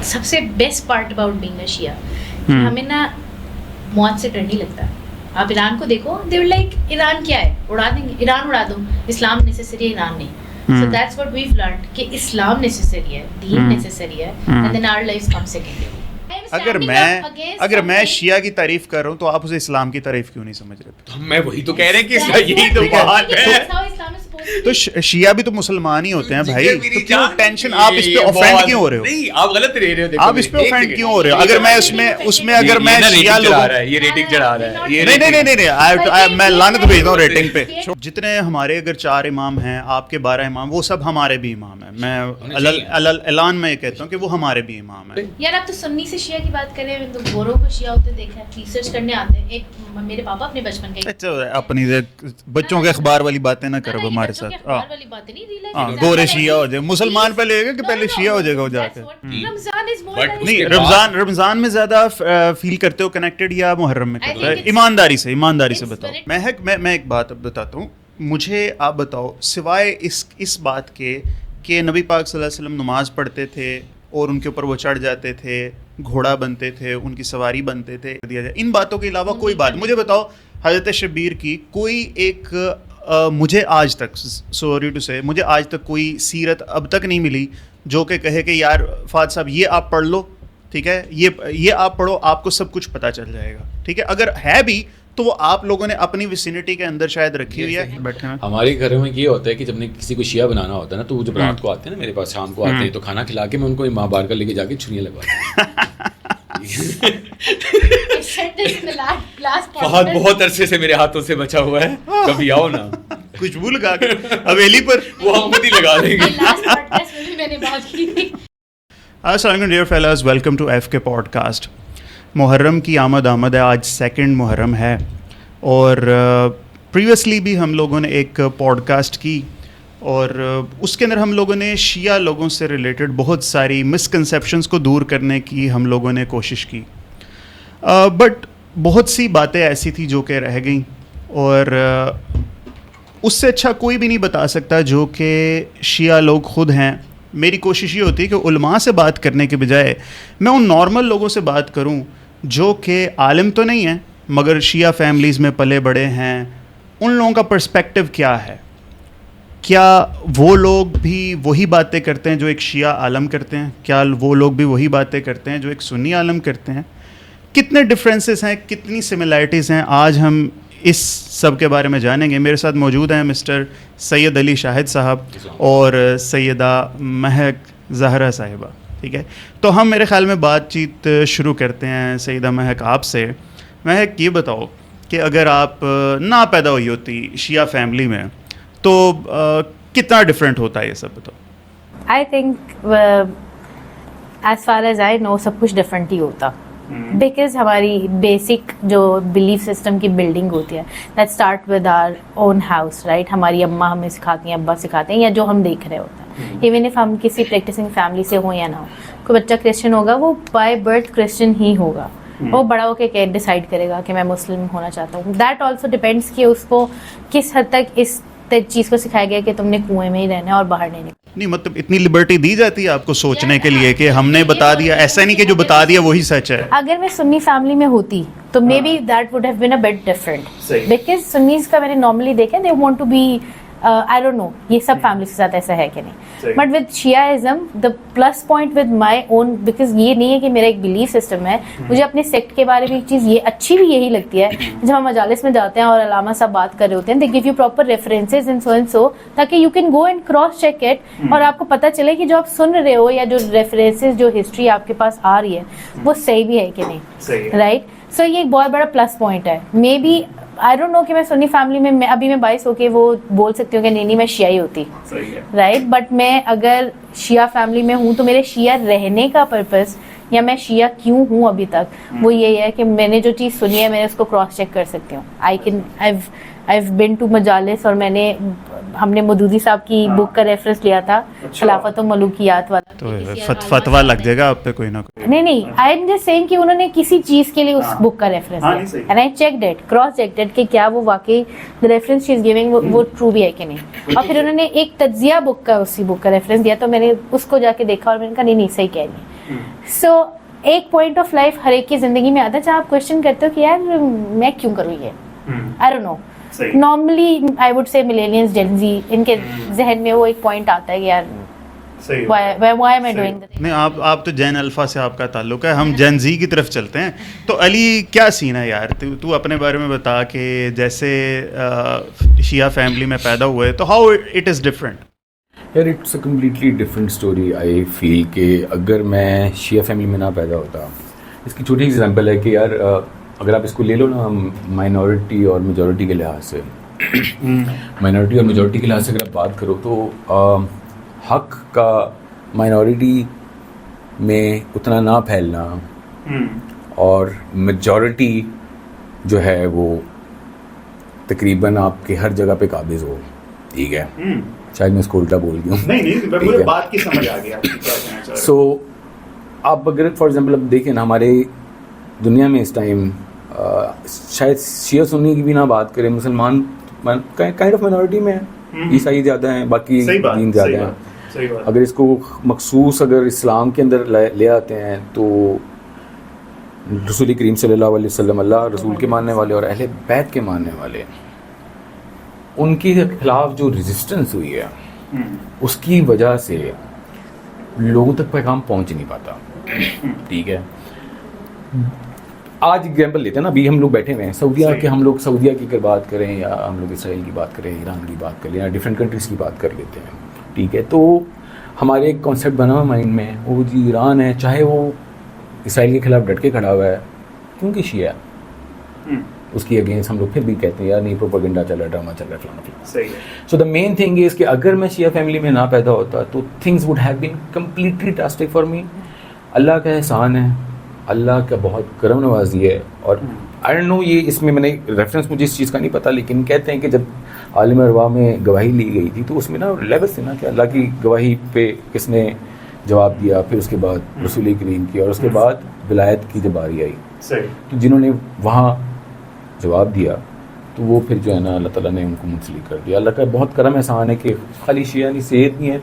سب سے best part about being a شیعہ ہمیں نا موت سے ڈر نہیں لگتا. آپ ایران کو دیکھو, دے ول لائک ایران کیا ہے, اڑا دیں گے, ایران اڑا دو, اسلام نیسیسری ہے, ایران نہیں. So that's what we've learned کہ اسلام نیسیسری ہے, دین نیسیسری ہے, and then our lives come secondary. اگر میں شیعہ کی تعریف کر رہا ہوں تو آپ اسے اسلام کی تعریف کیوں نہیں سمجھ رہے؟ میں وہی تو کہہ رہے ہیں کہ یہی تو بات ہے. تو شیعہ بھی تو مسلمان ہی ہوتے ہیں بھائی, تو کیوں ٹینشن, آپ اس پہ اوفینڈ کیوں ہو رہے ہو؟ نہیں, آپ غلط رہ رہے ہو, آپ اس پہ اوفینڈ کیوں ہو رہے ہو؟ اگر میں اس میں اگر میں شیعہ لوگوں, یہ ریٹنگ چڑھا رہا ہے, نہیں, میں لعنت بھیجتا ہوں ریٹنگ پہ. جتنے ہمارے اگر 4 امام ہیں, آپ کے 12 امام, وہ سب ہمارے بھی امام ہیں. میں اعلان میں یہ کہتا ہوں کہ وہ ہمارے بھی امام ہیں. یار آپ تو سنی سے شیعہ کی بات کریں, تو گوروں کو شیعہ ہوتے دیکھا ہے, ریسرچ کرنے آتے ہیں. ایک میرے پاپا اپنے بچپن کے, اپنی بچوں کے اخبار والی باتیں نہ کرو ہمارے ساتھ. گورے شیعہ ہو جائے, مسلمان پہلے ہوگا کہ پہلے شیعہ ہو جائے گا وہ جا کے. نہیں, رمضان میں زیادہ فیل کرتے ہو کنیکٹڈ یا محرم میں کرتے ہو؟ ایمانداری سے بتاؤ. میں ایک بات بتاتا ہوں, مجھے آپ بتاؤ, سوائے اس بات کے کہ نبی پاک صلی اللہ علیہ وسلم نماز پڑھتے تھے اور ان کے اوپر وہ چڑھ جاتے تھے, گھوڑا بنتے تھے, ان کی سواری بنتے تھے, دیا جائے, ان باتوں کے علاوہ کوئی بات مجھے بتاؤ حضرت شبیر کی کوئی ایک, مجھے آج تک, سوری ٹو سے, مجھے آج تک کوئی سیرت اب تک نہیں ملی جو کہ کہے کہ یار فہد صاحب یہ آپ پڑھ لو, ٹھیک ہے, یہ آپ پڑھو, آپ کو سب کچھ پتہ چل جائے گا, ٹھیک ہے. اگر ہے بھی تو وہ آپ لوگوں نے اپنی ویسینٹی کے اندر شاید رکھی ہوئی ہے. بیٹھے ہیں ہمارے گھروں میں یہ ہوتا ہے کہ جب نے کسی کو شیعہ بنانا ہوتا ہے نا, تو وہ جب رات کو آتے ہیں نا میرے پاس, شام کو آتے ہیں, تو کھانا کھلا کے میں ان کو ماں بار کر لے کے جا کے چھریاں لگواتا فہد بہت عرصے سے میرے ہاتھوں سے بچا ہوا ہے, کبھی آؤ نا, خوشبو لگا کے حویلی پر وہ ہم خود ہی لگا دیں گے. السلام علیکم dear fellows, welcome to F K podcast. Muharram کی آمد ہے, آج 2 محرم ہے, اور پریویسلی بھی ہم لوگوں نے ایک پوڈ کاسٹ کی, اور اس کے اندر ہم لوگوں نے شیعہ لوگوں سے ریلیٹڈ بہت ساری مسکنسیپشنس کو دور کرنے کی ہم لوگوں نے کوشش کی, بٹ بہت سی باتیں ایسی تھیں جو کہ رہ گئیں, اور اس سے اچھا کوئی بھی نہیں بتا سکتا جو کہ شیعہ لوگ خود ہیں. میری کوشش یہ ہوتی ہے کہ علماء سے بات کرنے کے بجائے میں ان نارمل لوگوں سے بات کروں جو کہ عالم تو نہیں ہیں مگر شیعہ فیملیز میں پلے بڑے ہیں. ان لوگوں کا پرسپیکٹیو کیا ہے, کیا وہ لوگ بھی وہی باتیں کرتے ہیں جو ایک شیعہ عالم کرتے ہیں, کیا وہ لوگ بھی وہی باتیں کرتے ہیں جو ایک سنی عالم کرتے ہیں, کتنے ڈفرینسز ہیں, کتنی سملیرٹیز ہیں, آج ہم اس سب کے بارے میں جانیں گے. میرے ساتھ موجود ہیں مسٹر سید علی شاہد صاحب اور سیدہ مہک زہرا صاحبہ, ٹھیک ہے. تو ہم میرے خیال میں بات چیت شروع کرتے ہیں سیدہ مہک آپ سے. مہک یہ بتاؤ کہ اگر آپ نہ پیدا ہوئی ہوتی شیعہ فیملی میں تو کتنا ڈفرینٹ ہوتا ہے یہ سب بتاؤ. I think as far as I know سب کچھ ڈفرینٹ ہی ہوتا, بیکاز ہماری بیسک جو بلیف سسٹم کی بلڈنگ ہوتی ہے that start with our own house, right. ہماری اماں ہمیں سکھاتی ہیں, ابا سکھاتے ہیں, یا جو ہم دیکھ رہے ہوتے ہیں. ایون اف ہم کسی پریکٹسنگ فیملی سے ہوں یا نہ ہو, کوئی بچہ کرسچن ہوگا وہ بائی برتھ کرسچن ہی ہوگا, وہ بڑا ہو کے ڈیسائڈ کرے گا کہ میں مسلم ہونا چاہتا ہوں. دیٹ آلسو ڈپینڈس کہ اس کو کس حد تک اس چیز کو سکھایا گیا کہ تم نے کنویں میں ہی رہنا ہے اور باہر نہیں نکلنا. نہیں مطلب اتنی لبرٹی دی جاتی ہے آپ کو سوچنے کے لیے کہ ہم نے بتا دیا, ایسا نہیں کہ جو بتا دیا وہی سچ ہے. اگر میں سنی فیملی میں ہوتی تو maybe that would have been a bit different, because سنیز کا میں نے نارملی دیکھا they want to be, I don't know یہ سب فیملی کے ساتھ ایسا ہے کہ نہیں, بٹ ود شیعہزم the plus point with my own, because یہ نہیں ہے کہ میرا ایک بلیف سسٹم ہے, مجھے اپنے سیکٹ کے بارے میں ایک چیز یہ اچھی بھی یہی لگتی ہے, جب ہم مجالس میں جاتے ہیں اور علامہ صاحب بات کر رہے ہوتے ہیں they give you proper references and so تاکہ you can go and cross check it, اور آپ کو پتہ چلے کہ جو آپ سن رہے ہو یا جو ریفرنسز جو ہسٹری آپ کے پاس آ رہی ہے وہ صحیح بھی ہے کہ نہیں, رائٹ. سو یہ ایک بہت بڑا پلس پوائنٹ ہے. مے بی آئی ڈونٹ نو کہ میں سنی فیملی میں ابھی میں 22 ہو کے وہ بول سکتی ہوں کہ نہیں میں شیعہ ہی ہوتی, رائٹ. بٹ میں اگر شیعہ فیملی میں ہوں تو میرے شیعہ رہنے کا پرپز یا میں شیعہ کیوں ہوں ابھی تک وہ یہی ہے کہ میں نے جو چیز سنی ہے میں نے اس کو کراس چیک کر سکتی ہوں. آئی ہیو بین ٹو مجالس, اور میں نے ہم نے مودودی صاحب کی بک کا ریفرنس لیا تھا, خلافت و ملوکیات والا. تو فتوا لگ جائے گا آپ پہ کوئی نہ کوئی. نہیں, آئی ایم جسٹ سیئنگ کہ انہوں نے کسی چیز کے لیے اس بک کا ریفرنس لیا, and I checked it, cross checked it کہ کیا وہ واقعی ریفرنس شی از گیونگ وہ ٹرو بھی ہے کہ نہیں. اور پھر انہوں نے ایک تجزیہ بک کا اسی بک کا ریفرنس دیا, تو میں نے اس کو جا کے دیکھا اور میں نے کہا نہیں صحیح کہہ رہی ہیں. سو ایک پوائنٹ آف لائف ہر ایک کی زندگی میں آتا ہے جہاں آپ کوشچن کرتے ہو کہ یار میں کیوں کروں یہ, I don't know. Normally I would say millennials, Jain زی, ان کے ذہن میں وہ ایک پوائنٹ آتا ہے کہ یار why am I doing the thing. نہیں, آپ تو جین الفا سے آپ کا تعلق ہے, ہم جین زی کی طرف چلتے ہیں. تو علی کیا سین ہے یار, تو اپنے بارے میں بتا کہ جیسے شیعہ فیملی میں پیدا ہوئے تو ہاؤ اٹ از ڈفرینٹ. یار it's a completely different story. I feel کہ اگر میں شیعہ فیملی میں نہ پیدا ہوتا, اس کی چھوٹی ایگزامپل ہے کہ یار اگر آپ اس کو لے لو نا, مائنورٹی اور میجورٹی کے لحاظ سے, مائنورٹی اور میجورٹی کے لحاظ سے اگر آپ بات کرو تو حق کا مائنورٹی میں اتنا نہ پھیلنا اور میجورٹی جو ہے وہ تقریباً آپ کے ہر جگہ پہ قابض ہو, ٹھیک ہے, شاید میں اس کو الٹا بول گیا ہوں. سو آپ اگر فار ایگزامپل اب دیکھیں نا, ہمارے دنیا میں اس ٹائم شاید شیعہ سنی کی بھی نہ بات کریں, مسلمان کائنڈ آف مائنورٹی میں ہیں, عیسائی زیادہ ہیں, باقی دین زیادہ ہیں. اگر اس کو مخصوص اگر اسلام کے اندر لے آتے ہیں تو رسول کریم صلی اللہ علیہ وسلم, اللہ رسول کے ماننے والے اور اہل بیت کے ماننے والے, ان کے خلاف جو ریزسٹنس ہوئی ہے اس کی وجہ سے لوگوں تک پیغام پہنچ نہیں پاتا, ٹھیک ہے. آج ایگزامپل لیتے ہیں نا, ابھی ہم لوگ بیٹھے ہوئے ہیں سعودیہ کے, ہم لوگ سعودیہ کی اگر بات کریں یا ہم لوگ اسرائیل کی بات کریں, ایران کی بات کریں, یا ڈفرینٹ کنٹریز کی بات کر لیتے ہیں, ٹھیک ہے. تو ہمارے ایک کانسیپٹ بنا ہوا مائنڈ میں, وہ جی ایران ہے, چاہے وہ اسرائیل کے خلاف ڈٹ کے کھڑا ہوا ہے کیونکہ شیعہ, اس کی اگینسٹ ہم لوگ پھر بھی کہتے ہیں یار نہیں پروپیگنڈا چل رہا ہے, ڈرامہ چل رہا ہے, فلانا فلانا. سو دا مین تھنگ از کہ اگر میں شیعہ فیملی میں نہ پیدا ہوتا تو things would have been completely drastic for me. اللہ کا احسان ہے, اللہ کا بہت کرم نوازی ہے. اور آئی ڈونٹ نو یہ اس میں نے ریفرنس مجھے اس چیز کا نہیں پتہ, لیکن کہتے ہیں کہ جب عالم ارواح میں گواہی لی گئی تھی تو اس میں نا لیولس تھے نا, کہ اللہ کی گواہی پہ کس نے جواب دیا, پھر اس کے بعد رسول کریم کی, اور اس کے بعد ولایت کی جب باری آئی تو جنہوں نے وہاں جواب دیا تو وہ پھر جو ہے نا اللہ تعالیٰ نے ان کو منسلک کر دیا. اللہ کا بہت کرم احسان ہے کہ خالی شیعہ نہیں, صحت نہیں ہے,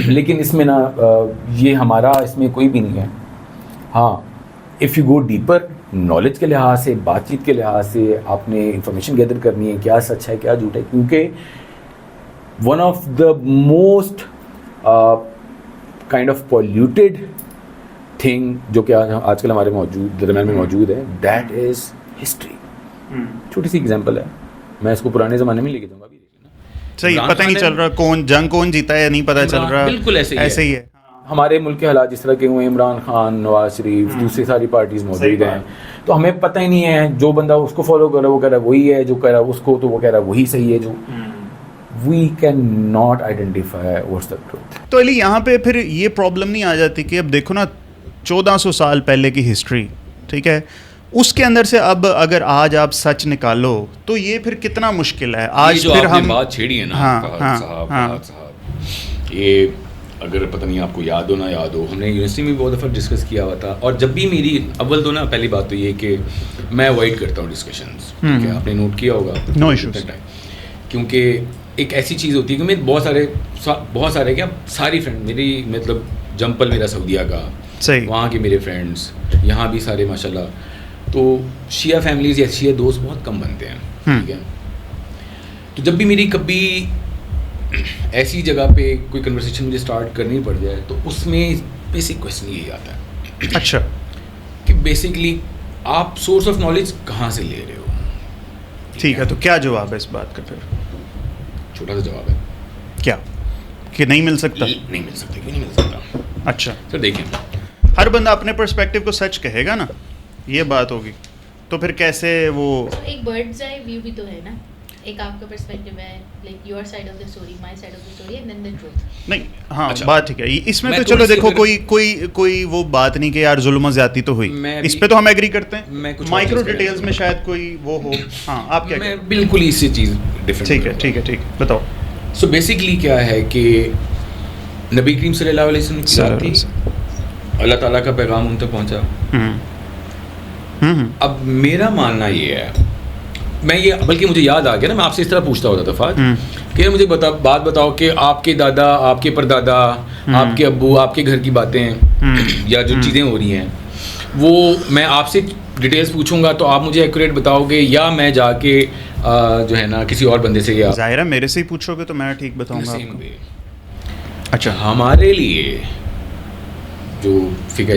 لیکن اس میں نا یہ ہمارا اس میں کوئی بھی نہیں ہے. ہاں if you go deeper, knowledge کے لحاظ سے, بات چیت کے لحاظ سے آپ نے انفارمیشن گیدر کرنی ہے, کیا سچ ہے کیا جھوٹ ہے, کیونکہ one of the most kind of polluted thing جو کہ آج کل ہمارے درمیان میں موجود ہے, دیٹ از ہسٹری. چھوٹی سی ایگزامپل ہے, میں اس کو پرانے زمانے میں لے کے جاؤں گا. صحیح, پتہ نہیں چل رہا کون جنگ کون جیتا ہے, نہیں پتہ چل رہا, بالکل ایسے ہی ہے. ہمارے ملک کے حالات جس طرح کے ہوئے, عمران خان, نواز شریف, دوسری ساری پارٹیز موجود ہیں, تو ہمیں پتہ ہی نہیں ہے, جو بندہ اس کو فالو کر رہا ہے وہ کہہ رہا ہے وہی ہے, جو کہہ رہا ہے اس کو تو وہ کہہ رہا ہے وہی صحیح ہے, جو we can not identify what's the truth. تو علی یہاں پہ پھر یہ پرابلم نہیں آ جاتی کہ اب دیکھو نا 1400 سال پہلے کی ہسٹری, ٹھیک ہے, اس کے اندر سے اب اگر آج آپ سچ نکالو تو یہ پھر کتنا مشکل ہے. آج جو پھر آپ نے ہم بات چھیڑی ہے نا صاحب, یہ اگر پتہ نہیں آپ کو یاد ہو نہ یاد ہو, ہم نے یونیورسٹی میں بہت دفعہ ڈسکس کیا ہوا تھا. اور جب بھی میری اول تو نا پہلی بات تو یہ کہ میں اوائڈ کرتا ہوں ڈسکشنز, ٹھیک ہے, آپ نے نوٹ کیا ہوگا, نو ایشوز, کیونکہ ایک ایسی چیز ہوتی ہے کہ میں بہت سارے کیا ساری فرینڈ میری, مطلب جمپل میرا سعودیہ کا, وہاں کے میرے فرینڈس, یہاں بھی سارے ماشاء اللہ, تو شیعہ فیملیز یا شیعہ دوست بہت کم بنتے ہیں, ٹھیک ہے. تو جب بھی میری کبھی ایسی جگہ پہ کوئی کنورسیشن مجھے اسٹارٹ کرنی پڑ جائے تو اس میں بیسک کویشچن یہی آتا ہے, اچھا, کہ بیسکلی آپ سورس آف نالج کہاں سے لے رہے ہو. ٹھیک ہے, تو کیا جواب ہے اس بات کا؟ پھر چھوٹا سا جواب ہے, کیا کہ نہیں مل سکتا؟ نہیں مل سکتا, کیوں نہیں مل سکتا؟ اچھا سر دیکھیں, ہر بندہ اپنے پرسپیکٹیو کو سچ کہے گا نا, یہ بات ہوگی, تو پھر کیسے وہ ایک برڈز آئی ویو بھی تو ہے نا, ایک آپ کا پرسپیکٹیو ہے, like your side of the story, my side of the story, and then the truth. نہیں ہاں بات ٹھیک ہے, اس میں تو چلو دیکھو کوئی وہ بات نہیں کہ یار ظلم و زیادتی تو ہوئی, اس پہ تو ہم ایگری کرتے ہیں. مائکرو ڈیٹیلز میں شاید کوئی وہ ہو. ہاں آپ کیا میں بالکل اس سے چیز ڈفرینٹ. ٹھیک ہے بتاؤ. سو بیسیکلی کیا ہے کہ نبی کریم صلی اللہ علیہ وسلم کی بات تھی, اللہ تعالیٰ کا پیغام ان تک پہنچا. اب میرا ماننا یہ ہے, میں یہ بلکہ مجھے یاد آ گیا نا, میں آپ سے اس طرح پوچھتا ہوتا تھا فہد کہ مجھے بات بتاؤ کہ آپ کے دادا, آپ کے پردادا, آپ کے ابو, آپ کے گھر کی باتیں یا جو چیزیں ہو رہی ہیں وہ میں آپ سے ڈیٹیلز پوچھوں گا تو آپ مجھے ایکوریٹ بتاؤ گے, یا میں جا کے جو ہے نا کسی اور بندے سے, یا ظاہر ہے میرے سے ہی پوچھو گے تو میں ٹھیک بتاؤں گا آپ کو. اچھا, ہمارے لیے جو فقہ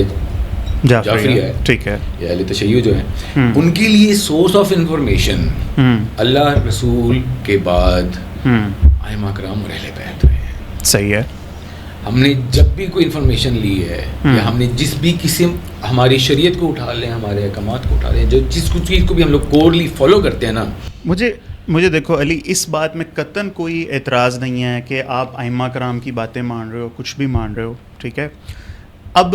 جعفری ہے, ٹھیک ہے, یا اہل تشیع جو ہیں, ان کے لیے سورس آف انفارمیشن اللہ رسول کے بعد ائمہ کرام اور اہل بیت رہے ہیں. صحیح ہے. ہم نے جب بھی کوئی انفارمیشن لی ہے یا ہم نے جس بھی قسم ہماری شریعت کو اٹھا لیں, ہمارے احکامات کو اٹھا لیں, جو جس چیز کو بھی ہم لوگ کورلی فالو کرتے ہیں نا, مجھے دیکھو علی, اس بات میں قطعاً کوئی اعتراض نہیں ہے کہ آپ ائمہ کرام کی باتیں مان رہے ہو, کچھ بھی مان رہے ہو, ٹھیک ہے. اب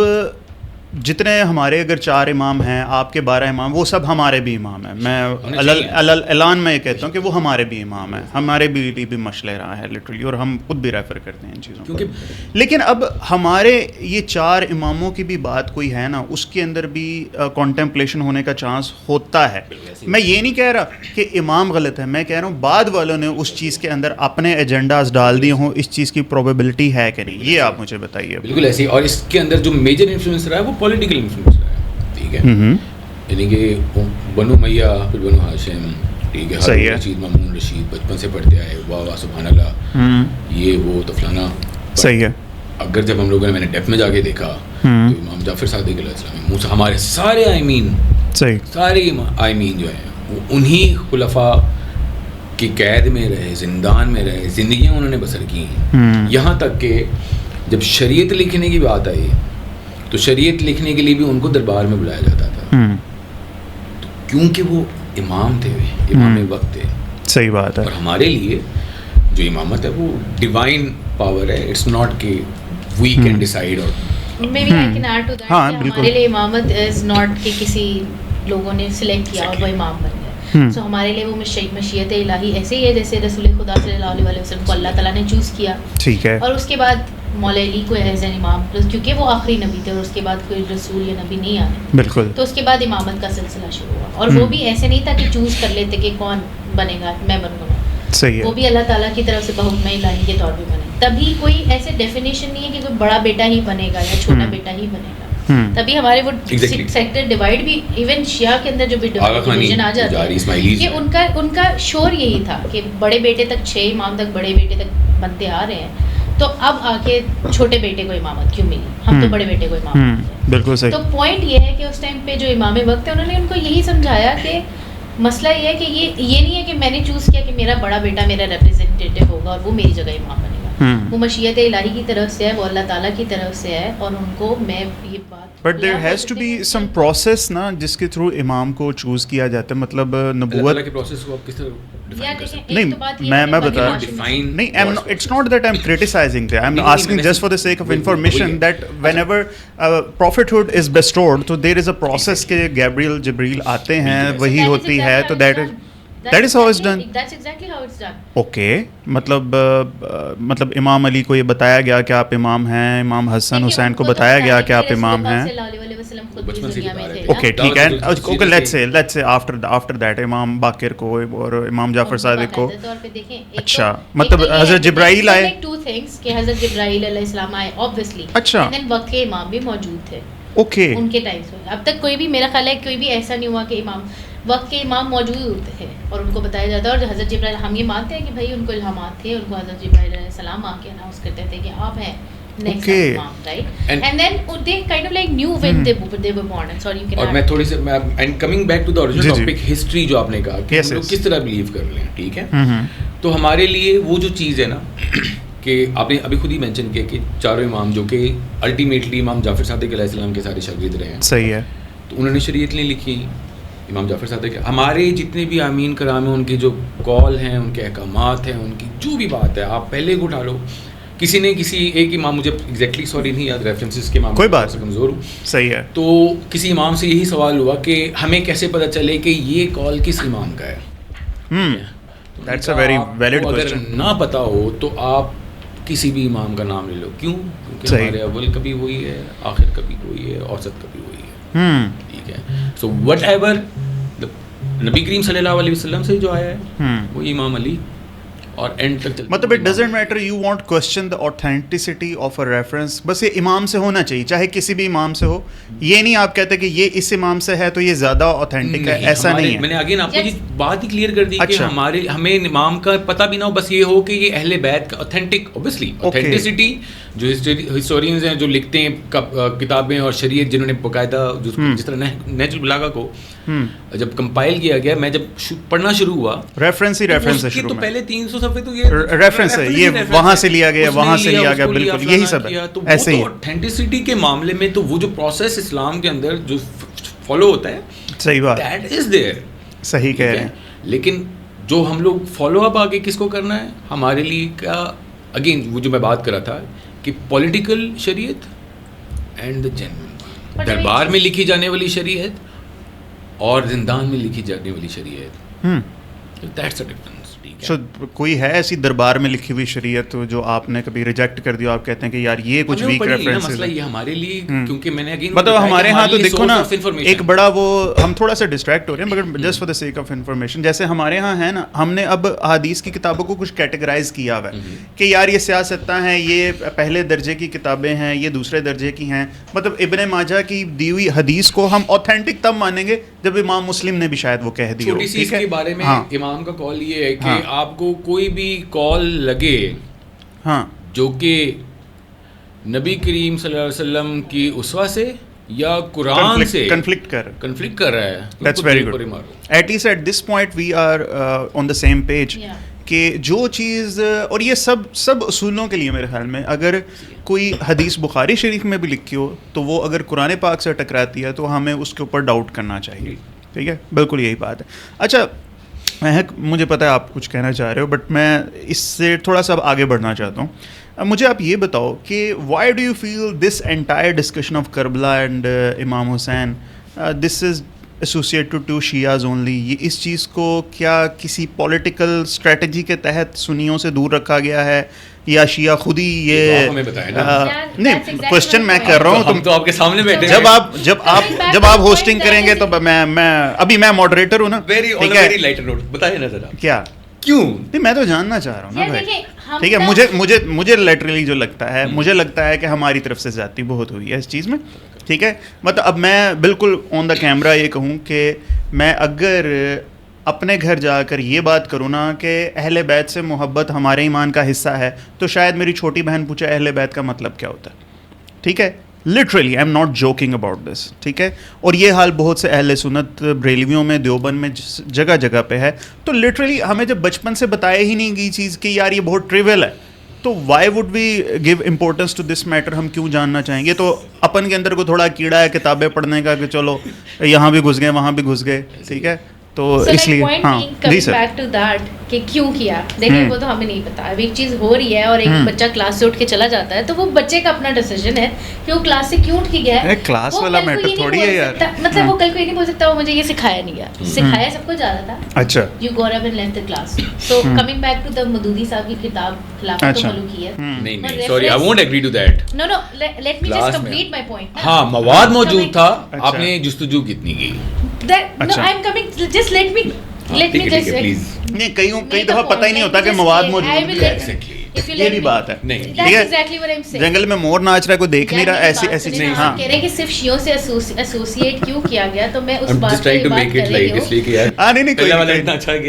جتنے ہمارے اگر 4 امام ہیں, آپ کے 12 امام, وہ سب ہمارے بھی امام ہیں. میں اعلان میں یہ کہتا ہوں کہ وہ ہمارے بھی امام ہیں, ہمارے بھی مشلہ رہا ہے لٹرلی, اور ہم خود بھی ریفر کرتے ہیں ان چیزوں کو. لیکن اب ہمارے یہ 4 اماموں کی بھی بات کوئی ہے نا, اس کے اندر بھی کانٹمپلیشن ہونے کا چانس ہوتا ہے. میں یہ نہیں کہہ رہا کہ امام غلط ہے, میں کہہ رہا ہوں بعد والوں نے اس چیز کے اندر اپنے ایجنڈاز ڈال دیے ہوں, اس چیز کی پروبیبلٹی ہے کہ نہیں, یہ آپ مجھے بتائیے. بالکل ایسے, اور اس کے اندر جو میجر انفلوئنس رہا ہے وہ پولیٹیکل انفلوئنس رہا ہے, ٹھیک ہے, یعنی کہ بنو امیہ پھر بنو ہاشم, ٹھیک ہے, ہر رشید, مامون رشید بچپن سے پڑھتے آئے, واہ واہ سبحان اللہ, یہ وہ تو فلانا. صحیح ہے. اگر جب ہم لوگوں نے, میں نے ڈیپ میں جا کے دیکھا تو امام جعفر صادق علیہ السلام, ہمارے سارے آئمین, سارے آئمین جو ہیں وہ انہی خلفاء کی قید میں رہے, زندان میں رہے, زندگیاں انہوں نے بسر کی ہیں. یہاں تک کہ جب شریعت لکھنے کی بات آئی تو شریعت لکھنے کے لیے بھی ان کو دربار میں بلایا جاتا تھا, کیونکہ وہ امام تھے, امام وقت تھے. صحیح بات ہے. اور ہمارے لیے جو امامت ہے وہ ڈیوائن پاور ہے, اٹس ناٹ کہ وی کین ڈیسائیڈ. اور maybe I can add to that, ہمارے لیے امامت از ناٹ کہ کسی لوگوں نے سلیکٹ کیا اور وہ امام بن گئے. سو ہمارے لیے وہ مشیت الہی ایسے ہی ہے جیسے رسول خدا صلی اللہ علیہ وسلم کو اللہ تعالیٰ نے چوز کیا, ٹھیک ہے, اور اس کے بعد مولا علی کو ایز این امام, کیونکہ وہ آخری نبی تھے اور اس کے بعد کوئی رسول یا نبی نہیں آئے, بالکل, تو اس کے بعد امامت کا سلسلہ شروع ہوا. اور وہ بھی ایسے نہیں تھا کہ چوز کر لیتے کہ کون بنے گا, میں بنوں گا. صحیح ہے. وہ بھی اللہ تعالیٰ کی طرف سے بحکم الہی کے طور پہ بنے. تبھی کوئی ایسے ڈیفینیشن نہیں ہے کہ کوئی بڑا بیٹا ہی بنے گا یا چھوٹا بیٹا ہی بنے گا. تبھی ہمارے وہ سیکٹر ڈیوائڈ بھی, ایون شیعہ کے اندر جو بھی ڈویژن آ جاتا ہے, کہ ان کا شور یہی تھا کہ بڑے بیٹے تک 6 امام تک بڑے بیٹے تک بنتے آ رہے ہیں, تو اب آ کے چھوٹے بیٹے کو امامت کیوں ملی, ہم تو بڑے بیٹے کو امامت. بالکل صحیح. تو پوائنٹ یہ ہے کہ اس ٹائم پہ جو امام وقت ہے انہوں نے ان کو یہی سمجھایا کہ مسئلہ یہ ہے کہ یہ نہیں ہے کہ میں نے چوز کیا کہ میرا بڑا بیٹا میرا ریپرزینٹیٹیو ہوگا اور وہ میری جگہ امام بنے گا. وہ مشیت الہی کی طرف سے ہے, وہ اللہ تعالیٰ کی طرف سے ہے, اور ان کو میں یہ بات, but there has to be some process نا جس کے تھرو امام کو چوز کیا جاتا ہے. مطلب نبوت کے پروسیس کو آپ کس طرح نہیں, میں بتا نہیں, it's not that I am criticising, I am asking just for the sake of information that whenever prophethood is bestowed to there is a process کہ گیبریل جبریل آتے ہیں, وہی ہوتی ہے, تو that is how it's done. That's exactly how it's done. Okay, مطلب امام علی کو یہ بتایا گیا کہ آپ امام ہیں, امام حسن حسین کو بتایا گیا کہ آپ امام ہیں. اوکے ٹھیک ہے, okay let's say after that امام باقر کو اور امام جعفر صادق کو. اچھا, مطلب حضرت جبرائیل آئے, ٹو تھنگس کہ حضرت جبرائیل علیہ السلام آئے obviously, اچھا, دین وقت کے امام بھی موجود تھے. اوکے, ان کے ٹائم سے اب تک کوئی بھی, میرا خیال ہے کوئی بھی ایسا نہیں ہوا کہ امام وقت کے امام موجود ہوتے ہیں اور ان کو بتایا جاتا ہے. اور حضرت جبرائیل, ہم یہ مانتے ہیں کہ بھائی ان کو الہامات تھے, ان کو حضرت جبرائیل علیہ السلام آ کے اناؤنس کرتے تھے کہ آپ ہیں نیکسٹ امام, right, and then they kind of like knew when they were born. And sorry you can. اور میں تھوڑی سی, and coming back to the original topic, history جو آپ نے کہا کہ ہم لوگ کس طرح بلیو کر لیں, ٹھیک ہے, تو ہمارے لیے وہ جو چیز ہے نا کہ آپ نے ابھی خود ہی مینشن کیا کہ 4 امام جو کہ الٹیمیٹلی امام جعفر صادق علیہ السلام کے سارے شاگرد رہے ہیں, صحیح ہے, تو انہوں نے شریعت نہیں لکھی, امام جعفر صادق کے ہمارے جتنے بھی آمین کرام ہیں ان کے جو کال ہیں, ان کے احکامات ہیں, ان کی جو بھی بات ہے آپ پہلے کو اٹھا لو. کسی نے کسی ایک امام, مجھے ایگزیکٹلی سوری نہیں یاد ریفرنسز کے معاملے کوئی بات سے کمزور ہوں, صحیح ہے, تو کسی امام سے یہی سوال ہوا کہ ہمیں کیسے پتہ چلے کہ یہ کال کس امام کا ہے. That's a very valid question. اگر نہ پتا ہو تو آپ کسی بھی امام کا نام لے لو. کیوں؟ کیونکہ ہمارے اول کبھی وہی ہے, آخر کبھی وہی ہے, اوسط کبھی وہی ہے. ٹھیک ہے, سو وٹ ایور نبی کریم صلی اللہ علیہ وسلم سے جو آیا ہے وہی امام علی اور اینڈ تک چلتا. مطلب it doesn't matter, you want question the authenticity of a reference, بس یہ امام سے ہونا چاہیے, چاہے کسی بھی امام سے ہو. یہ نہیں آپ کہتے کہ یہ اس امام سے ہے تو یہ زیادہ اوتھینٹک ہے, ایسا نہیں ہے. میں نے اگین آپ کو یہ بات ہی کلیئر کر دی کہ ہمیں امام کا پتہ بھی نہ ہو, بس یہ ہو کہ یہ اہل بیت کا اوتھینٹک. اوبیسلی اوتھینٹسٹی جو ہسٹورینز ہیں جو لکھتے ہیں کتابیں اور شریعت, جنہوں نے باقاعدہ جس طرح نہج البلاغہ کو جب کمپائل کیا گیا, میں جب پڑھنا شروع ہوا ریفرنس ہی ریفرنس ہے شروع میں, تو پہلے 300 صفحے تو یہ ریفرنس ہے, یہ وہاں سے لیا گیا, وہاں سے لیا گیا, بالکل یہی سب ہے. تو ایسے ہی اوتھینٹسٹی کے معاملے میں تو وہ جو پروسیس اسلام کے اندر جو فالو ہوتا ہے, صحیح بات, دیٹ از دیئر. صحیح کہہ رہے ہیں. لیکن جو ہم لوگ فالو اپ آگے کس کو کرنا ہے ہمارے لیے کا, اگین وہ جو میں بات کر رہا تھا کہ پولیٹیکل شریعت اینڈ دا جنرل, دربار میں لکھی جانے والی شریعت اور زندان میں لکھی جانے والی شریعت, دیٹس اے ڈفرنس. کوئی ہے ایسی دربار میں لکھی ہوئی شریعت جو آپ نے کبھی ریجیکٹ کر دیا, آپ کہتے ہیں کہ یار یہ کچھ ویک ریفرنس ہے؟ یہ ہمارے لیے, کیونکہ میں نے اگین مطلب ہمارے ہاں تو دیکھو نا ایک بڑا وہ, ہم تھوڑا سا ڈسٹریکٹ ہو رہے ہیں مگر just for the sake of information, جیسے ہمارے ہاں ہے نا, ہم نے اب حدیث کی کتابوں کو کچھ کیٹیگرائز کیا ہوا ہے کہ یار یہ سیاستاں ہیں, یہ پہلے درجے کی کتابیں ہیں, یہ دوسرے درجے کی ہیں. مطلب ابن ماجہ کی دی ہوئی حدیث کو ہم اوتھینٹک تب مانیں گے جب امام مسلم نے بھی شاید وہ کہہ دی ہو. چھوٹی سی اس کے بارے میں امام کا کال یہ ہے کہ آپ کو کوئی بھی کال لگے جو کہ نبی کریم صلی اللہ علیہ وسلم کی اسوہ سے یا قرآن سے کنفلکٹ کر رہا ہے, that's very good. At least at this point we are on the same page. کہ جو چیز, اور یہ سب اصولوں کے لیے میرے خیال میں, اگر کوئی حدیث بخاری شریف میں بھی لکھی ہو تو وہ اگر قرآن پاک سے ٹکراتی ہے تو ہمیں اس کے اوپر ڈاؤٹ کرنا چاہیے. ٹھیک ہے, بالکل یہی بات ہے. اچھا مجھے پتہ ہے آپ کچھ کہنا چاہ رہے ہو, بٹ میں اس سے تھوڑا سا آگے بڑھنا چاہتا ہوں. مجھے آپ یہ بتاؤ کہ why do you feel this entire discussion of Karbala and Imam Hussain this is associated to Shias only? یہ اس چیز کو کیا کسی پولیٹیکل اسٹریٹجی کے تحت سنیوں سے دور رکھا گیا ہے, یا شیعہ خود ہی یہ نہیں, کوشچن میں کر رہا ہوں, تم تو آپ کے سامنے بیٹھے, جب آپ ہوسٹنگ کریں گے تو میں ابھی میں ماڈریٹر ہوں نا, بتائیے نا ذرا کیا کیوں نہیں, میں تو جاننا چاہ رہا ہوں نا بھائی. ٹھیک ہے, مجھے لیٹرلی جو لگتا ہے, مجھے لگتا ہے کہ ہماری طرف سے زیادتی بہت ہوئی ہے اس چیز میں. ٹھیک ہے, مطلب اب میں بالکل آن دا کیمرہ یہ کہوں کہ میں اگر اپنے گھر جا کر یہ بات کروں نا کہ اہل بیت سے محبت ہمارے ایمان کا حصہ ہے, تو شاید میری چھوٹی بہن پوچھے اہل بیت کا مطلب کیا ہوتا ہے. ٹھیک ہے, literally I am not joking about this. ٹھیک ہے, اور یہ حال بہت سے اہل سنت بریلویوں میں, دیوبند میں, جگہ جگہ پہ ہے. تو لٹرلی ہمیں جب بچپن سے بتایا ہی نہیں گئی چیز کہ یار یہ بہت ٹریول ہے, تو why would we give importance to this matter? ہم کیوں جاننا چاہیں گے؟ تو اپن کے اندر کو تھوڑا کیڑا ہے کتابیں پڑھنے کا کہ چلو یہاں بھی گھس گئے وہاں بھی گھس گئے. ٹھیک ہے, تو اس لیے ہاں جی سر بیک ٹو دیٹ کہ کیوں کیا, دیکھیں وہ تو ہمیں نہیں پتا. اب ایک چیز ہو رہی ہے اور ایک بچہ کلاس سے اٹھ کے چلا جاتا ہے, تو وہ بچے کا اپنا ڈیسیژن ہے کہ وہ کلاس سے کیوں اٹھ کے گیا ہے. کلاس والا میٹر تھوڑی ہے یار, مطلب وہ کل کو یہ نہیں بول سکتا وہ مجھے یہ سکھایا نہیں گیا, سکھایا سب کو جاتا تھا. اچھا, you go up and left the class. So coming back to the Maududi صاحب کی کتاب خلافت و ملوکیت, نہیں sorry I won't agree to that. No let me just complete my point. ہاں مواد موجود تھا, آپ نے جستجو کتنی کی. No, I'm coming, just let me just نہیں, کئی دفعہ پتہ ہی نہیں ہوتا کہ مواد موجود ہے. یہ بھی بات ہے, جنگل میں مور ناچ رہا ہے, کوئی دیکھ نہیں رہا, ایسی نہیں. ہاں کہہ رہے ہیں کہ صرف شیعوں سے ایسوسیٹ کیوں کیا گیا, تو میں اس بات پہ بات کر رہی ہوں. ہاں نہیں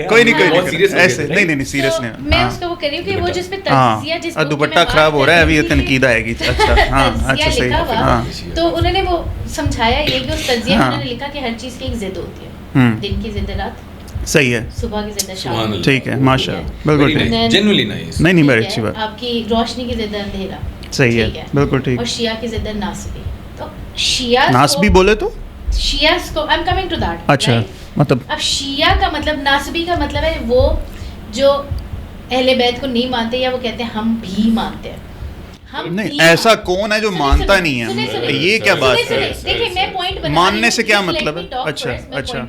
کوئی نہیں ایسے نہیں سیریس نہیں, میں اس کو وہ کر رہی ہوں کہ وہ جس پہ تجزیہ, جس پہ دوپٹہ خراب ہو رہا ہے ابھی, تنقید آئے گی. اچھا ہاں اچھا صحیح, ہاں تو انہوں نے وہ سمجھایا یہ کہ اس تجزیہ میں انہوں نے لکھا کہ ہر چیز کی ایک ضد ہوتی ہے, دن کی ضد رات, صحیح ہے, صبح کی ضد شام. ٹھیک ہے, ماشاء اللہ, بالکل ٹھیک, جنرلی نائس, نہیں بڑی اچھی بات. آپ کی روشنی کی ضد اندھیرا, صحیح ہے, بالکل ٹھیک. اور شیعہ کی ضد ناسبی. تو شیعہ ناسبی بولے تو شیعہ کو, I'm coming to that. اچھا مطلب اب شیعہ کا مطلب ناصبی کا مطلب ہے وہ جو اہل بیت کو نہیں مانتے یا وہ کہتے ہیں ہم بھی مانتے ہیں. نہیں ایسا کون ہے جو مانتا نہیں ہے؟ یہ کیا بات ہے؟ دیکھیں میں پوائنٹ بنا ماننے سے کیا مطلب ہے؟ اچھا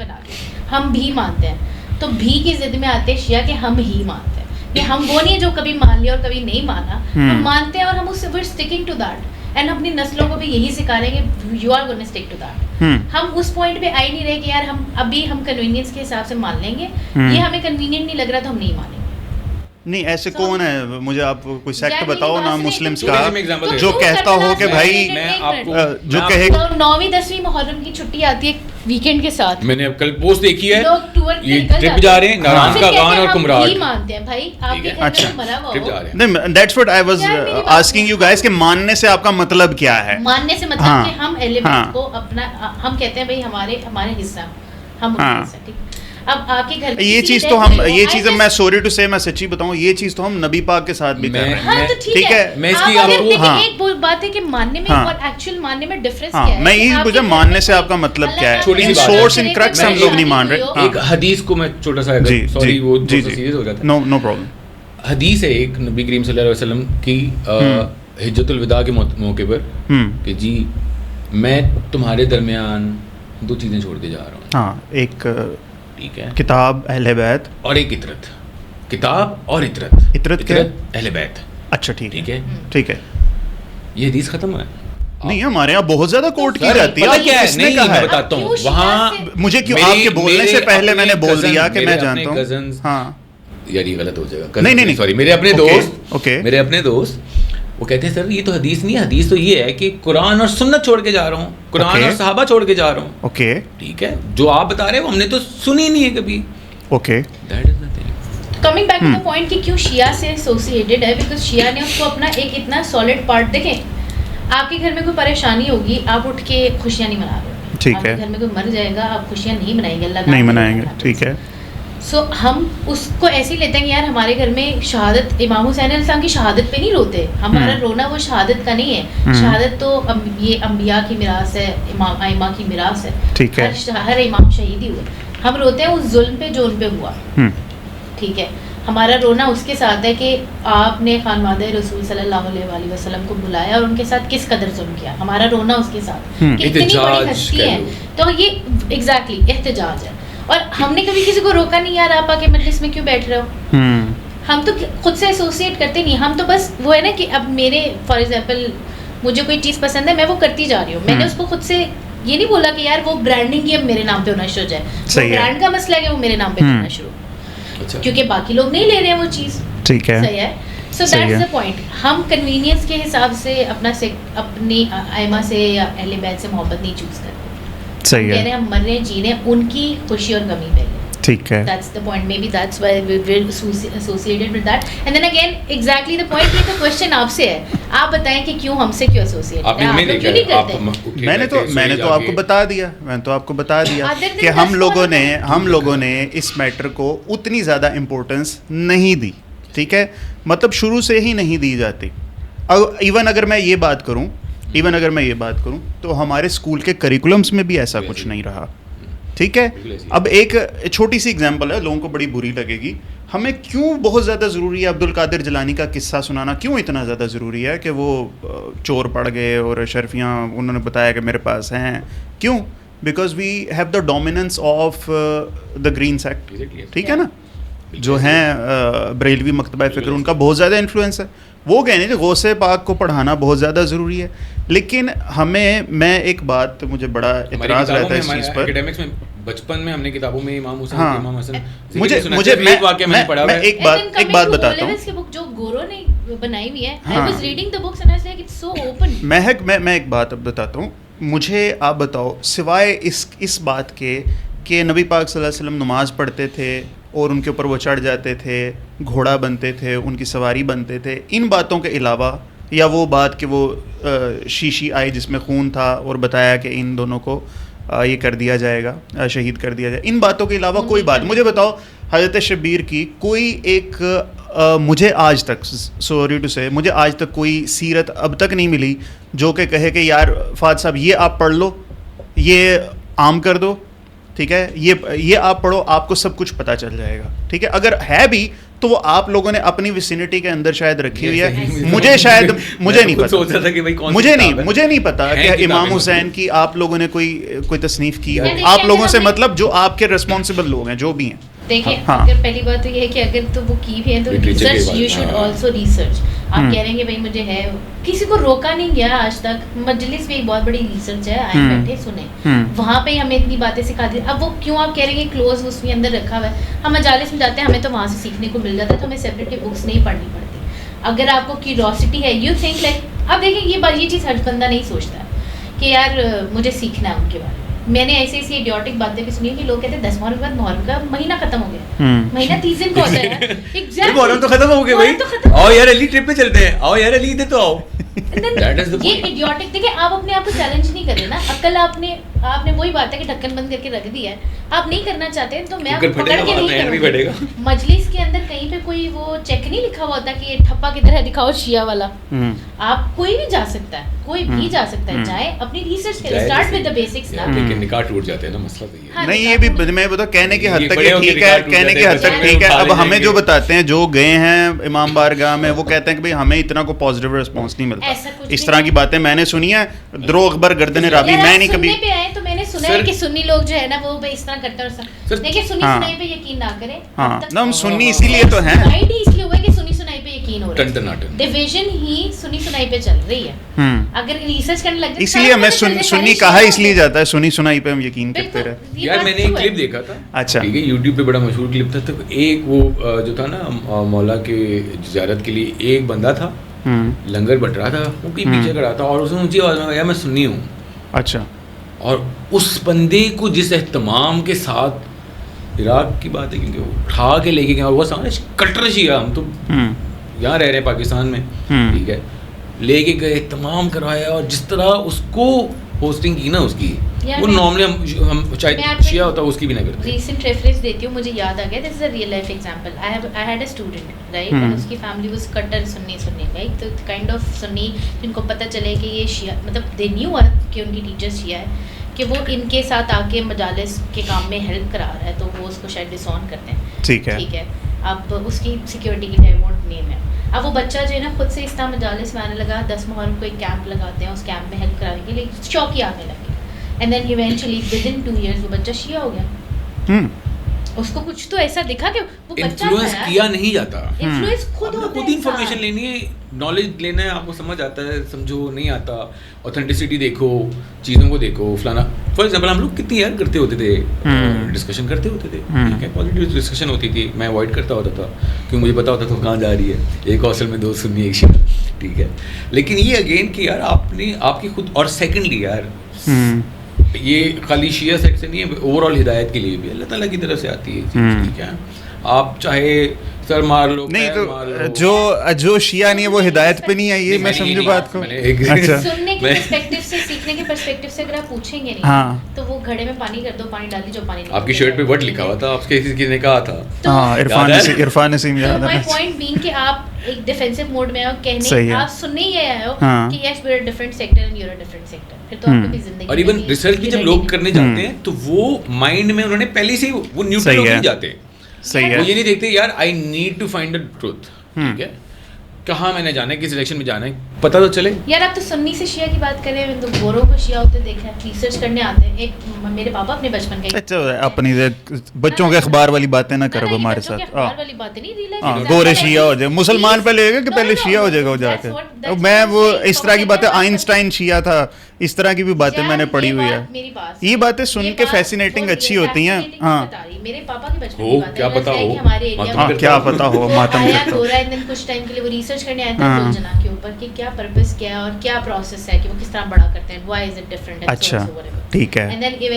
ہم بھی مانتے ہیں تو بھی کی ضد میں آتے ہیں شیعہ کہ ہم ہی مانتے ہیں. کہ ہم وہ نہیں ہے جو کبھی مان لیا اور کبھی نہیں مانا, ہم مانتے ہیں اور ہم اس سے we're sticking to that and اپنی نسلوں کو بھی یہی سکھا رہے ہیں کہ you are gonna stick to that. ہم اس پوائنٹ پہ آ ہی نہیں رہے کہ یار ہم ابھی ہم کنوینئنس کے حساب سے مان لیں گے, یہ ہمیں کنوینئنٹ نہیں لگ رہا تو ہم نہیں مانیں گے. نہیں ایسے کون ہے, مجھے آپ کوئی سیکٹ بتاؤ نا مسلمس کا جو کہتا ہو کہ بھائی جو کہے 9ویں 10ویں محرم کی چھٹی آتی ہے ویکینڈ کے ساتھ. میں نے اب کل پوسٹ دیکھی ہے یہ ٹرپ جا رہے ہیں ناران کا گان اور کمراٹ مانتے ہیں بھائی آپ کے گھر میں مرا ہوا ہو. نہیں that's what I was asking you guys کہ ماننے سے آپ کا مطلب کیا ہے؟ ماننے سے مطلب کہ ہم اہل بیت کو اپنا ہم کہتے ہیں بھائی ہمارے حصہ ہم حصہ. ٹھیک اب آپ کے گھر یہ چیز تو ہم یہ چیز میں سوری ٹو سے میں سچی بتاؤں یہ چیز تو ہم نبی پاک کے ساتھ بھی کر رہے ہیں. ٹھیک ہے میں اس کی ایک بات ہے کہ ماننے میں اور ایکچوئل ماننے میں ڈفرنس کیا ہے. میں یہ مجھے ماننے سے آپ کا مطلب کیا ہے؟ ان سورس ان کرکس ہم لوگ نہیں مان رہے. ایک حدیث کو میں چھوٹا سا سوری وہ سیریس ہو جاتا ہے. No problem. حدیث ہے ایک نبی کریم صلی اللہ علیہ وسلم کی حجۃ الوداع کے موقع پر کہ جی میں تمہارے درمیان 2 چیزیں چھوڑ کے جا رہا ہوں. ہاں ایک ٹھیک ہے کتاب اہل بیت اور ایک عطرت. کتاب اور عطرت اہل بیت. اچھا ٹھیک ہے ٹھیک ہے. یہ حدیث ختم ہے نہیں ہمارے یہاں بہت زیادہ کوٹ کی جاتی ہے. کیا ہے نہیں میں بتاتا ہوں وہاں مجھے کیوں آپ کے بولنے سے پہلے میں نے بول دیا کہ میں جانتا ہوں. ہاں یار یہ غلط ہو جائے گا. نہیں سوری میرے اپنے دوست وہ کہتے ہیں سر یہ تو حدیث نہیں ہے, حدیث تو یہ ہے کہ قرآن اور سنت چھوڑ کے جا رہا ہوں, قرآن اور صحابہ چھوڑ کے جا رہا ہوں. اوکے ٹھیک ہے جو آپ بتا رہے ہیں وہ ہم نے تو سنی نہیں ہے کبھی. Okay coming back to the point کہ کیوں شیعہ سے ایسوسیٹڈ ہے, بیکاز شیعہ نے اس کو اپنا ایک اتنا سالڈ پارٹ. دیکھیں آپ کے گھر میں کوئی پریشانی ہوگی آپ اٹھ کے خوشیاں نہیں منا رہے, ٹھیک ہے. گھر میں کوئی مر جائے گا آپ خوشیاں نہیں منائیں گے, اللہ نہیں منائیں گے, ٹھیک ہے. سو ہم اس کو ایسے ہی لیتے ہیں کہ یار ہمارے گھر میں شہادت امام حسین علیہ السلام کی شہادت پہ نہیں روتے. ہمارا رونا وہ شہادت کا نہیں ہے. شہادت تو یہ انبیاء کی میراث ہے, امام ائمہ کی میراث ہے. ٹھیک ہے. ہر امام شہید ہی ہوئے. ہم روتے ہیں اس ظلم پہ جو ان پہ ہوا. ٹھیک ہے. ہمارا رونا اس کے ساتھ ہے کہ آپ نے خانوادہ رسول صلی اللہ علیہ وسلم کو بلایا اور ان کے ساتھ کس قدر ظلم کیا. ہمارا رونا اس کے ساتھ کہ اتنی بڑی ہستی ہے. تو یہ ایگزیکٹلی احتجاج ہے. اور ہم نے کبھی کسی کو روکا نہیں یار آپ آ کے مجلس میں کیوں بیٹھ رہے ہو. ہم تو خود سے ایسوسیٹ کرتے نہیں. ہم تو بس وہ ہے نا کہ اب میرے فار ایگزامپل مجھے کوئی چیز پسند ہے میں وہ کرتی جا رہی ہوں. میں نے اس کو خود سے یہ نہیں بولا کہ یار وہ برانڈنگ ہی اب میرے نام پہ ہونا شروع ہو جائے. وہ برانڈ کا مسئلہ ہے کہ وہ میرے نام پہ ہونا شروع, کیونکہ باقی لوگ نہیں لے رہے ہیں وہ چیز. ٹھیک ہے صحیح ہے. So that's the point. ہم کنوینئنس کے حساب سے اپنی ائمہ سے یا اہل بیت سے محبت نہیں چوز کرتے. صحیح ہے. ہم مر رہے ہیں جی رہے ہیں ان کی خوشی اور غمی پہ. ٹھیک ہے. That's the point. Maybe that's why we're associated with that. And then again, exactly the point یہ تو question آپ سے ہے. آپ بتائیں کہ کیوں ہم سے کیوں associated ہے. آپ لوگ کیوں نہیں کرتے؟ میں نے تو آپ کو بتا دیا کہ ہم لوگوں نے اس میٹر کو اتنی زیادہ امپورٹنس نہیں دی. ٹھیک ہے. مطلب شروع سے ہی نہیں دی جاتی. ایون اگر میں یہ بات کروں تو ہمارے اسکول کے کریکولمس میں بھی ایسا کچھ نہیں رہا. ٹھیک ہے. اب ایک چھوٹی سی اگزامپل ہے, لوگوں کو بڑی بری لگے گی. ہمیں کیوں بہت زیادہ ضروری ہے عبد القادر جیلانی کا قصہ سنانا؟ کیوں اتنا زیادہ ضروری ہے کہ وہ چور پڑ گئے اور اشرفیاں انہوں نے بتایا کہ میرے پاس ہیں؟ کیوں؟ Because we have the dominance of the green sect. ٹھیک ہے نا, جو ہیں بریلوی مکتبہ فکر, ان کا بہت زیادہ انفلوئنس ہے. وہ کہنے کہ غوث پاک کو پڑھانا بہت زیادہ ضروری ہے. لیکن میں ایک بات مجھے بڑا اعتراض رہتا ہے اس چیز پر. بچپن میں ہم نے کتابوں میں امام حسین ایک بات بتاتا ہوں. جو گورو نے بنائی ہوئی ہے, I was reading the books and I was like it's so open. میں ایک بات اب بتاتا ہوں. مجھے آپ بتاؤ سوائے اس بات کے کہ نبی پاک صلی اللہ علیہ وسلم نماز پڑھتے تھے اور ان کے اوپر وہ چڑھ جاتے تھے, گھوڑا بنتے تھے, ان کی سواری بنتے تھے, ان باتوں کے علاوہ, یا وہ بات کہ وہ شیشی آئی جس میں خون تھا اور بتایا کہ ان دونوں کو یہ کر دیا جائے گا, شہید کر دیا جائے, ان باتوں کے علاوہ کوئی بات مجھے بتاؤ حضرت شبیر کی کوئی ایک مجھے آج تک سوری ٹو سے مجھے آج تک کوئی سیرت اب تک نہیں ملی جو کہ کہے کہ یار فہد صاحب یہ آپ پڑھ لو, یہ عام کر دو, ٹھیک ہے, یہ آپ پڑھو, آپ کو سب کچھ پتہ چل جائے گا, ٹھیک ہے. اگر ہے بھی تو وہ آپ لوگوں نے اپنی ویسینٹی کے اندر شاید رکھی ہوئی ہے. مجھے نہیں پتا کہ امام حسین کی آپ لوگوں نے کوئی تصنیف کی, آپ لوگوں سے مطلب جو آپ کے ریسپانسبل لوگ ہیں جو بھی ہیں. دیکھیں اگر پہلی بات تو یہ ہے کہ اگر تو وہ کی بھی ہے تو research, you should also research. آپ کہہ رہے ہیں کہ بھائی مجھے ہے, کسی کو روکا نہیں گیا آج تک. مجلس میں ایک بہت بڑی ریسرچ ہے, آئے بیٹھے سنیں, وہاں پہ ہمیں اتنی باتیں سکھا دی. اب وہ کیوں آپ کہہ رہے ہیں کہ کلوز اس کے اندر رکھا ہوا ہے. ہم مجالس میں جاتے ہیں, ہمیں تو وہاں سے سیکھنے کو مل جاتا ہے, تو ہمیں سیپریٹ بکس نہیں پڑھنی پڑتی. اگر آپ کو کیوریوسٹی ہے, یو تھنک لائک, اب دیکھیں یہ چیز ہر بندہ نہیں سوچتا کہ یار مجھے سیکھنا ہے ان کے بارے میں. میں نے ایسی ایڈیوٹک باتیں بھی سنی کہ لوگ کہتے ہیں 10 محرم کے بعد محرم کا مہینہ ختم ہو گیا, مہینہ 30 دن کا ہوتا ہے, محرم تو ختم ہو گیا بھائی, آؤ یار علی ٹرپ پہ چلتے ہیں, آؤ یار علی ادھر تو آؤ. یہ ایڈیوٹک دیکھیں, آپ اپنے آپ کو چیلنج نہیں کریں نا. عقل آپ نے وہی بات ہے کہ ڈھکن بند کر کے رکھ دیا ہے, آپ نہیں کرنا چاہتے ہیں تو میں آپ پکڑ کے نہیں کروں گا. مجلس کے اندر کہیں پہ کوئی وہ چیک نہیں لکھا ہوا ہوتا کہ یہ ٹھپا کدھر ہے دکھاؤ شیعہ والا. آپ کوئی بھی جا سکتا ہے, کوئی بھی جا سکتا ہے, جائے اپنی ریسرچ کریں, اسٹارٹ ود دی بیسکس نا. لیکن نکاح ٹوٹ جاتے ہیں نا, مسئلہ تو یہ ہے. نہیں یہ بھی میں بتا کہنے کی حد تک ٹھیک ہے, کہنے کی حد تک ٹھیک ہے. اب ہمیں جو بتاتے ہیں جو گئے ہیں امام بارگاہ میں, وہ کہتے ہیں کہ بھائی ہمیں اتنا کو پازیٹیو رسپانس نہیں ملتا. اس طرح کی باتیں میں نے سنی ہیں, درو اخبار گردن رابی, میں نہیں کبھی پہ آئے تو میں نے سنا ہے کہ سنی لوگ جو ہے نا وہ اس طرح کرتے ہیں. دیکھیں سنی سنائی پہ یقین نہ کریں. ہاں نا, ہم سنی اسی لیے تو ہیں, اس لیے ہوا ہے کہ سنی سنائی پہ یقین ہو رہا ہے, ڈویژن ہی سنی سنائی پہ چل رہی ہے. اگر ریسرچ کرنے لگ جائے, اسی لیے ہمیں سنی کہا اس لیے جاتا ہے, سنی سنائی پہ ہم یقین کرتے رہے. یار میں نے ایک کلپ دیکھا تھا, اچھا ٹھیک ہے, یوٹیوب پہ بڑا مشہور کلپ تھا. تو ایک وہ جو تھا نا مولا کے زیارت کے لیے ایک بندہ تھا, لنگر بٹ رہا تھا, وہ کہیں پیچھے کھڑا تھا اور اس نے اونچی آواز میں کہا میں سنی ہوں. اچھا. اور اس بندے کو جس اہتمام کے ساتھ, عراق کی بات ہے کیونکہ وہ اٹھا کے لے کے گیا, وہ سامنے کٹر شیعہ, ہم تو یہاں رہ رہے ہیں پاکستان میں, ٹھیک ہے, لے کے گئے, اہتمام کروایا, اور جس طرح اس کو ہوسٹنگ کی نا اس کی, وہ نارملی ہم چاہے شیعہ ہوتا اس کی بھی نہ کرتے. ریسنٹ ریفرنس دیتی ہوں, مجھے یاد آ گیا, this is a real life example. I had a student right, and اس کی فیملی واز کٹر سنی رائٹ, تو کائنڈ آف سنی جن کو پتہ چلے کہ یہ شیعہ, مطلب دے نیو کہ ان کی ٹیچر شیعہ ہے, کہ وہ ان کے ساتھ آ کے مجالس کے کام میں ہیلپ کرا رہا ہے, تو وہ اس کو شاید ڈس آن کرتے ہیں. ٹھیک ہے, اب اس کی سیکورٹی کے لیے وانٹ نیم ہے. اب وہ بچہ جو ہے نا خود سے اس طرح مجالس میں آنے لگا, 10 محرم کو ایک کیمپ لگاتے ہیں, اس کیمپ میں ہیلپ کرانے کے لیے شوق ہی آنے لگے, and then eventually with in 2 years وہ بچہ شیعہ ہو گیا. اس کو کچھ تو ایسا دکھا کہ وہ بچہ انفلوئنس کیا نہیں جاتا, انفلوئنس خود ہوتا ہے. خود انفارمیشن لینی ہے, نالج لینا ہے, آپ کو سمجھ آتا ہے, سمجھو نہیں آتا, اوتھینٹسٹی دیکھو, چیزوں کو دیکھو, فلانا. فار ایگزامپل ہم لوگ کتنی یار کرتے ہوتے تھے, ڈسکشن کرتے ہوتے تھے, ٹھیک ہے, پازیٹیو ڈسکشن ہوتی تھی, میں اوائڈ کرتا ہوتا تھا کیوں مجھے پتا ہوتا تھا کہاں جا رہی ہے, ایک ہاسٹل میں 2 سنی ایک شیعہ, ٹھیک ہے. لیکن یہ اگین کہ یار آپ کی خود, اور سیکنڈلی یار یہ خالی شیعہ سیٹ سے نہیں ہے, اوور آل ہدایت کے لیے بھی اللہ تعالیٰ کی طرف سے آتی ہے, ٹھیک ہے. آپ چاہے سر مار لو, نہیں تو جو شیعہ نہیں ہے وہ ہدایت پہ نہیں ہے, یہ میں سمجھوں بات کو. سننے کے پرسپیکٹیو سے, سیکھنے کے پرسپیکٹیو سے اگر آپ پوچھیں گے نہیں تو وہ گھڑے میں پانی کر دو, پانی ڈالی جو پانی. آپ کی شرٹ پہ ورڈ لکھا ہوا تھا, آپ کے کسی نے کہا تھا, ہاں عرفان نسیم یاد ہے. مائی پوائنٹ بینگ کہ آپ ایک ڈیفینسو موڈ میں آئے ہو, کہنے آپ سننے ہی آئے ہو کہ yes we are different sector and you are different sector, پھر تو آپ کو بھی زندگی. اور ایون ریسرچ بھی جب لوگ کرنے جاتے ہیں تو وہ مائنڈ میں انہوں نے پہلے سے وہ نیوٹرل ہو نہیں جاتے, صحیح ہے, وہ یہ نہیں دیکھتے یار I need to find the truth, ٹھیک ہے, کہاں میں نے جانا ہے, کس ڈائریکشن میں جانا ہے, پتہ تو چلے. یار آپ تو سنی سے شیعہ کی بات کر رہے ہیں, تو گوروں کو شیعہ ہوتے دیکھا ہے, ریسرچ کرنے آتے ہیں. ایک میرے پاپا اپنے بچپن کے, اپنی بچوں کے اخبار والی باتیں نہ کرو ہمارے ساتھ, والی باتیں نہیں, گورے شیعہ ہو جائے, مسلمان پہلے ہوگا کہ پہلے شیعہ ہو جائے گا وہ جا کے. میں وہ اس طرح کی باتیں, آئنسٹائن شیعہ تھا, اس طرح کی بھی باتیں میں نے پڑھی ہوئی ہے. یہ باتیں سن کے فیسینیٹنگ اچھی ہوتی ہیں. ہاں میرے پاپا کے بچپن کی بات ہے, کیا پتا ہو, ہاں کیا پتا ہو, ماتم کرتا ہو. کچھ ٹائم کے لیے وہ ریسرچ کرنے آیا تھا جنا کے اوپر کہ کیا پرپس کیا ہے اور کیا پروسیس ہے, کہ وہ کس طرح بڑا کرتے ہیں, وائی از اٹ ڈفرنٹ. اچھا ٹھیک ہے. اینڈ دین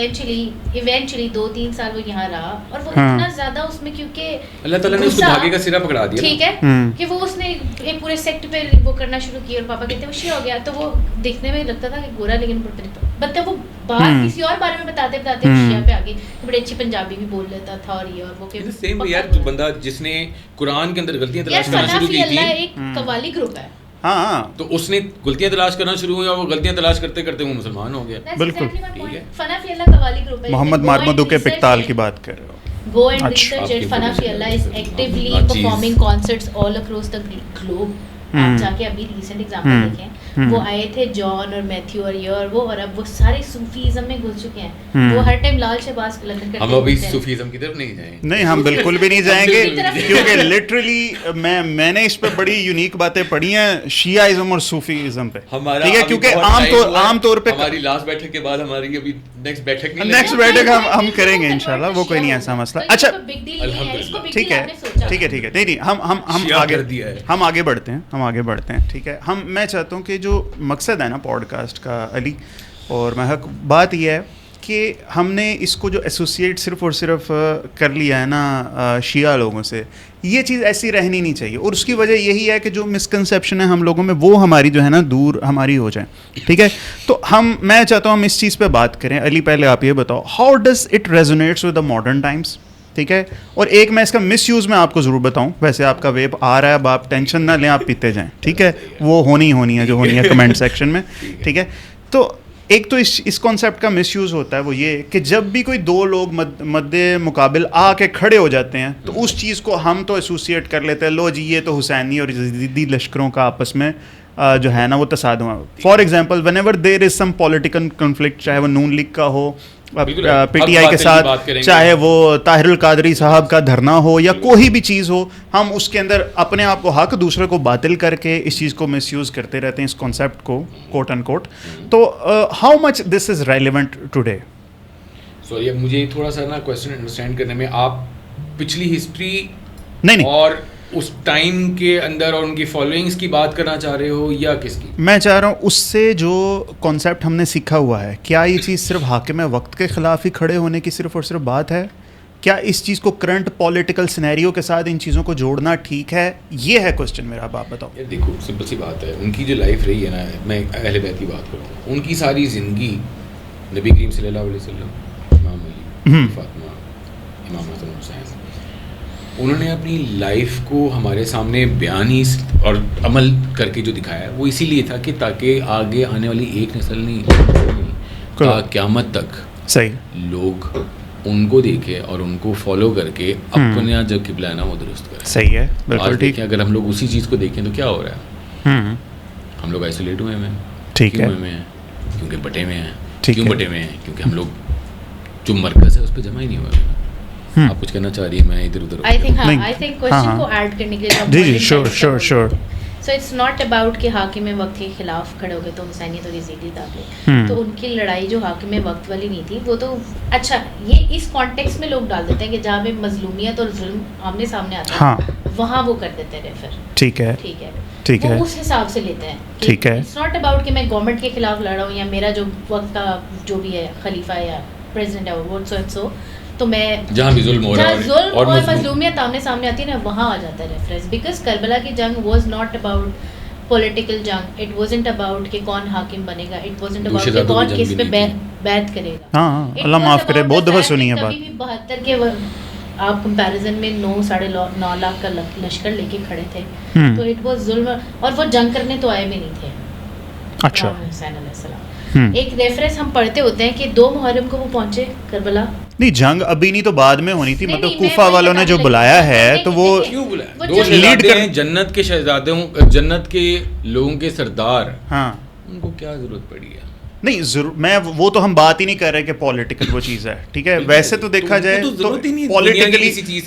ایونچولی 2-3 سال وہ یہاں رہا, اور وہ اتنا زیادہ اس میں, کیونکہ اللہ تعالیٰ نے اس کو دھاگے کا سرا پکڑا دیا, ٹھیک ہے, کہ وہ اس نے ایک پورے سیکٹ پہ وہ کرنا شروع کیا, اور پاپا کہتے ہیں وہ شیعہ ہو گیا. تو وہ دیکھنے میں لگتا تھا کہ گورا, لیکن مطلب وہ باہر کسی اور بارے میں بتاتے شیعہ پہ آگے بڑی اچھی پنجابی بھی بول لیتا تھا, اور یہ اور وہ کہ سیم یار, جو بندہ جس نے قرآن کے اندر غلطیاں تلاش کرنا شروع کی تھی, ایک قوالی گروپ ہے, ہاں تو اس نے غلطیاں تلاش کرنا شروع ہوا, وہ غلطیاں تلاش کرتے کرتے وہ مسلمان ہو گیا. بالکل ٹھیک ہے, فنا فی اللہ قوالی گروپ ہے, محمد مارمدو کے پکتال کی بات کر رہے ہو. Go and research it. Fana Fi Allah is actively performing concerts all across the globe. آپ جا کے ابھی ریسنٹ ایگزامپل دیکھیں, وہ آئے تھے جان اور میتھیو اور یہ اور وہ, اور اب وہ سارے صوفیزم میں گھس چکے ہیں. وہ ہر ٹائم لال شہباز کو لندن کرتے ہیں. ہم ابھی صوفیزم کی طرف نہیں جائیں, نہیں ہم بالکل بھی نہیں جائیں گے, کیونکہ لٹرلی میں نے اس پہ بڑی یونیک باتیں پڑھی ہیں شیعہ اور صوفیزم پہ. ٹھیک ہے, کیونکہ عام طور پہ ہماری لاسٹ بیٹھک کے بعد ہماری ابھی نیکسٹ بیٹھک ہم کریں گے انشاءاللہ, وہ کوئی نہیں ایسا مسئلہ. اچھا ٹھیک ہے نہیں ہم آگے بڑھتے ہیں. ٹھیک ہے, میں چاہتا ہوں کہ جو مقصد ہے نا پوڈ کاسٹ کا علی اور مہک, بات یہ ہے کہ ہم نے اس کو جو ایسوسیٹ صرف اور صرف کر لیا ہے نا شیعہ لوگوں سے, یہ چیز ایسی رہنی نہیں چاہیے. اور اس کی وجہ یہی ہے کہ جو مسکنسیپشن ہے ہم لوگوں میں وہ ہماری جو ہے نا دور ہماری ہو جائیں. ٹھیک ہے, تو میں چاہتا ہوں ہم اس چیز پہ بات کریں. علی پہلے آپ یہ بتاؤ, how does it resonates with the modern times. ٹھیک ہے, اور ایک میں اس کا مس یوز میں آپ کو ضرور بتاؤں. ویسے آپ کا ویب آ رہا ہے, اب آپ ٹینشن نہ لیں, آپ پیتے جائیں. ٹھیک ہے, وہ ہونی ہے جو ہونی ہے کمنٹ سیکشن میں. ٹھیک ہے, تو ایک تو اس کانسیپٹ کا مس یوز ہوتا ہے, وہ یہ کہ جب بھی کوئی دو لوگ مد مقابل آ کے کھڑے ہو جاتے ہیں تو اس چیز کو ہم تو ایسوسیٹ کر لیتے ہیں, لو جی یہ تو حسینی اور یزیدی لشکروں کا آپس میں جو ہے نا وہ تصادم ہے. For example when ever there is some political conflict, چاہے وہ نون لیگ کا ہو پی ٹی آئی کے ساتھ, چاہے وہ طاہر القادری صاحب کا دھرنا ہو یا کوئی بھی چیز ہو, ہم اس کے اندر اپنے آپ کو حق, دوسرے کو باطل کر کے اس چیز کو مس یوز کرتے رہتے ہیں, اس کانسیپٹ کو کوٹ ان کوٹ. تو how much this is relevant today. Sorry, اب مجھے تھوڑا سا نا کوشچن انڈرسٹینڈ کرنے میں, آپ پچھلی ہسٹری نہیں اور اس ٹائم کے اندر اور ان کی فالوئنگس کی بات کرنا چاہ رہے ہو یا کس کی؟ میں چاہ رہا ہوں اس سے جو کانسیپٹ ہم نے سیکھا ہوا ہے, کیا یہ چیز صرف حاکم وقت کے خلاف ہی کھڑے ہونے کی صرف اور صرف بات ہے؟ کیا اس چیز کو کرنٹ پولیٹیکل سینیریو کے ساتھ ان چیزوں کو جوڑنا ٹھیک ہے؟ یہ ہے کوشچن میرا. آپ بتاؤ. دیکھو سمپل سی بات ہے, ان کی جو لائف رہی ہے نا, میں اہل بیت کی بات کرتا ہوں, ان کی ساری زندگی نبی کریم صلی اللہ علیہ وسلم, امام علی, فاطمہ, امام حسن حسین, انہوں نے اپنی لائف کو ہمارے سامنے بیان ہی اور عمل کر کے جو دکھایا ہے وہ اسی لیے تھا کہ تاکہ آگے آنے والی ایک نسل نہیں, قیامت تک صحیح لوگ ان کو دیکھے اور ان کو فالو کر کے اپنا جو قبلہ ہے نا وہ درست کرے. صحیح ہے, بالکل ٹھیک. اگر ہم لوگ اسی چیز کو دیکھیں تو کیا ہو رہا ہے, ہم لوگ آئسولیٹ ہوئے ہیں. ٹھیک ہے, کیونکہ بٹے ہوئے ہیں. کیوں بٹے ہوئے ہیں؟ کیونکہ ہم لوگ جو مرکز ہے اس پہ جمع ہی نہیں ہوئے. آپ کچھ کہنا چاہ رہی ہے, میں ادھر ادھر I think question کو ایڈ کرنے کے لیے جی شور. So it's not about کہ حاکم وقت کے خلاف کھڑے ہو گئے تو حسینیت اور یزیدی داخلے, تو ان کی لڑائی جو حاکم وقت والی نہیں تھی وہ تو اچھا یہ اس کانٹیکس میں لوگ ڈال دیتے ہیں کہ جہاں پہ مظلومیت اور ظلم آمنے سامنے آتا ہے وہاں وہ کر دیتے ہیں ریفر. ٹھیک ہے, وہ اس حساب سے لیتے ہیں. ٹھیک ہے, اٹس ناٹ اباؤٹ کہ میں گورنمنٹ کے خلاف لڑ رہا ہوں یا میرا جو وقت کا جو بھی ہے خلیفہ یا پریزیڈنٹ ہے وہ سو اینڈ سو, تو میں جہاں بھی ظلم ہو رہا ہے ظلم اور مظلومیت آمنے سامنے آتی ہے نا وہاں آ جاتا ہے ریفرنس. بیکاز کربلا کی جنگ واز ناٹ اباؤٹ پولیٹیکل جنگ, اٹ وازنٹ اباؤٹ کہ کون حاکم بنے گا, اٹ وازنٹ اباؤٹ کہ کون کس پہ بیعت کرے گا. ہاں اللہ معاف کرے, بہت دفعہ سنی ہے بات. 72 کے آپ کمپیریزن میں 9-9.5 لاکھ کا لشکر لے کے کھڑے تھے, تو اٹ واز ظلم, اور وہ جنگ کرنے تو آئے بھی نہیں تھے. اچھا, حسین علیہ السلام ایک ریفرنس ہم پڑھتے ہوتے ہیں کہ 2 محرم کو وہ پہنچے کربلا. نہیں جنگ ابھی نہیں تو بعد میں ہونی تھی, مطلب کوفہ والوں نے جو بلایا ہے تو وہ کیوں بلایا؟ 2 شہزادے ہیں, جنت کے شہزادے ہوں, جنت کے لوگوں کے سردار, ہاں ان کو کیا ضرورت پڑی ہے؟ نہیں ضرور, میں وہ تو ہم بات ہی نہیں کر رہے کہ پولیٹیکل وہ چیز ہے. ٹھیک ہے, ویسے تو دیکھا جائے تو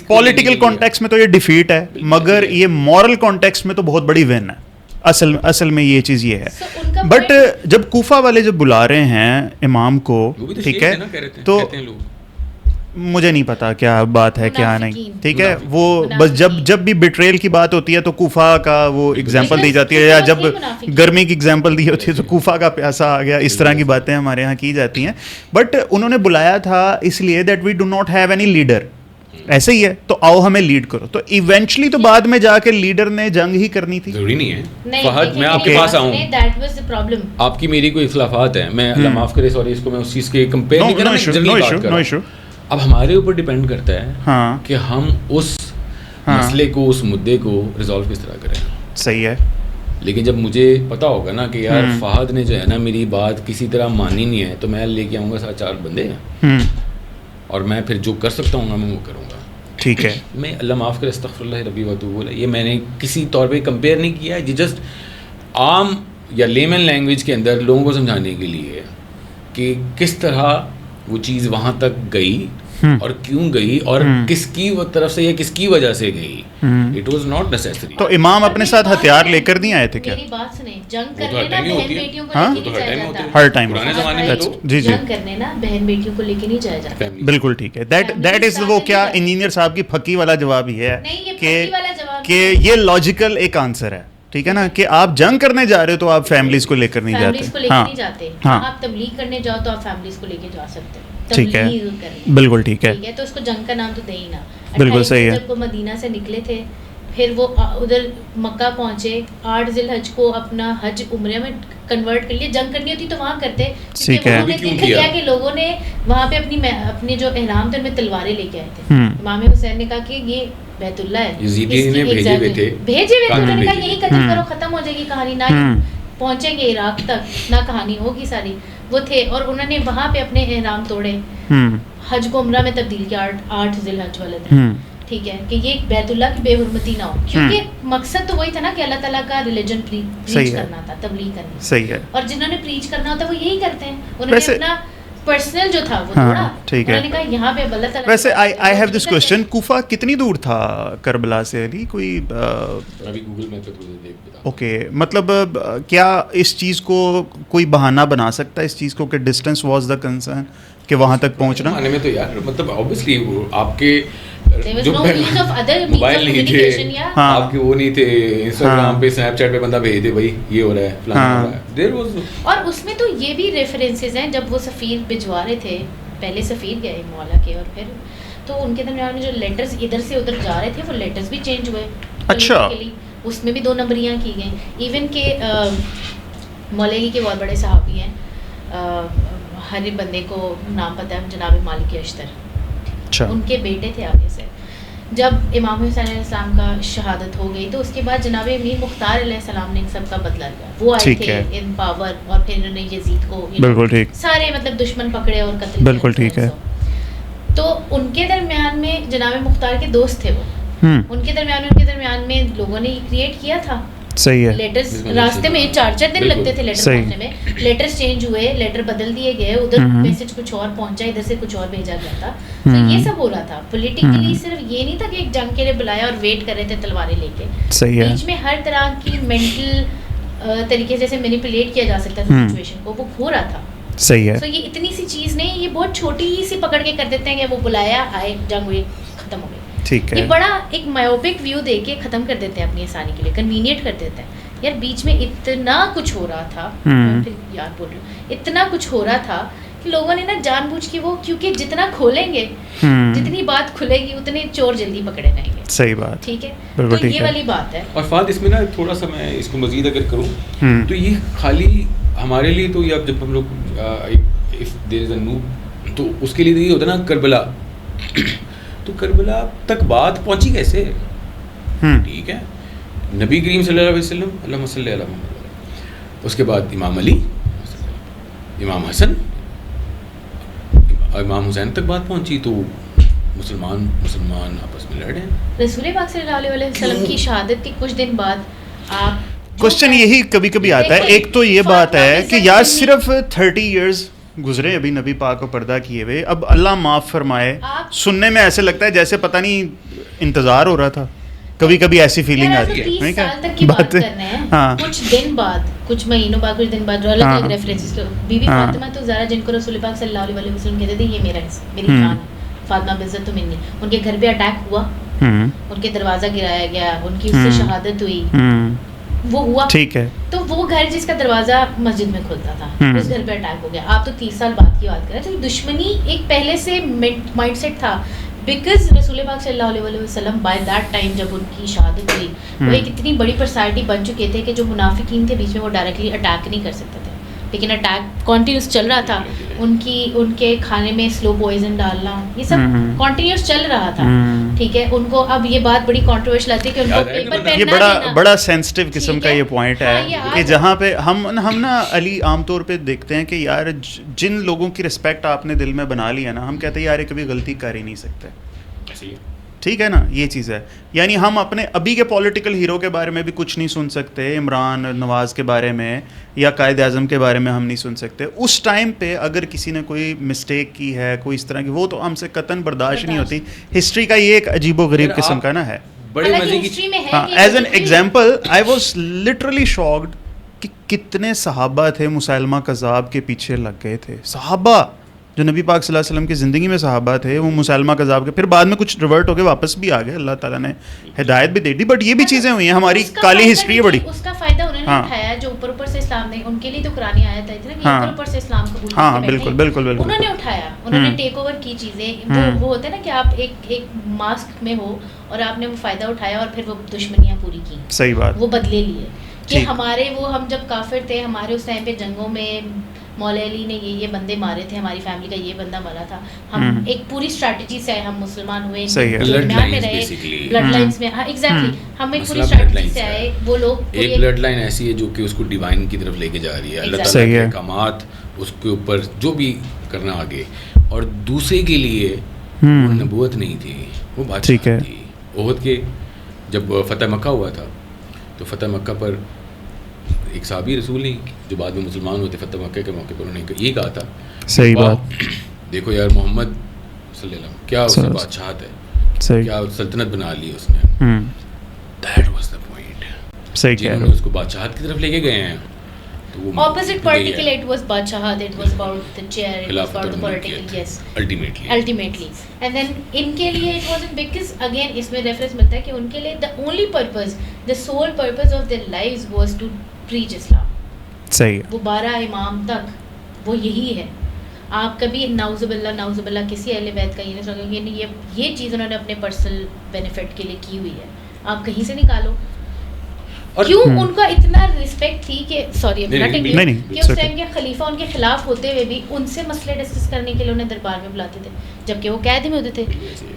پولیٹیکل کانٹیکسٹ میں تو یہ ڈیفیٹ ہے, مگر یہ مورل کانٹیکسٹ میں تو بہت بڑی ون ہے. اصل میں یہ چیز یہ ہے. بٹ جب کوفہ والے جب بلا رہے ہیں امام کو, ٹھیک ہے, تو مجھے نہیں پتا کیا بات ہے کیا نہیں. ٹھیک ہے, وہ بس جب بھی بٹریل کی بات ہوتی ہے تو کوفہ کا وہ اگزامپل دی جاتی ہے, یا جب گرمی کی اگزامپل دی ہوتی ہے تو کوفہ کا پیاسا آ گیا, اس طرح کی باتیں ہمارے یہاں کی جاتی ہیں. بٹ انہوں نے بلایا تھا اس لیے that we do not have any leader, ایسے ہی ہے تو آؤ ہمیں لیڈ کرو. تو ایونچولی تو بعد میں جا کے لیڈر نے جنگ ہی کرنی تھی. ضروری نہیں ہے فہد, میں آپ کے پاس آؤں, آپ کی میری کوئی اختلافات ہیں, میں اللہ معاف کرے سوری اس کو میں اس چیز کے کمپیئر نہیں کر رہا ہوں. اب ہمارے اوپر ڈیپینڈ کرتا ہے کہ ہم اس مسئلے کو, اس مدعے کو ریزالو کس طرح کریں. صحیح ہے, لیکن جب مجھے پتا ہوگا نا کہ یار فہد نے جو ہے نا میری بات کسی طرح مانی نہیں ہے, تو میں لے کے آؤں گا 4 بندے اور میں پھر جو کر سکتا ہوں میں وہ کروں گا. ٹھیک ہے, میں اللہ معاف کرے استغفر اللہ ربی واتوب علیہ, یہ میں نے کسی طور پہ کمپیئر نہیں کیا ہے, یہ جسٹ عام یا لیمن لینگویج کے اندر لوگوں کو سمجھانے کے لیے کہ کس طرح وہ چیز وہاں تک گئی اور کیوں گئی اور کس کی طرف سے یا کس کی وجہ سے گئی. It was not necessary. تو امام اپنے ساتھ ہتھیار لے کر نہیں آئے تھے کیا؟ میری بات سنیں, جنگ کرنے نا بہن بیٹیوں کو لے کے نہیں جایا جاتا. ہر ٹائم پرانے زمانے میں تو جی جنگ کرنے نا بہن بیٹیوں کو لے کے نہیں جایا جاتا. بالکل ٹھیک ہے. دیٹ از وہ کیا انجینئر صاحب کی پھکی والا جواب ہی ہے کہ یہ لاجیکل ایک آنسر ہے, ٹھیک ہے نا, کہ آپ جنگ کرنے جا رہے ہو تو آپ فیملیز کو لے کر نہیں جاتے. ہاں, آپ تبلیغ کرنے جاؤ تو آپ فیملیز کو لے کے جا سکتے ہیں. ٹھیک ہے, بالکل ٹھیک ہے. تو اس کو جنگ کا نام تو دے ہی نا. بالکل صحیح ہے. جب وہ مدینہ سے نکلے تھے, پھر وہ ادھر مکہ پہنچے, 8 ذی الحج کو اپنا حج عمرے میں کنورٹ کر لیا. جنگ کرنی ہوتی تو وہاں کرتے, کیونکہ انہوں نے دیکھا کیا کہ لوگوں نے وہاں پہ اپنے جو احرام تھے ان میں تلواریں لے کے آئے تھے. امام حسین نے کہا کہ یہ بیت اللہ ہے, بھیجے ہوئے تھے, انہوں نے کہا یہی قتل کرو, ختم ہو جائے گی کہانی, نہ پہنچیں گے عراق تک نہ کہانی ہوگی ساری. وہ تھے اور انہوں نے وہاں پہ اپنے احرام توڑے, حج کو عمرہ میں تبدیل کیا 8 ذی الحج والے دن. ٹھیک ہے, کہ یہ بیت اللہ کی بے حرمتی نہ ہو, کیونکہ مقصد تو وہی تھا نا کہ اللہ تعالیٰ کا ریلیجن پریچ کرنا تھا, تبلیغ کرنی. صحیح ہے. اور جنہوں نے پریچ کرنا ہوتا وہ یہی کرتے ہیں. انہوں نے اپنا پرسنل جو تھا وہ توڑا. ٹھیک ہے, یہاں پہ اللہ تعالیٰ. ویسے I have this question, Kufa کتنی دور تھا کربلا سے علی؟ کوئی ابھی گوگل میپ پہ دیکھ بتا. اوکے, مطلب کیا اس چیز کو کوئی بہانہ بنا سکتا ہے اس چیز کو کہ ڈسٹینس واز دا کنسرن کہ وہاں تک پہنچنا؟ میں تو یار مطلب آبویسلی آپ کے جو موبائل نہیں تھے, آپ کے وہ نہیں تھے, انسٹاگرام پہ اسنیپ چیٹ پہ بندہ بھیج دے بھائی یہ ہو رہا ہے فلانا ہو رہا ہے. اور اس میں تو یہ بھی ریفرنسز ہیں, جب وہ سفیر بھجوا رہے تھے, پہلے سفیر گئے مولا کے, اور پھر تو ان کے درمیان میں جو لیٹرز ادھر سے ادھر جا رہے تھے وہ لیٹرز بھی چینج ہوئے. اچھا, اس میں بھی 2 نمبریاں کی گئیں. ایون کہ مولوی کے بہت بڑے صحابی ہیں, ہر بندے کو نام پتہ ہے, جناب مالک اشتر, ان کے بیٹے تھے آگے سے. جب امام حسین علیہ السلام کا شہادت ہو گئی تو اس کے بعد جناب امیر مختار علیہ السلام نے ان سب کا بدلہ لیا. وہ آئے تھے ان پاور, اور پھر انہوں نے یزید کو سارے مطلب دشمن پکڑے اور قتل. بالکل ٹھیک ہے. تو ان کے درمیان میں جناب مختار کے دوست تھے وہ, ان کے درمیان میں لوگوں نے یہ کریٹ کیا تھا. صحیح ہے. لیٹرز راستے میں 4 دن لگتے تھے لیٹر پہنچنے میں, لیٹرز چینج ہوئے, لیٹر بدل دیے گئے, ادھر میسج کچھ اور پہنچا, ادھر سے کچھ اور بھیجا گیا تھا. تو یہ سب ہو رہا تھا پولیٹیکلی. صرف یہ نہیں تھا کہ ایک جنگ کے لیے بلایا اور ویٹ کر رہے تھے تلواریں لے کے. بیچ میں ہر طرح کی مینٹل طریقے سے مینیپولیٹ کیا جا سکتا تھا سچویشن کو, وہ ہو رہا تھا. صحیح ہے. تو یہ اتنی سی چیز نہیں, یہ بہت چھوٹی سی پکڑ کے کر دیتے ہیں کہ وہ بلایا, آئے, جنگ ہوئی, ختم ہو گئی. ٹھیک ہے. یہ بڑا ایک مایوپک ویو دے کے ختم کر دیتے ہیں اپنی آسانی کے لیے, کنوینئنٹ کر دیتے ہیں. یار بیچ میں اتنا کچھ ہو رہا تھا, یار بول رہی ہوں, اتنا کچھ ہو رہا تھا کہ لوگوں نے نا جان بوجھ کے وہ, کیونکہ جتنا کھولیں گے جتنی بات کھلے گی اتنے چور جلدی پکڑے جائیں گے. صحیح بات. ٹھیک ہے, تو یہ والی بات ہے. اور فہد اس میں نا تھوڑا سا میں اس کو مزید اگر کروں تو یہ خالی ہمارے لیے تو, یا جب ہم لوگ اف دیر از اے نو, تو اس کے لیے تو یہ ہوتا ہے نا کربلا, تو کربلا تک بات پہنچی کیسے؟ ٹھیک ہے, نبی کریم صلی اللہ علیہ وسلم, اللہم صلی علی محمد, اس کے بعد امام علی, امام حسن, امام حسین تک بات پہنچی, تو مسلمان آپس میں لڑے. رسول پاک صلی اللہ علیہ وسلم کی شہادت کے کچھ دن بعد آپ کوشچن یہی کبھی کبھی آتا ہے, ایک تو یہ بات ہے کہ یار صرف 30 ایئرز گزرے ابھی نبی پاک کو پردہ کیے ہوئے, اب اللہ معاف فرمائے, سننے میں ایسے لگتا ہے جیسے پتہ نہیں انتظار ہو رہا تھا. کبھی کبھی ایسی فیلنگ آتی ہے. 30 سال تک کی بات کرنا ہے, کچھ دن بعد, کچھ مہینوں بعد, کچھ دن بعد, جو الگ الگ ریفرنسز. بی بی فاطمہ تو زہرا, جن کو رسول پاک صلی اللہ علیہ وسلم کہتے تھے یہ میری جان ہے, فاطمہ بنت منی, ان کے گھر پہ اٹیک ہوا, ان کے دروازہ گرایا گیا, ان کی اس سے شہادت ہوئی, وہ ہوا. ٹھیک ہے, تو وہ گھر جس کا دروازہ مسجد میں کھلتا تھا, اس گھر پہ اٹیک ہو گیا. آپ تو 30 سال بعد کی بات کر رہے ہیں. تو دشمنی ایک پہلے سے مائنڈ سیٹ تھا, بیکاز رسول پاک صلی اللہ علیہ وسلم بائی دیٹ ٹائم جب ان کی شہادت ہوئی, وہ ایک اتنی بڑی پرسنالٹی بن چکے تھے کہ جو منافقین تھے بیچ میں وہ ڈائریکٹلی اٹیک نہیں کر سکتے تھے, لیکن اٹیک کنٹینیوس چل رہا تھا. ان کے کھانے میں سلو پوائزن ڈالنا، یہ سب کنٹینیوس چل رہا تھا. ٹھیک ہے، ان کو اب یہ بات بڑی کنٹروورشل آتی ہے کہ ان کو پیپر پہننا، یہ بڑا سینسٹیو قسم کا یہ پوائنٹ ہے کہ جہاں پہ ہم نا علی عام طور پہ دیکھتے ہیں کہ یار جن لوگوں کی رسپیکٹ آپ نے دل میں بنا لی ہے نا، ہم کہتے ہیں یار یہ کبھی غلطی کر ہی نہیں سکتے. ٹھیک ہے نا، یہ چیز ہے. یعنی ہم اپنے ابھی کے پولیٹیکل ہیرو کے بارے میں بھی کچھ نہیں سن سکتے، عمران نواز کے بارے میں یا قائد اعظم کے بارے میں ہم نہیں سن سکتے. اس ٹائم پہ اگر کسی نے کوئی مسٹیک کی ہے، کوئی اس طرح کی، وہ تو ہم سے قطعاً برداشت نہیں ہوتی. ہسٹری کا یہ ایک عجیب و غریب قسم کا نا ہے. بڑے مزے کی ہاں، as an example I was literally shocked کہ کتنے صحابہ تھے مسیلمہ کذاب کے پیچھے لگ گئے تھے. صحابہ جو نبی پاک صلی اللہ علیہ وسلم کی زندگی میں صحابہ تھے، وہ مسیلمہ کذاب کے، پھر بعد میں کچھ ریورٹ ہو کے واپس بھی آ گئے، اللہ تعالیٰ نے ہدایت بھی دے دی. بٹ یہ بھی چیزیں ہوئی ہیں، ہماری کالی ہسٹری ہے بڑی. اس کا فائدہ انہوں نے اٹھایا جو اوپر سے اسلام نے، ان کے لیے تو قرآن آیت آئی تھی نا کہ اوپر سے اسلام قبول کرتے ہیں. ہاں بالکل بالکل بالکل، انہوں نے اٹھایا، انہوں نے ٹیک اوور کی چیزیں. وہ ہوتا ہے نا کہ آپ ایک ماسک میں ہو اور آپ نے وہ فائدہ اٹھایا اور پھر وہ دشمنیاں پوری کی. صحیح بات، وہ بدلے لیے کہ ہمارے وہ ہم جب کافر تھے، ہمارے اس ٹائم پہ جنگوں میں مولا علی نے یہ بندے مارے تھے، ہماری فیملی کا یہ بندہ مرا تھا. ہم ایک پوری اسٹریٹجی سے آئے، ہم مسلمان ہوئے، درمیان میں رہے، بلڈ لائنس میں. ہاں ایگزیکٹلی، ہم ایک پوری اسٹریٹجی سے آئے. وہ لوگ ایک بلڈ لائن ایسی ہے جو کہ اس کو ڈیوائن کی طرف لے کے جا رہی ہے، اللہ تعالیٰ کے احکامات اس کے اوپر جو بھی کرنا آگے. اور دوسرے کے لیے وہ نبوت نہیں تھی، وہ بادشاہ تھی. احد کے جب فتح مکہ ہوا تھا تو فتح مکہ پر ایک صحابی رسول نہیں جو بعد میں مسلمان ہوتے، فتح مکہ کے موقع پر انہوں نے یہ کہا تھا، صحیح بات، دیکھو یار محمد صلی اللہ علیہ وسلم کیا اس نے بادشاہت ہے، کیا سلطنت بنا لی اس نے. That was the point. صحیح کہہ رہے ہو، اس کو بادشاہت کی طرف لے کے گئے ہیں. opposite particle, it was Badshahat, it was about the chair, it was about the political, yes, ultimately. And then ان کے لیے it wasn't, because again اس میں reference ملتا ہے کہ ان کے لیے the only purpose, the sole purpose of their lives was to preach Islam. صحیح ہے. وہ 12 امام تک وہ یہی ہے. آپ کبھی نعوذ باللہ کسی اہل بیت کا یہ نہیں سنو گے، یہ چیز انہوں نے اپنے پرسنل بینیفٹ کے لیے کی ہوئی ہے. آپ کہیں سے نکالو. کیوں ان کا اتنا رسپیکٹ تھی کہ سوری کہ اس ٹائم کے خلیفہ ان کے خلاف ہوتے ہوئے بھی ان سے مسئلے ڈسکس کرنے کے لیے انہیں دربار میں بلاتے تھے، جبکہ وہ قید میں ہوتے تھے.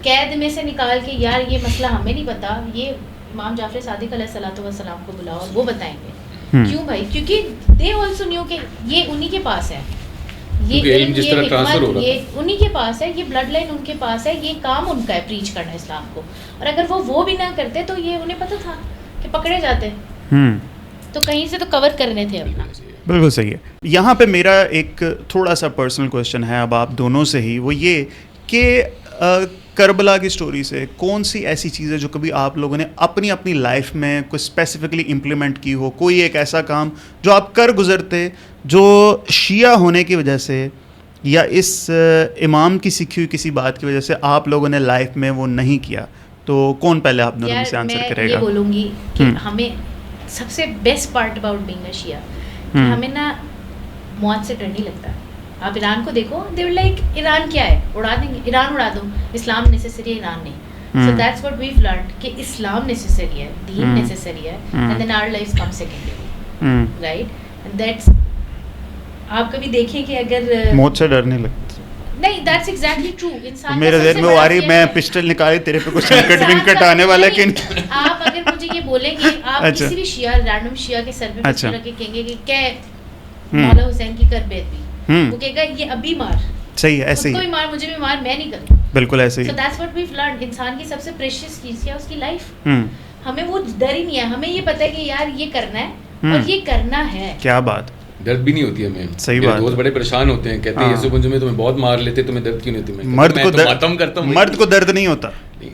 قید میں سے نکال کے یار یہ مسئلہ ہمیں نہیں پتا، یہ امام جعفر صادق علیہ الصلوۃ والسلام کو بلاؤ اور وہ بتائیں گے. کیوں بھائی؟ کیونکہ دے آلسو نیو کہ یہ انہی کے پاس ہے، یہ علم، یہ حکمت، یہ انہی کے پاس ہے، یہ بلڈ لائن ان کے پاس ہے، یہ کام ان کا ہے پریچ کرنا اسلام کو. اور اگر وہ بھی نہ کرتے تو یہ انہیں پتہ تھا کہ پکڑے جاتے، تو کہیں سے تو کور کرنے تھے اپنا. بالکل صحیح ہے. یہاں پہ میرا ایک تھوڑا سا پرسنل کویشچن ہے اب آپ دونوں سے ہی، وہ یہ کہ کربلا کی سٹوری سے کون سی ایسی چیز ہے جو کبھی آپ لوگوں نے اپنی لائف میں کوئی اسپیسیفکلی امپلیمنٹ کی ہو، کوئی ایک ایسا کام جو آپ کر گزرتے جو شیعہ ہونے کی وجہ سے یا اس امام کی سیکھی ہوئی کسی بات کی وجہ سے آپ لوگوں نے لائف میں وہ نہیں کیا؟ تو کون پہلے آپ دونوں میں سے آنسر کرے گا؟ میں یہ بولوں گی کہ ہمیں سب سے best part about being a شیعہ کہ ہمیں نا موت سے ڈر نہیں لگتا. آپ ایران کو دیکھو، دے ول لائک ایران کیا ہے، اڑا دیں گے، ایران اڑا دو، اسلام نیسیسری ہے، ایران نہیں. So that's what we've learned کہ اسلام نیسیسری ہے، دین نیسیسری ہے، and then our life come secondary, right? That's آپ کبھی دیکھیں کہ اگر موت سے ڈر نہیں لگتا. نہیں، دیٹس ایگزیکٹلی ٹرو. انسان میرے ذہن میں وہ آ رہی میں پسٹل نکالی تیرے پہ کچھ سنکٹ ونکٹ آنے والا ہے کہ نہیں. آپ اگر مجھے یہ بولیں کہ آپ کسی بھی شیعہ رینڈم شیعہ کے سر پہ پسٹل رکھ کے کہیں گے کہ کیا مولا حسین کی کر بیت بھی، وہ کہے گا یہ ابھی مار. صحیح ہے، ایسے ہی کوئی مار، مجھے بھی مار، میں نہیں کروں. بالکل ایسے ہی. So that's what we've learned. انسان کی سب سے پریشیس چیز کیا؟ اس کی لائف. ہمیں وہ ڈر ہی نہیں ہے، ہمیں یہ پتہ ہے کہ یار یہ کرنا ہے اور یہ کرنا ہے. کیا بات، درد بھی نہیں ہوتی ہمیں. صحیح بات. دوست بڑے پریشان ہوتے ہیں، کہتے ہیں یسوع گنج میں تمہیں بہت مار لیتے، تمہیں درد کیوں نہیں ہوتی؟ مرد کو ماتم کرتا ہوں، مرد کو درد نہیں ہوتا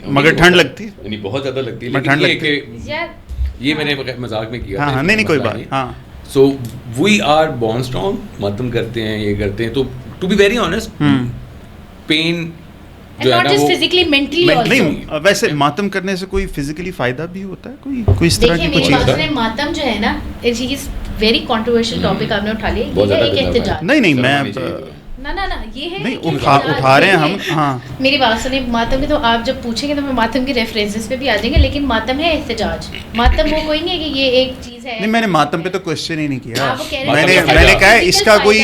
مگر ٹھنڈ لگتی ہے، یعنی بہت زیادہ لگتی ہے. لیکن یہ کہ یہ میں نے مذاق میں کیا. ہاں نہیں کوئی بات. ہاں so we are born strong. ماتم کرتے ہیں، یہ کرتے ہیں. تو to be very honest, pain جو ہے نا وہ فزیکلی مینٹلی نہیں. ویسے ماتم کرنے سے کوئی فزیکلی فائدہ بھی ہوتا ہے؟ کوئی اس طرح کی کچھ چیز؟ ماتم جو ہے نا، it is very controversial topic آپ نے اٹھا لیا. یہ ایک احتجاج نہیں میں نہ یہ ہے نہیں اٹھا رہے ہیں ہم. ہاں میری بات سنیں. ماتم میں تو آپ جب پوچھیں گے تو میں ماتم کی ریفرنسز پہ بھی آ جائیں گے، لیکن ماتم ہے احتجاج. ماتم وہ کوئی نہیں ہے کہ یہ ایک چیز ہے. نہیں، میں نے ماتم پہ تو کوشچن ہی نہیں کیا. میں نے کہا اس کا کوئی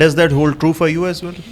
Does that hold true for you as well?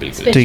spirituality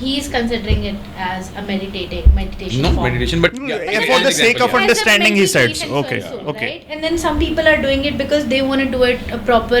He is considering it as a meditation not form. meditation, but for the sake of understanding he said. Okay. Right? And then some people are doing it because they want to do it a proper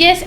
yes,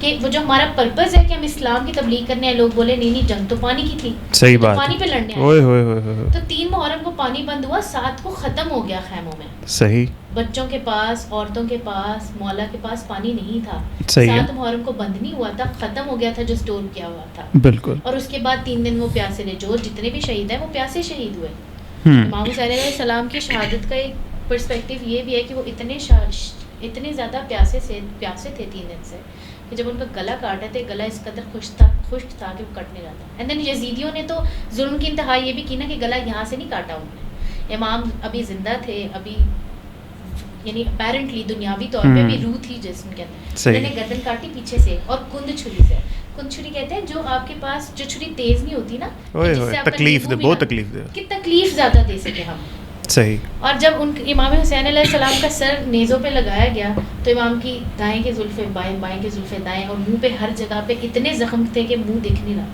کہ وہ جو ہمارا purpose ہے کہ ہم اسلام کی تبلیغ کرنے ہیں, لوگ بولے نہیں جنگ تو پانی کی تھی, صحیح بات, پانی پہ لڑنے آئے, تو 3 محرم کو پانی بند ہوا, 7 کو ختم ہو گیا خیموں میں. صحیح, بچوں کے پاس, عورتوں کے پاس, مولا کے پاس پانی نہیں تھا. 7 محرم کو بند نہیں ہوا تھا, ختم ہو گیا تھا جو اسٹور کیا ہوا تھا. بالکل. اور اس کے بعد 3 دن وہ پیاسے رہے, جو جتنے بھی شہید ہیں وہ پیاسے شہید ہوئے. امام حسین علیہ السلام کی شہادت کا ایک پرسپیکٹیو یہ بھی ہے کہ وہ اتنے زیادہ پیاسے تھے 3 دن سے کہ جب ان کا گلا کاٹے تھے, گلا اس قدر خشک تھا کہ وہ کٹ نہیں رہا تھا. اینڈ دین یزیدیوں نے تو ظلم کی انتہا یہ بھی کی نا کہ گلا یہاں سے نہیں کاٹا انہوں نے. امام ابھی زندہ تھے, ابھی یعنی اپیرنٹلی دنیاوی طور پہ ابھی روح تھی جسم کے اندر, انہوں نے گردن کاٹی پیچھے سے اور کند چھری سے. کند چھری کہتے ہیں جو آپ کے پاس جو چھری تیز نہیں ہوتی نا, تکلیف دے, بہت تکلیف دے, کہ تکلیف زیادہ دے سکے ہم. صحیح. اور جب امام حسین علیہ السلام کا سر نیزوں پہ لگایا گیا تو امام کی دائیں کے زلفیں بائیں, بائیں کے زلفیں دائیں, اور منہ پہ ہر جگہ پہ اتنے زخم تھے کہ منہ دیکھ نہیں رہا,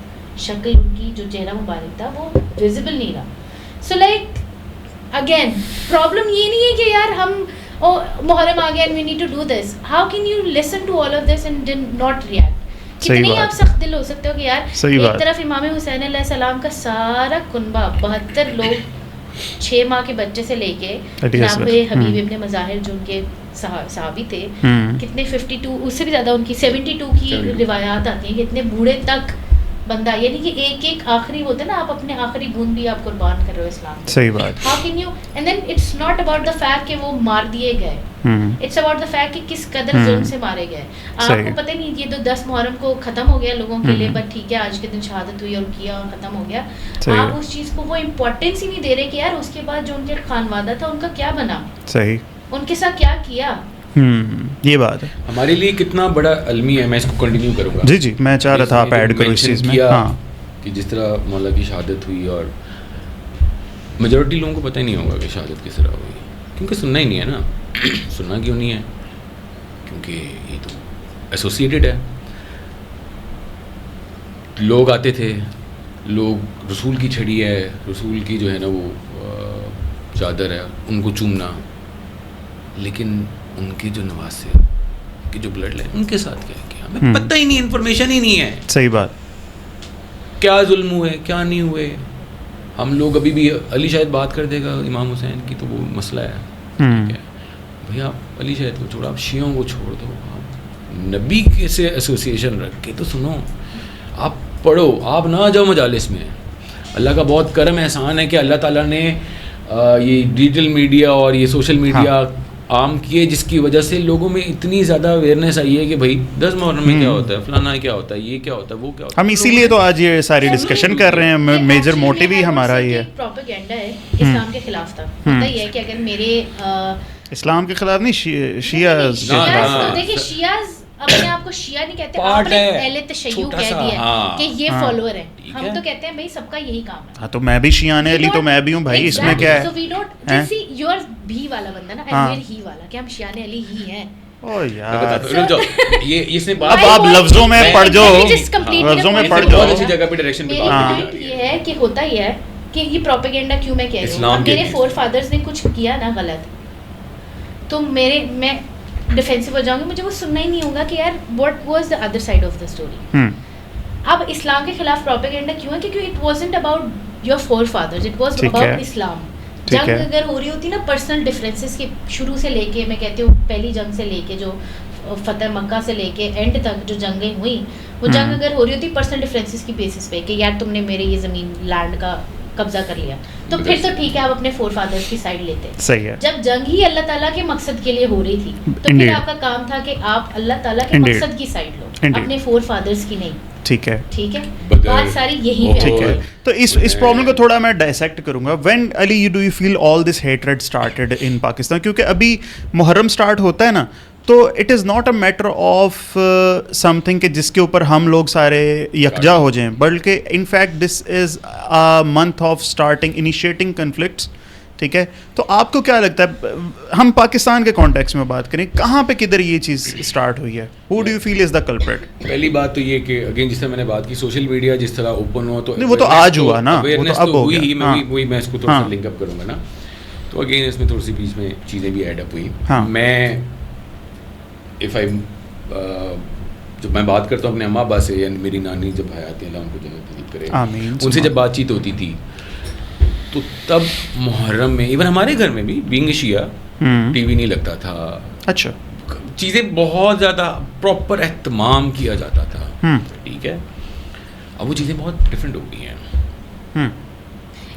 شکل ان کی جو چہرہ مبارک تھا وہ ویزیبل نہیں رہا. سو لائک اگین پرابلم یہ نہیں ہے کہ یار ہم محرم آ گیا and we need to do this. How can you listen to all of this and not react? کتنے آپ سخت دل ہو سکتے ہو کہ یار ایک طرف امام حسین علیہ السلام کا سارا کنبہ 72 لوگ 6 ماہ کے بچے سے لے کے جناب حبیب ابن مظاہر جو ان کے صحابی تھے, کتنے 52 اس سے بھی زیادہ ان کی 72 کی روایات آتی ہیں کہ اتنے بوڑھے تک بندہ, یعنی کہ ایک آخری ہوتا ہے نا, آپ اپنے آخری بوند بھی آپ قربان کر رہے ہو اسلام. صحیح بات. How can you, and then it's not about the fact کہ وہ مار دیے گئے, it's about the fact کہ کس قدر ظلم سے مارے گئے. آپ کو پتہ نہیں, یہ تو 10 محرم کو ختم ہو گیا لوگوں کے لیے, بٹ ٹھیک ہے آج کے دن شہادت ہوئی اور کیا اور ختم ہو گیا. آپ اس چیز کو وہ امپورٹینس ہی نہیں دے رہے کہ یار اس کے بعد جو ان کے خانوادہ تھا ان کا کیا بنا, صحیح, ان کے ساتھ کیا کیا. یہ بات ہے ہمارے لیے کتنا بڑا المی ہے. میں اس کو کنٹینیو کروں گا. جی جی, میں چاہ رہا تھا آپ ایڈ کرو اس چیز میں. ہاں, کہ جس طرح مولا کی شہادت ہوئی اور میجورٹی لوگوں کو پتہ ہی نہیں ہوگا کہ شہادت کس طرح ہوئی, کیونکہ سننا ہی نہیں ہے نا. سننا کیوں نہیں ہے, کیونکہ یہ تو ایسوسیٹیڈ ہے. لوگ آتے تھے, لوگ رسول کی چھڑی ہے, رسول کی جو ہے نا وہ چادر ہے, ان کو چومنا, لیکن ان کے جو نواسے, ان کی جو بلڈ لائن, ان کے ساتھ کیا کیا ہمیں پتہ ہی نہیں, انفارمیشن ہی نہیں ہے. صحیح بات. کیا ظلم ہوئے کیا نہیں ہوئے. ہم لوگ ابھی بھی, علی شاید بات کر دے گا امام حسین کی تو وہ مسئلہ ہے, ٹھیک ہے بھائی, آپ علی شاید کو چھوڑو, آپ شیعوں کو چھوڑ دو, آپ نبی کے سے ایسوسیشن رکھ کے تو سنو, آپ پڑھو, آپ نہ جاؤ مجالس میں. اللہ کا بہت کرم احسان ہے کہ اللہ تعالیٰ نے یہ ڈیجیٹل میڈیا اور یہ سوشل میڈیا عام کیے, جس کی وجہ سے لوگوں میں اتنی زیادہ اویئرنیس آئی ہے کہ بھائی 10 محرم میں کیا ہوتا ہے, فلانا کیا ہوتا ہے, یہ کیا ہوتا ہے, وہ کیا ہوتا ہے. ہم اسی لیے تو آج یہ ساری ڈسکشن کر رہے ہیں. میجر موٹیو ہی ہمارا یہ ہے. پروپیگنڈا ہے اسلام کے خلاف تھا. پتہ ہی ہے کہ اگر میرے اسلام کے خلاف نہیں, شیعہ دیکھیے, شیعہ اپنے آپ کو شیعہ نہیں کہتے, آپ نے اہل تشیع کہہ دیا کہ یہ فالوور ہیں. ہم تو کہتے ہیں بھائی سب کا یہی کام ہے. ہاں تو میں بھی شیعہ علی تو میں بھی ہوں بھائی, اس میں کیا ہے. سو وی ڈونٹ سی یور بھی والا بندہ نا, اینڈ ویئر ہی والا, کہ ہم شیعہ علی ہی ہیں. او یار یہ اس نے اب آپ لفظوں میں پڑھ جاؤ, لفظوں میں پڑھ جاؤ. اچھی جگہ پہ ڈائریکشن پہ بات یہ ہے کہ ہوتا ہی ہے کہ یہ پروپیگنڈا کیوں میں کہہ رہی ہوں. میرے فور فادرز نے کچھ کیا نا غلط, تو میں ڈیفینسو ہو جاؤں گی, مجھے وہ سننا ہی نہیں ہوگا کہ یار what was the other side of the story. اب اسلام کے خلاف پروپیگنڈا کیوں ہے, کیونکہ it wasn't about your forefathers, it was about اسلام. جنگ اگر ہو رہی ہوتی نا پرسنل ڈفرینسز کی, شروع سے لے کے, میں کہتی ہوں پہلی جنگ سے لے کے جو فتح مکہ سے لے کے اینڈ تک جو جنگیں ہوئیں, وہ جنگ اگر ہو رہی ہوتی پرسنل ڈفرینسز کی بیسس پہ کہ یار تم نے میرے یہ زمین لینڈ کا قبضہ کر لیا, تو پھر تو ٹھیک ہے آپ اپنے فور فادرز کی سائڈ لیتے. صحیح ہے. جب جنگ ہی اللہ تعالیٰ کے مقصد کے لیے ہو رہی تھی تو پھر آپ کا کام تھا کہ آپ اللہ تعالیٰ کے مقصد کی سائڈ لو, اپنے فور فادرز کی نہیں. ٹھیک ہے, ٹھیک ہے, بات ساری یہی ہے. ٹھیک ہے, تو اس پرابلم کو تھوڑا میں ڈائسیکٹ کروں گا. When Ali do you feel all this hatred started in Pakistan, کیونکہ ابھی محرم اسٹارٹ ہوتا ہے نا, تو it is not a matter of something کہ جس کے اوپر ہم لوگ سارے یکجا ہو جائیں, بلکہ in fact this is a month of starting initiating conflicts. ٹھیک ہے, تو آپ کو کیا لگتا ہے, ہم پاکستان کے کانٹیکس میں بات کریں, کہاں پہ کدھر یہ چیز اسٹارٹ ہوئی ہے, who do you feel is the culprit? پہلی بات تو یہ کہ اگین جس طرح میں نے بات کی, سوشل میڈیا جس طرح اوپن ہوا تو وہ تو آج ہوا نا, وہ تو اب ہو گیا. وہی میں اس کو تھوڑا سا لنک اپ کروں گا نا, تو اگین اس میں تھوڑی سی بیچ میں چیزیں بھی ایڈ اپ ہوئی. میں if I جب میں بات کرتا ہوں اپنے اماں ابا سے یا میری نانی جب حیات اللہ ان کو جنت نصیب کرے آمین ان سے جب بات چیت ہوتی تھی تو تب محرم میں ایون ہمارے گھر میں بھی بینگ شیعہ ٹی وی نہیں لگتا تھا. اچھا چیزیں بہت زیادہ پراپر اہتمام کیا جاتا تھا. ٹھیک ہے, اب وہ چیزیں بہت ڈفرینٹ ہو گئی ہیں.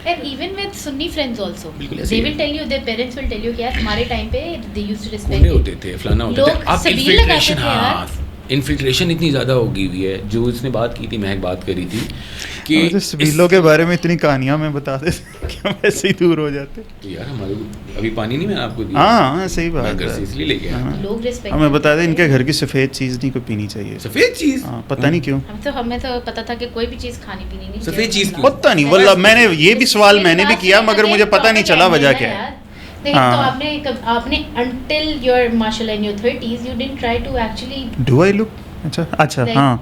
And even with Sunni friends also, they will tell you, their parents will tell you کہ یار ہمارے ٹائم پہ they used to respect. ہوتے تھے فلانا ہوتے تھے. اب انفلٹریشن, ہاں انفلٹریشن اتنی زیادہ ہو گئی ہوئی ہے. جو اس نے بات کی تھی, مہک بات کری تھی کہ سبیلوں کے بارے میں اتنی کہانیاں میں بتا دیتے کہ ہم ایسے ہی دور ہو جاتے. یار ہمارے ابھی پانی نہیں میں نے آپ کو دیا. ہاں صحیح بات ہے, اس لیے لے گیا. لوگ ریسپیکٹ ہمیں بتا دیں ان کے گھر کی سفید چیز نہیں کوئی پینی چاہیے. سفید چیز پتہ نہیں کیوں, ہمیں تو پتا تھا کہ کوئی بھی چیز کھانی پینی نہیں سفید چیز پتہ نہیں واللہ. میں نے یہ بھی سوال میں نے بھی کیا مگر مجھے پتہ نہیں چلا وجہ کیا ہے. تو آپ نے until your mashallah in your 30s you didn't try to actually do I look اچھا ہاں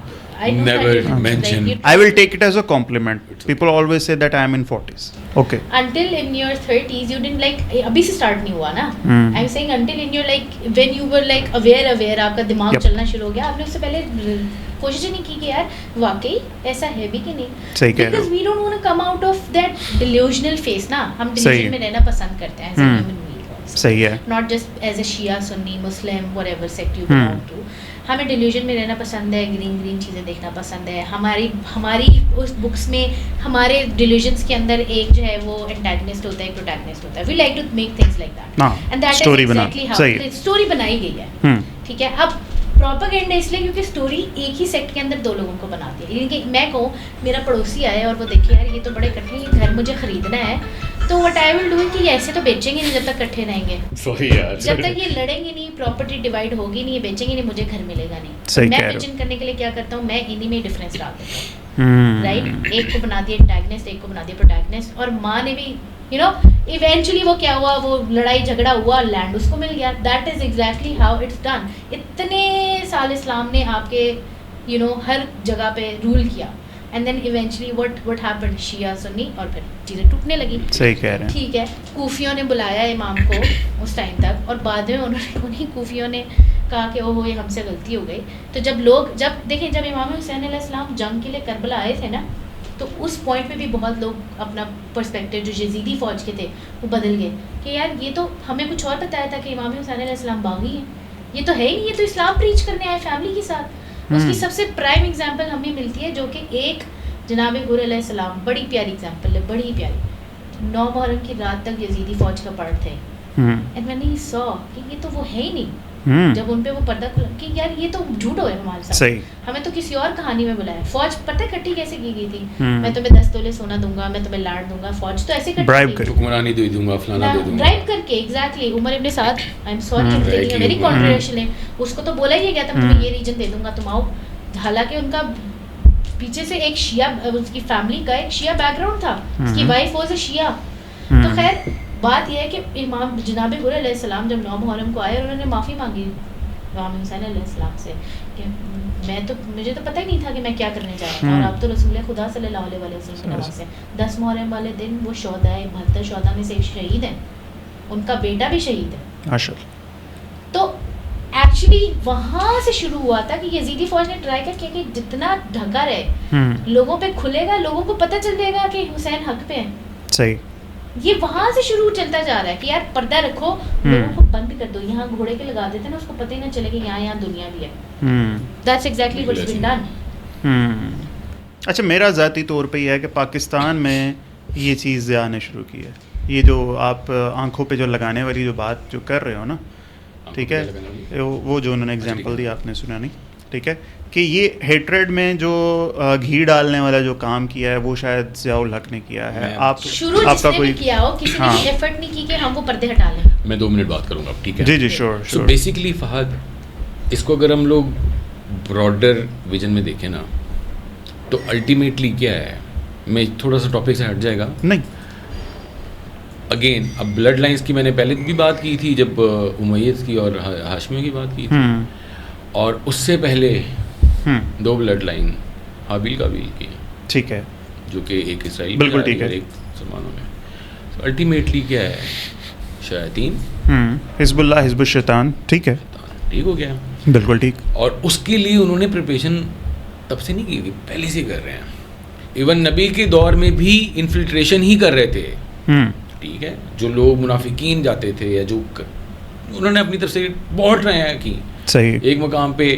never mention. I will take it as a compliment. People always say that I am in 40s. Okay. Until in your 30s you didn't like, abhi se start nahi hua na. I'm saying until in your like when you were like aware aapka dimag chalna shuru ho gaya, aapne usse pehle کوشش نہیں کی کہ یار واقعی ایسا ہے بھی کہ نہیں. صحیح کہہ رہے ہو. Because we don't want to come out of that delusional phase نا. ہم delusion میں رہنا پسند کرتے ہیں as a human being. صحیح ہے. Not just as a Shia, Sunni, Muslim, whatever sect you belong to. ہمیں ڈیلیوژن میں رہنا پسند ہے, گرین چیزیں دیکھنا پسند ہے. ہماری اس بکس میں ہمارے ڈیلیوژنس کے اندر ایک جو ہے وہ انٹیگنسٹ ہوتا ہے, ایک پروٹیگنسٹ ہوتا ہے. We like to make things like that and that is exactly how story بنائی گئی ہے. ٹھیک ہے, اب پروپیگنڈا اس لیے کیونکہ اسٹوری ایک ہی سیکٹ کے اندر دو لوگوں کو بناتی ہے. لیکن میں کہوں میرا پڑوسی آئے اور وہ دیکھے یار یہ تو بڑے کٹھے, یہ گھر مجھے خریدنا ہے, تو وٹ آئی ول ڈو کہ ایسے تو بیچیں گے نہیں جب تک کٹھے رہیں گے, جب تک یہ لڑیں گے نہیں, پراپرٹی ڈیوائڈ ہوگی نہیں, یہ بیچیں گے نہیں, مجھے گھر ملے گا نہیں. میں پیچن کرنے کے لیے کیا کرتا ہوں, میں انہیں میں ڈفرینس ڈال دیتا ہوں. رائٹ, ایک کو بنا دیا انٹیگنسٹ, ایک کو بنا دیا پروٹیگنسٹ. اور ماں نے بھی ایونچولی وہ کیا ہوا, وہ لڑائی جھگڑا ہوا, لینڈ اس کو مل گیا. That is exactly how it's done. اتنے سال اسلام نے آپ کے ہر جگہ پہ رول کیا. And then eventually what happen, شیعہ سنی, اور پھر چیزیں ٹوٹنے لگی. صحیح کہہ رہے ہیں. ٹھیک ہے, کوفیوں نے بلایا امام کو اس ٹائم تک, اور بعد میں انہیں کوفیوں نے کہا کہ اوہ یہ ہم سے غلطی ہو گئی. تو جب دیکھیں جب امام حسین علیہ السلام جنگ کے لیے کربلا آئے تھے نا, تو اس پوائنٹ پہ بھی بہت لوگ اپنا پرسپیکٹیو جو یزیدی فوج کے تھے وہ بدل گئے کہ یار یہ تو ہمیں کچھ اور بتایا تھا کہ امام حسین علیہ السلام باغی ہیں, یہ تو ہے ہی نہیں, یہ تو اسلام پریچ کرنے آئے فیملی کے ساتھ. اس کی سب سے پرائم ایگزامپل ہمیں ملتی ہے جو کہ ایک جناب حور علیہ السلام, بڑی پیاری ایگزامپل ہے, بڑی پیاری. 9 محرم کی رات تک یزیدی فوج کا پارٹ تھے, اینڈ میں نے سو کہ یہ تو وہ ہے ہی نہیں. جب ان پہ وہ پردہ کھلا کہ یار یہ تو جھوٹ ہو ہے ہمارے ساتھ, ہمیں تو کسی اور کہانی میں بلایا. فوج پتہ کٹی کیسے کی گئی تھی, میں تمہیں 10 تولے سونا دوں گا, میں تمہیں لاڑ دوں گا. فوج تو ایسے برائب کر حکمرانی دے دوں گا, فلانا دے دوں گا, برائب کر کے. ایگزیکٹلی عمر ابن سعد, آئی ایم سوری میری کنٹریڈکشن ہے, اس کو تو بولا ہی گیا تھا میں تمہیں یہ ریجن دے دوں گا, تم آؤ. حالانکہ ان کا پیچھے سے ایک شیعہ, اس کی فیملی کا ایک شیعہ بیک گراؤنڈ تھا, اس کی وائف واز اے شیعہ. تو خیر بات یہ ہے کہ امام جناب حور علیہ السلام جب 9 محرم کو آئے, انہوں نے معافی مانگی امام حسین علیہ السلام سے کہ مجھے تو پتہ ہی نہیں تھا کہ میں کیا کرنے جا رہا تھا, اور آپ تو رسول خدا صلی اللہ علیہ وسلم کے نواز سے. 10 محرم والے دن وہ شہداء 72 شہداء میں سے ایک شہید ہیں, ان کا بیٹا بھی شہید ہے. تو ایکچولی وہاں سے شروع ہوا تھا کہ یزیدی فوج نے ٹرائی کیا کہ جتنا ڈھکا رہے لوگوں پہ کھلے گا, لوگوں کو پتہ چل جائے گا کہ حسین حق پہ ہیں. صحیح, یہ وہاں سے شروع چلتا جا رہا ہے کہ یار پردہ رکھو, لوگوں کو بند کر دو. یہاں گھوڑے کے لگا دیتے نا, اس کو پتہ ہی نہ چلے کہ یہاں دنیا بھی ہے. That's exactly what is been done. اچھا, میرا ذاتی طور پہ یہ ہے کہ پاکستان میں یہ چیز آنے شروع کی ہے, یہ جو آپ آنکھوں پہ جو لگانے والی جو بات جو کر رہے ہو نا, ٹھیک ہے, وہ جو انہوں نے ایگزامپل دی آپ نے سنا نہیں, ٹھیک ہے, کہ یہ ہیٹریڈ میں جو گھی ڈالنے والا جو کام کیا ہے وہ شاید ضیاء الحق نے کیا ہے. آپ کا کوئی کیا ہو, کسی نے بھی ایفرٹ نہیں کی کہ ہم وہ پردے ہٹا لیں. میں 2 منٹ بات کروں گا, ٹھیک ہے؟ جی جی شیور. سو بیسیکلی فہد, اس کو اگر ہم لوگ براڈر ویژن میں دیکھیں نا, تو الٹیمیٹلی کیا ہے, میں تھوڑا سا ٹاپک سے ہٹ جائے گا نہیں, اگین اب بلڈ لائنس کی میں نے پہلے بھی بات کی تھی جب امیدز کی اور ہاشمیوں کی بات کی تھی, اور اس سے پہلے 2 بلڈ لائن حابیل قابیل کی, ٹھیک ہے, جو کہ ایک اسرائیل بالکل ٹھیک ہے, ایک مسلمانوں میں. الٹیمیٹلی کیا ہے, شیاطین, حزب اللہ حزب الشیطان, ٹھیک ہے, ٹھیک ہو گیا, بالکل ٹھیک. اور اس کے لیے انہوں نے پریپریشن تب سے نہیں کی تھی, پہلے سے کر رہے ہیں. ایون نبی کے دور میں بھی انفلٹریشن ہی کر رہے تھے, ٹھیک ہے, جو لوگ منافقین جاتے تھے یا جو انہوں نے اپنی طرف سے بہت ٹرائی کی. صحیح. ایک مقام پہ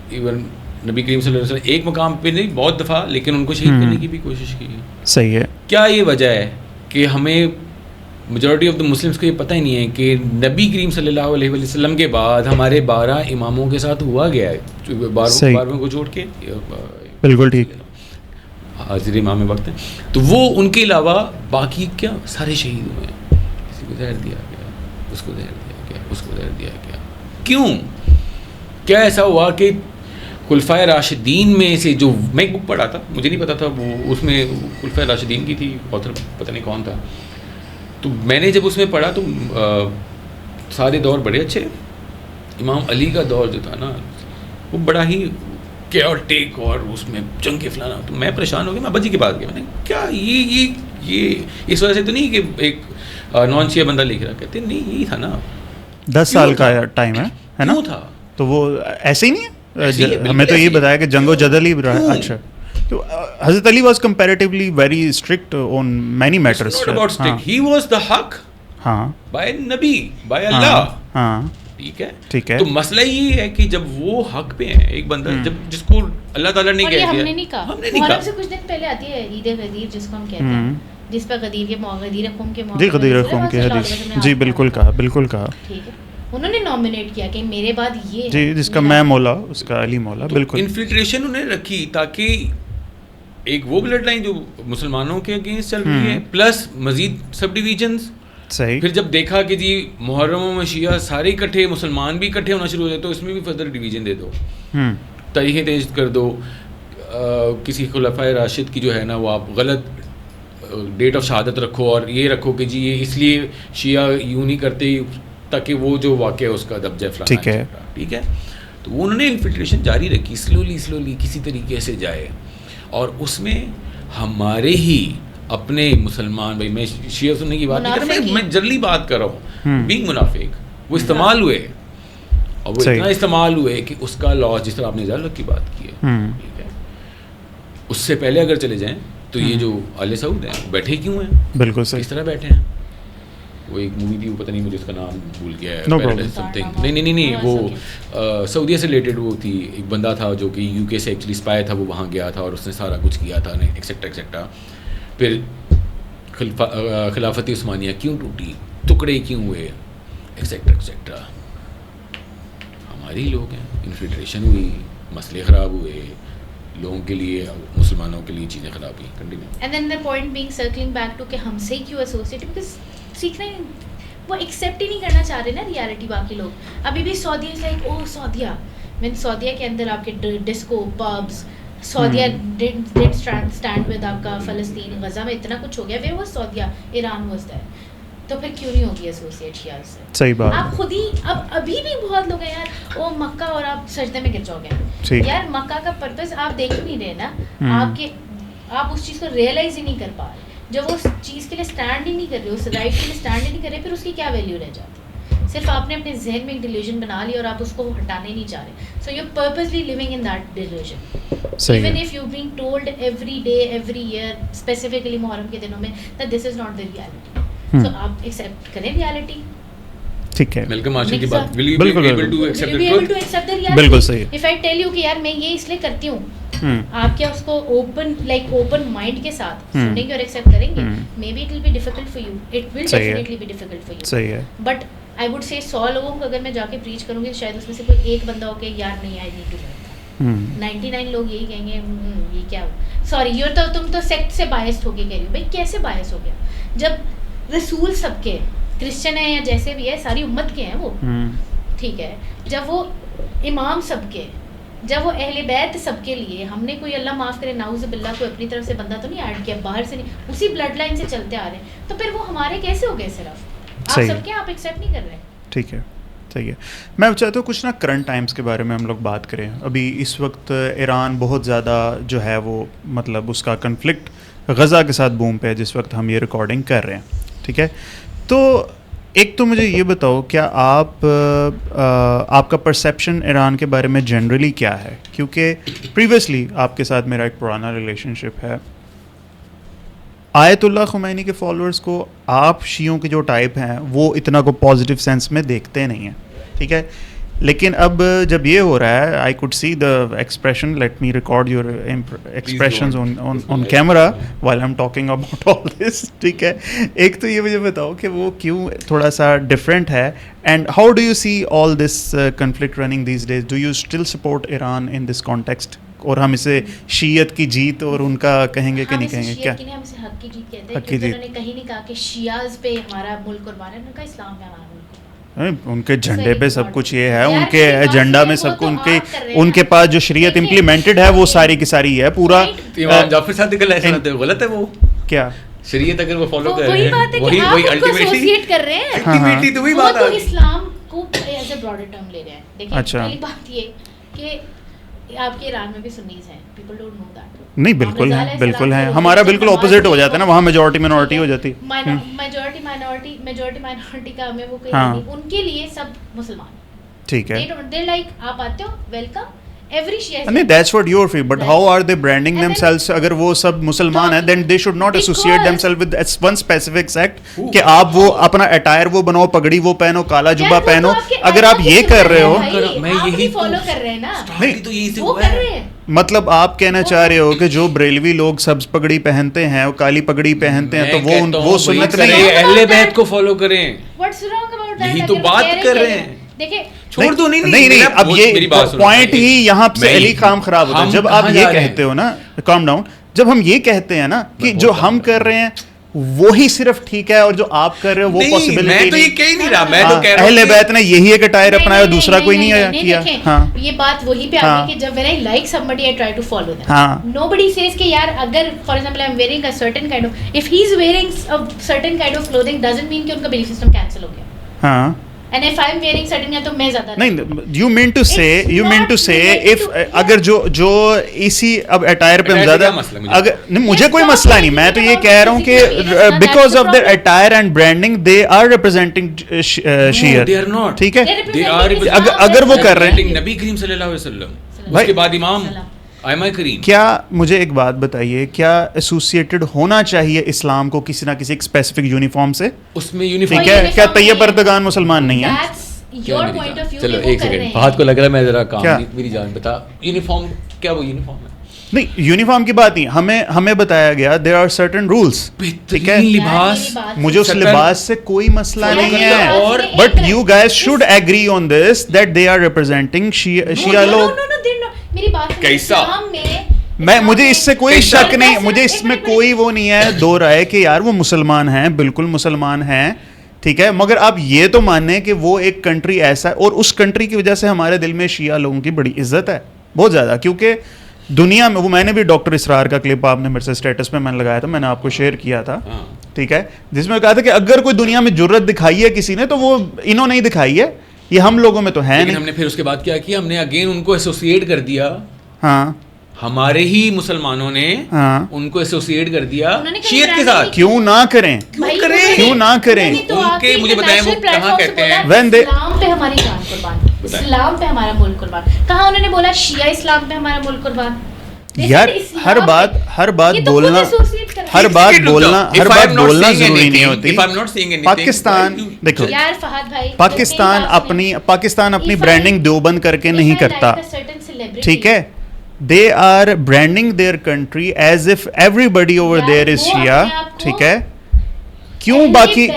ایون نبی کریم صلی اللہ علیہ وسلم ایک مقام پہ نہیں, بہت دفعہ, لیکن ان کو شہید کرنے کی بھی کوشش کی. صحیح ہے. کیا یہ وجہ ہے کہ ہمیں میجورٹی آف دا مسلمس کو یہ پتہ ہی نہیں ہے کہ نبی کریم صلی اللہ علیہ وسلم کے بعد ہمارے 12 اماموں کے ساتھ ہوا گیا ہے, 12 کو چھوڑ کے. بالکل ٹھیک. حاضر امام وقت ہیں, تو وہ ان کے علاوہ باقی کیا سارے شہید ہوئے ہیں. کسی کو زہر دیا گیا, اس کو زہر دیا گیا, اس کو زہر دیا گیا. کیوں؟ کیا ایسا ہوا کہ خلفائے راشدین میں سے, جو میں ایک بک پڑھا تھا, مجھے نہیں پتا تھا وہ اس میں خلفائے راشدین کی تھی, آتھر پتہ نہیں کون تھا, تو میں نے جب اس میں پڑھا تو سارے دور بڑے اچھے. امام علی کا دور جو تھا نا وہ بڑا ہی کیوٹک اور اس میں جنگ کے فلانا, تو میں پریشان ہو گیا. میں ابا جی کے پاس گیا, میں نے کیا یہ اس وجہ سے تو نہیں کہ ایک نان شیعہ بندہ لکھ رہا, کہتے نہیں یہی تھا نا, 10 سال کا ٹائم ہے نا, تھا تو وہ ایسے ہی نہیں ہے. ہمیں تو یہ بتایا کہ جنگ و جدل ہی رہا ہے. اچھا, تو حضرت Ali was comparatively very strict on many matters. He was the حق, ہاں, بائی نبی, بائی اللہ. ہاں ٹھیک ہے, ٹھیک ہے. تو مسئلہ یہ ہے کہ جب وہ حق پہ ہیں, ایک بندہ جب جس کو اللہ تعالیٰ نے کہہ دیا, ہم نے نہیں کہا, محرم سے کچھ دن پہلے آتی ہے عید غدیر جس کو ہم کہتے ہیں, جس پہ غدیر قوم کے جی, غدیر قوم کی حدیث, جی بالکل کہا, بالکل کہا. ٹھیک ہے, انہوں نے نامینیٹ کیا کہ میرے بعد یہ جی, جس کا میں مولا اس کا علی مولا. بالکل انفلٹریشن انہوں نے رکھی تاکہ ایک وہ بلڈ لائن جو مسلمانوں کے اگینسٹ چل رہی ہے, پلس مزید سب ڈویژنس. صحیح. پھر جب دیکھا کہ جی محرموں میں شیعہ سارے اکٹھے, مسلمان بھی اکٹھے ہونا شروع ہو جائے, تو اس میں بھی فردر ڈویژن دے دو, تاریخیں تیز کر دو. کسی خلفائے راشد کی جو ہے نا وہ آپ غلط ڈیٹ آف شہادت رکھو, اور یہ رکھو کہ جی یہ اس لیے شیعہ یوں نہیں کرتے تاکہ وہ جو واقعہ اس کا دبجہ فلانا. ٹھیک ہے, ٹھیک ہے. تو انہوں نے انفلٹریشن جاری رکھی, سلولی کسی طریقے سے جائے, اور اس میں ہمارے ہی اپنے مسلمان بھائی, میں شیعہ سننے کی بات نہیں کر رہا, میں جنرلی بات کر رہا ہوں, بینگ منافق, وہ استعمال ہوئے, اور وہ اتنا استعمال ہوئے کہ اس کا لاس, جس طرح آپ نے ظاہر کی بات کی ہے, ٹھیک ہے, اس سے پہلے اگر چلے جائیں تو یہ جو آل سعود ہیں بیٹھے کیوں ہیں؟ بالکل صحیح. اس طرح بیٹھے ہیں. وہ ایک مووی تھی, وہ پتہ نہیں مجھے اس کا نام بھول گیا ہے, سم تھنگ, نہیں, وہ سعودیہ سے ریلیٹڈ وہ تھی. ایک بندہ تھا جو کہ یو کے سے ایکچولی اسپائی تھا, وہ وہاں گیا تھا اور اس نے سارا کچھ کیا تھا, ایکسیکٹرا. پھر خلافت عثمانیہ کیوں ٹوٹی, ٹکڑے کیوں ہوئے, ایکسیکٹرا. ہمارے ہی لوگ ہیں, انفلٹریشن ہوئی, مسئلے خراب ہوئے, لوگوں کے لیے, مسلمانوں کے لیے چیزیں خراب ہوئی. Continue. And then the point being circling back to کہ ہم سے کیوں ایسوسیٹ, بیکاز سیکھنا ہی, وہ ایکسیپٹ ہی نہیں کرنا چاہ رہے نا ریالٹی. باقی لوگ ابھی بھی سعودیہ از لائک او سعودیہ, مین سعودیہ کے اندر آپ کے ڈسکو پبس, سعودیہ ڈڈ اسٹینڈ ود آپ کا فلسطین, غزہ میں اتنا کچھ ہو گیا, ویئر واز سعودیہ, ایران واز دیئر, تو پھر کیوں نہیں ہوگی ایسوسیٹ شیعہ سے؟ صحیح بات. آپ خود ہی ابھی بھی بہت لوگ ہیں یار, او مکہ, اور آپ سجدے میں گر جاؤ گے یار. مکہ کا پرپز آپ دیکھ نہیں رہے نا, آپ اس چیز کو ریئلائز ہی نہیں کر پا رہے. جب وہ اس چیز کے لیے اسٹینڈ ہی نہیں کر رہے, اس رائٹ کے لیے اسٹینڈ ہی نہیں کر رہے, پھر اس کی کیا ویلیو رہ جاتی؟ صرف آپ نے اپنے ذہن میں ایک ڈیلیوژن بنا لی اور آپ اس کو ہٹانے نہیں چاہ رہے. So you purposely living in that delusion, even if you being told every day every year, specifically محرم کے دنوں میں, that this is not the reality. سو آپ ایکسیپٹ کریں ریالٹی. ٹھیک ہے, ملکم عاشق کی بات, بالکل صحیح. اف آئی ٹیل یو کہ یار میں یہ اس لیے کرتی ہوں, آپ کیا اس کو اوپن مائنڈ کے ساتھ سنیں گے اور ایکسیپٹ کریں گے؟ Maybe it will be difficult for you, it will definitely be difficult for you. صحیح ہے. بٹ آئی وڈ سے 100 لوگوں کو اگر میں جا کے پریچ کروں گی, شاید اس میں سے کوئی ایک بندہ ہو کہ یار نہیں, آئی نیڈ ٹو لرن. 99 لوگ یہی کہیں گے یہ کیا ہو, سوری یو تم تو سیکٹ سے بائسڈ ہو کے کہہ رہی ہو. بھائی کیسے بائس ہو گیا جب رسول سب کے, کرسچن ہیں یا جیسے بھی ہے, ساری امت کے ہیں وہ, ٹھیک ہے, جب وہ امام سب کے, جب وہ اہل بیت سب کے لیے, ہم نے کوئی اللہ معاف کرے نعوذ باللہ کوئی اپنی طرف سے بندہ تو نہیں ایڈ کیا, باہر سے نہیں, اسی بلڈ لائن سے چلتے آ رہے ہیں, تو پھر وہ ہمارے کیسے ہو گئے؟ صرف آپ سب کے آپ ایکسیپٹ نہیں کر رہے. ٹھیک ہے, صحیح ہے. میں چاہتا ہوں کچھ نا کرنٹ ٹائمس کے بارے میں ہم لوگ بات کریں. ابھی اس وقت ایران بہت زیادہ جو ہے وہ مطلب اس کا کنفلکٹ غزہ کے ساتھ بوم پہ ہے جس وقت ہم یہ ریکارڈنگ کر رہے ہیں, ٹھیک ہے. تو ایک تو مجھے یہ بتاؤ, کیا آپ کا پرسیپشن ایران کے بارے میں جنرلی کیا ہے؟ کیونکہ پریویسلی آپ کے ساتھ میرا ایک پرانا ریلیشن شپ ہے. آیت اللہ خمینی کے فالوورز کو آپ شیعوں کے جو ٹائپ ہیں وہ اتنا کو پازیٹیو سینس میں دیکھتے نہیں ہیں, ٹھیک ہے, لیکن اب جب یہ ہو رہا ہے, I could see the expression, let me record your expressions on camera while I am talking about all this, ٹھیک ہے. ایک تو یہ مجھے بتاؤ کہ وہ کیوں تھوڑا سا ڈفرینٹ ہے, and how do you see all this conflict running these days? Do you still support Iran in this context? اور ہم اسے شیعت کی جیت اور ان کا کہیں گے کہ نہیں کہیں گے؟ کیا ہم اسے حق کی جیت کہتے ہیں, کیونکہ انہوں نے کہیں نہیں کہا کہ شیعز پہ ہمارا ملک قربان ہے, انہوں نے کہا اسلام پہ ہمارا ملک. ان کے جھنڈے پہ سب کچھ یہ ہے, ان کے ایجنڈا میں سب کو ان کے پاس جو شریعت امپلیمنٹڈ ہے وہ ساری کی ساری ہے. پورا امام جعفر صادق علیہ السلام غلط ہے وہ کیا شریعت اگر وہ فالو کر رہے ہیں, وہی الٹیمیٹلی کر رہے ہیں, الٹیمیٹلی تو وہی بات ہے. اسلام کو ایز اے براڈر ٹرم لے رہے ہیں. دیکھیں پہلی بات یہ کہ آپ کے ایران میں بھی سنیز ہیں, پیپل ڈونٹ نو دیٹ. نہیں بالکل ہے, بالکل ہے, ہمارا بالکل اپوزٹ ہو جاتا ہے نا, وہاں میجورٹی مائنورٹی ہو جاتی. میجورٹی مائنورٹی کا ہمیں وہ کہیں, ان کے لیے سب مسلمان, ٹھیک ہے, دے لائک آپ آتے ہو ویلکم ایوری شیئر. نہیں that's what your feel, but how are they branding themselves? اگر وہ سب مسلمان ہیں then they should not associate themselves with one specific sect کہ آپ وہ اپنا اٹائر وہ بناؤ, پگڑی وہ پہنو, کالا جبہ پہنو. اگر آپ یہ کر رہے ہو, میں یہی فالو کر رہے ہیں نا, نہیں تو یہی سے وہ کر رہے ہیں. مطلب آپ کہنا چاہ رہے ہو کہ جو بریلوی لوگ سبز پگڑی پہنتے ہیں, کالی پگڑی پہنتے ہیں, تو وہ سنت نہیں ہے. اہل بیت کو فالو کریں, یہی تو بات کر رہے ہیں. دیکھیں چھوڑ دو, نہیں, اب یہ پوائنٹ ہی یہاں سے علی خام خراب ہوتا ہے جب آپ یہ کہتے ہو نا, کام ڈاؤن, جب ہم یہ کہتے ہیں نا کہ جو ہم کر رہے ہیں وہی صرف ٹھیک ہے اور جو آپ کر رہے ہو وہ پاسبلٹی نہیں. میں تو یہ کہہ نہیں رہا, میں تو کہہ رہا ہوں اہل بیت نے یہی ایک اٹائر اپنایا, دوسرا کوئی نہیں کیا. ہاں یہ بات وہی پہ آ گئی کہ جب when I like somebody I try to follow them. Nobody says کہ یار اگر for example I'm wearing a certain kind of, if he's wearing a certain kind of clothing doesn't mean کہ ان کا belief system cancel ہو گیا. ہاں, and if I'm wearing certain تو میں زیادہ نہیں. you mean to say if اگر جو اسی اب اٹائر پہ ہم زیادہ, اگر مجھے کوئی مسئلہ نہیں, میں تو یہ کہہ رہا ہوں کہ because of their attire and branding they are representing Shia. they are not, ٹھیک ہے, اگر وہ کر رہے ہیں نبی کریم صلی اللہ علیہ وسلم, اس کے بعد امام ایمہ کریم. کیا مجھے ایک بات بتائیے, کیا ایسوسیٹڈ ہونا چاہیے اسلام کو کسی نہ کسی ایک اسپیسیفک یونیفارم سے؟ اس میں یونیفارم ٹھیک ہے, کیا طیب اردگان مسلمان نہیں ہے؟ چلو ایک سیکنڈ, فہد کو لگ رہا ہے میں ذرا کام, میری جان بتا یونیفارم کیا, وہ یونیفارم ہے نہیں, یونیفارم کی بات نہیں, ہمیں بتایا گیا دیر آر سرٹن رولس, ٹھیک ہے, مجھے اس لباس سے کوئی مسئلہ نہیں ہے, but you guys should agree on this that they are representing شیعہ لوگ. کیسا مجھے اس سے کوئی شک نہیں, مجھے اس میں کوئی وہ نہیں ہے دو رائے کہ یار وہ مسلمان ہیں, بالکل مسلمان ہیں, ٹھیک ہے, مگر آپ یہ تو مانیں کہ وہ ایک کنٹری ایسا ہے اور اس کنٹری کی وجہ سے ہمارے دل میں شیعہ لوگوں کی بڑی عزت ہے, بہت زیادہ, کیونکہ دنیا میں وہ, میں نے بھی ڈاکٹر اسرار کا کلپ آپ نے میرے سے اسٹیٹس پہ میں نے لگایا تھا, میں نے آپ کو شیئر کیا تھا, ٹھیک ہے, جس میں کہا تھا کہ اگر کوئی دنیا میں جرت دکھائی ہے کسی نے تو وہ انہوں نے ہی دکھائی ہے, یہ ہم لوگوں میں تو ہے نہیں. ہم نے پھر اس کے بعد کیا کیا, ہم نے اگین ان کو ایسوسیٹ کر دیا. ہاں, ہمارے ہی مسلمانوں نے ان کو ایسوسیٹ کر دیا شیعت کے ساتھ. کیوں نہ کریں, کیوں نہ کریں, ان کے مجھے بتائیں وہ کہاں کہتے ہیں اسلام پہ ہماری جان قربان, اسلام پہ ہمارا ملک قربان, کہاں انہوں نے بولا شیعہ اسلام پہ ہمارا ملک قربان؟ یار ہر بات بولنا ضروری نہیں ہوتی. پاکستان دیکھو, پاکستان اپنی برانڈنگ دیوبند کر کے نہیں کرتا, ٹھیک ہے, they are branding their country as if everybody over there is Shia, ٹھیک ہے, کیوں باقی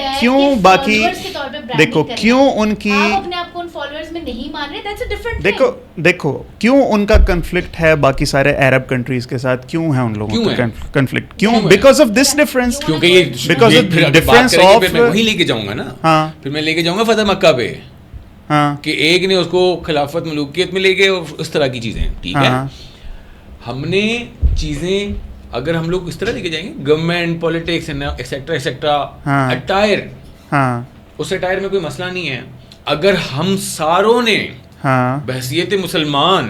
دیکھو کیوں ان کی دیکھو کیوں ان کا کنفلکٹ ہے باقی سارے عرب کنٹریز کے ساتھ, کیوں ہے ان لوگوں کا کنفلکٹ, کیوں؟ Because of this difference, because of difference of, میں وہیں لے کے جاؤں گا نا, ہاں پھر میں لے کے جاؤں گا فتح مکہ پہ, ہاں, کہ ایک نے اس کو خلافت ملوکیت میں لے گئے اور اس طرح کی چیزیں, ٹھیک ہے, ہم نے چیزیں اگر ہم لوگ اس طرح لے کے جائیں گے, government politics etcetera etcetera, entire, اس اٹائر میں کوئی مسئلہ نہیں ہے. اگر ہم ساروں نے بحثیت مسلمان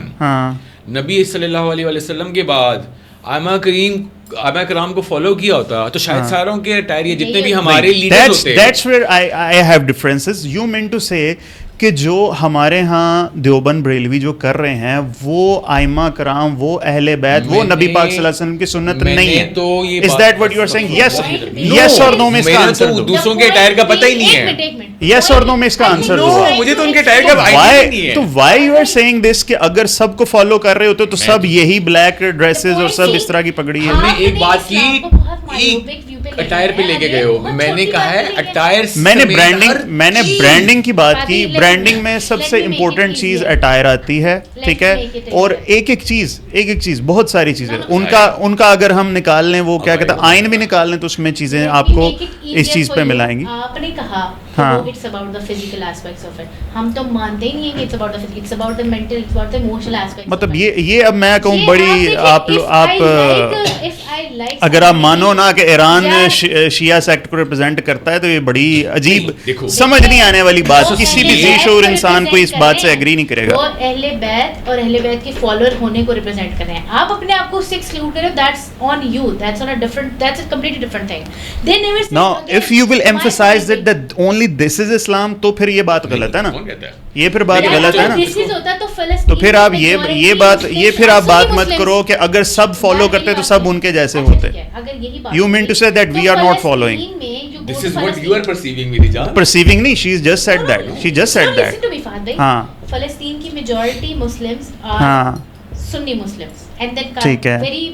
نبی صلی اللہ علیہ وسلم کے بعد آئمہ کریم آئمہ کرام کو فالو کیا ہوتا تو شاید ساروں کے اٹائر یہ جتنے بھی ہمارے لیڈرز ہوتے ہیں. That's where I have differences. You mean to say کہ جو ہمارے ہاں دیوبند بریلوی جو کر رہے ہیں وہ ائمہ کرام وہ اہل بیت وہ نبی پاک صلی اللہ علیہ وسلم کی سنت نہیں ہے. Is that what you are saying? Yes or no میں اس کا آنسر دو. دوسروں کے اٹائر کا پتہ ہی نہیں ہے. Yes or no میں اس کا آنسر دو. مجھے تو ان کے اٹائر کا آئیڈیا نہیں ہے. تو why you are saying this کہ اگر سب کو فالو کر رہے ہوتے تو سب یہی بلیک ڈریسز اور سب اس طرح کی پگڑی ہے. ہم نے ایک بات کی اٹائر پہ لے کے گئے ہو. میں نے کہا ہے اٹائر میں نے برانڈنگ کی بات کی. برانڈنگ میں سب سے امپورٹنٹ چیز اٹائر آتی ہے, ٹھیک ہے, اور ایک ایک چیز بہت ساری چیزیں ان کا اگر ہم نکال لیں وہ کیا کہتا ہے آئین بھی نکال لیں تو اس میں چیزیں آپ کو اس چیز پہ ملائیں گی. آپ نے کہا it's about the physical aspects of it. ہم تو مانتے ہی نہیں ہیں کہ it's about the physical, it's about the mental, it's about the emotional aspects. مطلب یہ اب میں کہوں بڑی آپ اگر آپ مانو نا کہ ایران شیعہ سیکٹ کو ریپرزینٹ کرتا ہے تو یہ بڑی عجیب سمجھ نہیں آنے والی بات. کسی بھی ذی شعور انسان کو اس بات سے ایگری نہیں کرے گا. وہ اہل بیت اور اہل بیت کے فالوور ہونے کو ریپرزینٹ کر رہے ہیں. آپ اپنے آپ کو اس سے ایکسکلوڈ کریں, that's on you, that's on a different, that's a completely different thing. They never say. Now if you will emphasize that only this is اسلام تو پھر یہ بات غلط ہے نا, یہ پھر بات غلط ہے نا. تو پھر آپ یہ پھر آپ بات مت کرو کہ اگر سب فالو کرتے تو سب ان کے جیسے ہوتے. You mean to say that we are not following? This is what you are perceiving with Ijaz. Perceiving نہیں, she just said that. She just said that. Listen to me, Fahad bhai. ہاں. فلسطین کی majority Muslims are Sunni Muslims and then very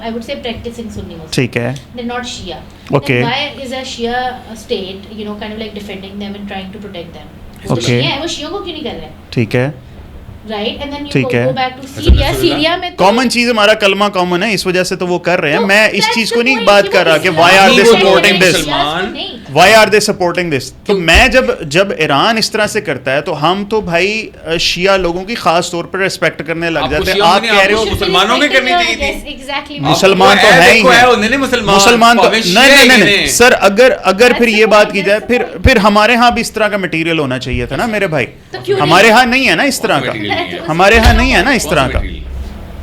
I would say practicing Sunni Muslims. ٹھیک ہے. They're not Shia. Okay. Then why is a Shia state, you know, kind of like defending them and trying to protect them? Okay. وہ شیعوں کو کیوں نہیں کر رہے؟ ٹھیک ہے. Right, and then you go back to Syria. Syria میں common چیز ہمارا کلمہ کامن ہے, اس وجہ سے تو وہ کر رہے ہیں. میں اس چیز کو نہیں بات کر رہا کہ why are they supporting this, why are they supporting this. تو میں جب ایران اس طرح سے کرتا ہے تو ہم تو بھائی شیعہ لوگوں کی خاص طور پر ریسپیکٹ کرنے لگ جاتے ہیں. آپ کہہ رہے ہو مسلمانوں نے کرنی چاہیے تھی. مسلمان تو ہے ہی مسلمان تو نہیں سر. اگر پھر یہ بات کی جائے پھر ہمارے ہاں بھی اس طرح کا مٹیریل ہونا چاہیے تھا نا میرے بھائی. ہمارے ہاں نہیں ہے نا اس طرح کا, ہمارے ہاں نہیں ہے نا اس طرح کا.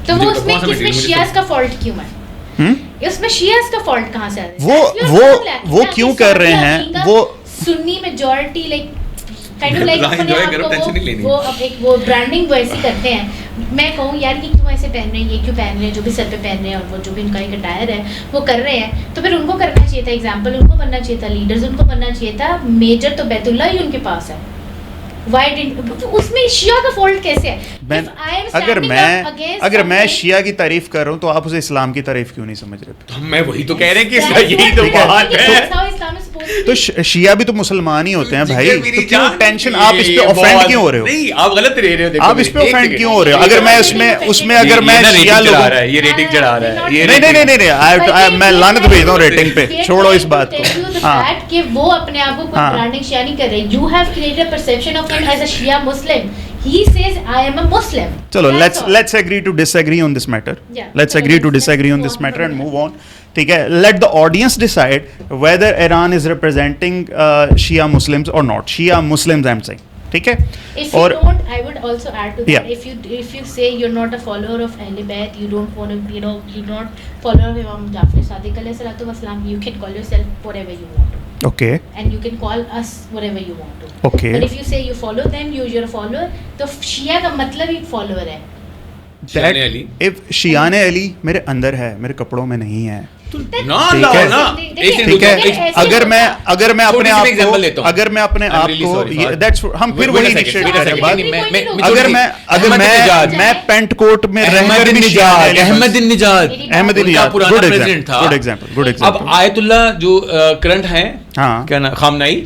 تو وہ اس میں شیعہ کا فالٹ کیوں ہے؟ اس میں شیعہ کا فالٹ کہاں سے آتا ہے؟ وہ کیوں کر رہے ہیں؟ وہ سنی majority like kind of like وہ برانڈنگ وہ ایسی کرتے ہیں. میں کہوں یار یہ کیوں ایسے پہن رہے ہیں, یہ کیوں پہن رہے ہیں, جو بھی سر پہ پہن رہے ہیں اور وہ جو بھی ان کا ایک اٹائر ہے وہ کر رہے ہیں, تو پھر ان کو کرنا چاہیے تھا. ایگزامپل ان کو بننا چاہیے تھا, لیڈرز ان کو بننا چاہیے تھا. میجر تو بیت اللہ ہی ان کے پاس ہے. اس میں شیعہ کا فالٹ کیسے ہے؟ اگر میں شیعہ کی تعریف کر رہا ہوں تو آپ اسے اسلام کی تعریف کیوں نہیں سمجھ رہے؟ میں وہی تو کہہ رہے ہیں کہ یہی تو بات ہے. تو شیعہ بھی تو مسلمان ہی ہوتے ہیں بھائی, تو کیوں ٹینشن, آپ اس پہ اوفینڈ کیوں ہو رہے ہو؟ نہیں آپ غلط رہ رہے ہو, آپ اس پہ اوفینڈ کیوں ہو رہے ہو؟ اگر میں اگر میں شیعہ لوگوں یہ ریٹنگ چڑھا رہا ہے, نہیں میں لعنت بھیج رہا ہوں ریٹنگ پہ, چھوڑو اس بات کو. کہ وہ اپنے آپ کو کوئی برانڈنگ شیعہ نہیں کر رہے. You have created a perception of ہم ایز اے شیعہ مسلم. He says I am a Muslim. چلو let's agree to disagree on this matter. Let's agree to disagree on this matter and move on. ٹھیک ہے. Let the audience decide whether Iran is representing Shia Muslims or not. Shia Muslims I'm saying. ٹھیک ہے. If you don't, I would also add to that. If you say you're not a follower of Ahl Bayt, you don't want to, you're not follower of Imam Jafar Sadiq alayhi salatu wasalam, you can call yourself whatever you want to. Okay. And you can call us whatever you want to. Okay. But if you say you follow them, you're a follower, تو شیعہ کا مطلب ہی follower ہے. شیعان علی میرے اندر ہے, میرے کپڑوں میں نہیں ہے. ٹھیک ہے. اگر میں اپنے آپ کو ہم پھر وہی انیشیٹ کریں بات. اگر میں پینٹ کوٹ میں احمد النجاد گڈ ایگزامپل. اب آیت اللہ جو کرنٹ ہیں کیا نا خامنائی,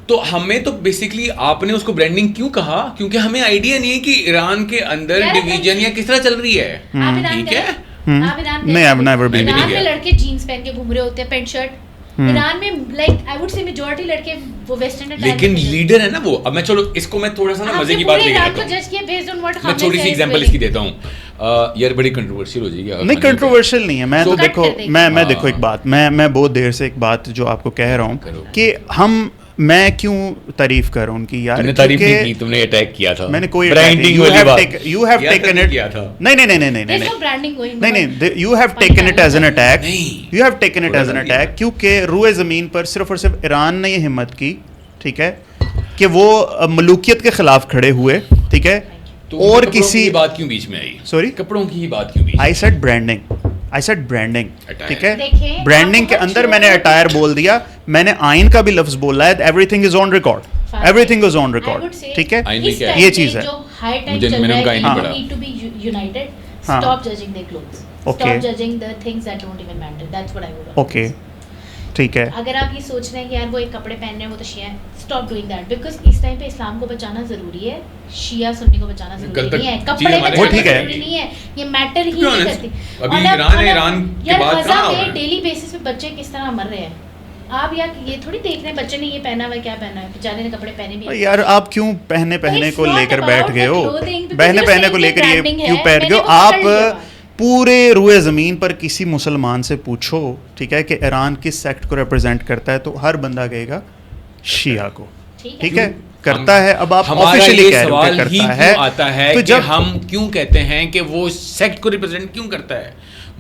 تو ہمیں تو بیسکلی آپ نے اس کو برانڈنگ کیوں کہا, کیونکہ ہمیں آئیڈیا نہیں ہے کہ ایران کے اندر ڈویژن یا کس طرح چل رہی ہے. ٹھیک ہے. نہیں I've never been. ایران میں لڑکے جینس پہن کے گھوم رہے ہوتے ہیں, پینٹ شرٹ. ایران میں like I would say majority لڑکے وہ ویسٹرن اٹائر, لیکن لیڈر ہے نا وہ. اب میں چلو اس کو میں تھوڑا سا نا مزے کی بات لے کے میں چھوٹی سی ایگزامپل اس کی دیتا ہوں. یار بڑی کنٹروورشل ہو جائے گی. نہیں کنٹروورشل نہیں ہے. میں تو دیکھو ایک بات, میں بہت دیر سے ایک بات جو آپ کو کہہ رہا ہوں کہ میں کیوں تعریف کر رہا ہوں ان کی یار؟ تم نے تعریف نہیں کی, تم نے اٹیک کیا تھا. میں نے کوئی branding you have taken it کیا تھا. نہیں you have taken it as an attack. You have taken it as an attack کیونکہ روئے زمین پر صرف اور صرف ایران نے یہ ہمت کی, ٹھیک ہے, کہ وہ ملوکیت کے خلاف کھڑے ہوئے, ٹھیک ہے, اور کسی بات کیوں بیچ میں آئی؟ سوری, کپڑوں کی بات کیوں بیچ میں؟ I said branding, ٹھیک ہے, برانڈنگ کے اندر میں نے اٹائر بول دیا, میں نے آئین کا بھی لفظ بولا ہے, everything is on record, everything is on record, ٹھیک ہے, یہ چیز ہے. میں نے کہا نہیں پڑھا. Stop judging their clothes. Stop judging the things that don't even matter. That's what I would. Okay. ٹھیک ہے. اگر آپ یہ سوچ رہے ہیں کہ یار وہ ایک کپڑے پہن رہے ہیں وہ تو شیعہ ہیں, اسٹاپ ڈوئنگ دیٹ, بیکاز اس ٹائم پہ اسلام کو بچانا ضروری ہے, شیعہ سنی کو بچانا ضروری نہیں ہے, کپڑے بچانا ضروری نہیں ہے, یہ میٹر ہی نہیں کرتی. یار غزہ میں ڈیلی بیسس پہ بچے کس طرح مر رہے ہیں, آپ یار یہ تھوڑی دیکھ رہے ہیں بچے نے یہ پہنا ہوا کیا پہنا ہے, بیچارے نے کپڑے پہنے بھی. یار آپ کیوں پہنے کو لے کر بیٹھ گئے ہو, پہنے کو لے کر یہ کیوں بیٹھ گئے ہو آپ؟ پورے روئے زمین پر کسی مسلمان سے پوچھو, ٹھیک ہے, کہ ایران کس سیکٹ کو ریپرزینٹ کرتا ہے, تو ہر بندہ کہے گا شیعہ کو, ٹھیک ہے, کرتا ہے. اب آپ آفیشلی کہہ رہے ہیں کرتا ہے, آتا ہے تو جب ہم کیوں کہتے ہیں کہ وہ سیکٹ کو ریپرزینٹ کیوں کرتا ہے,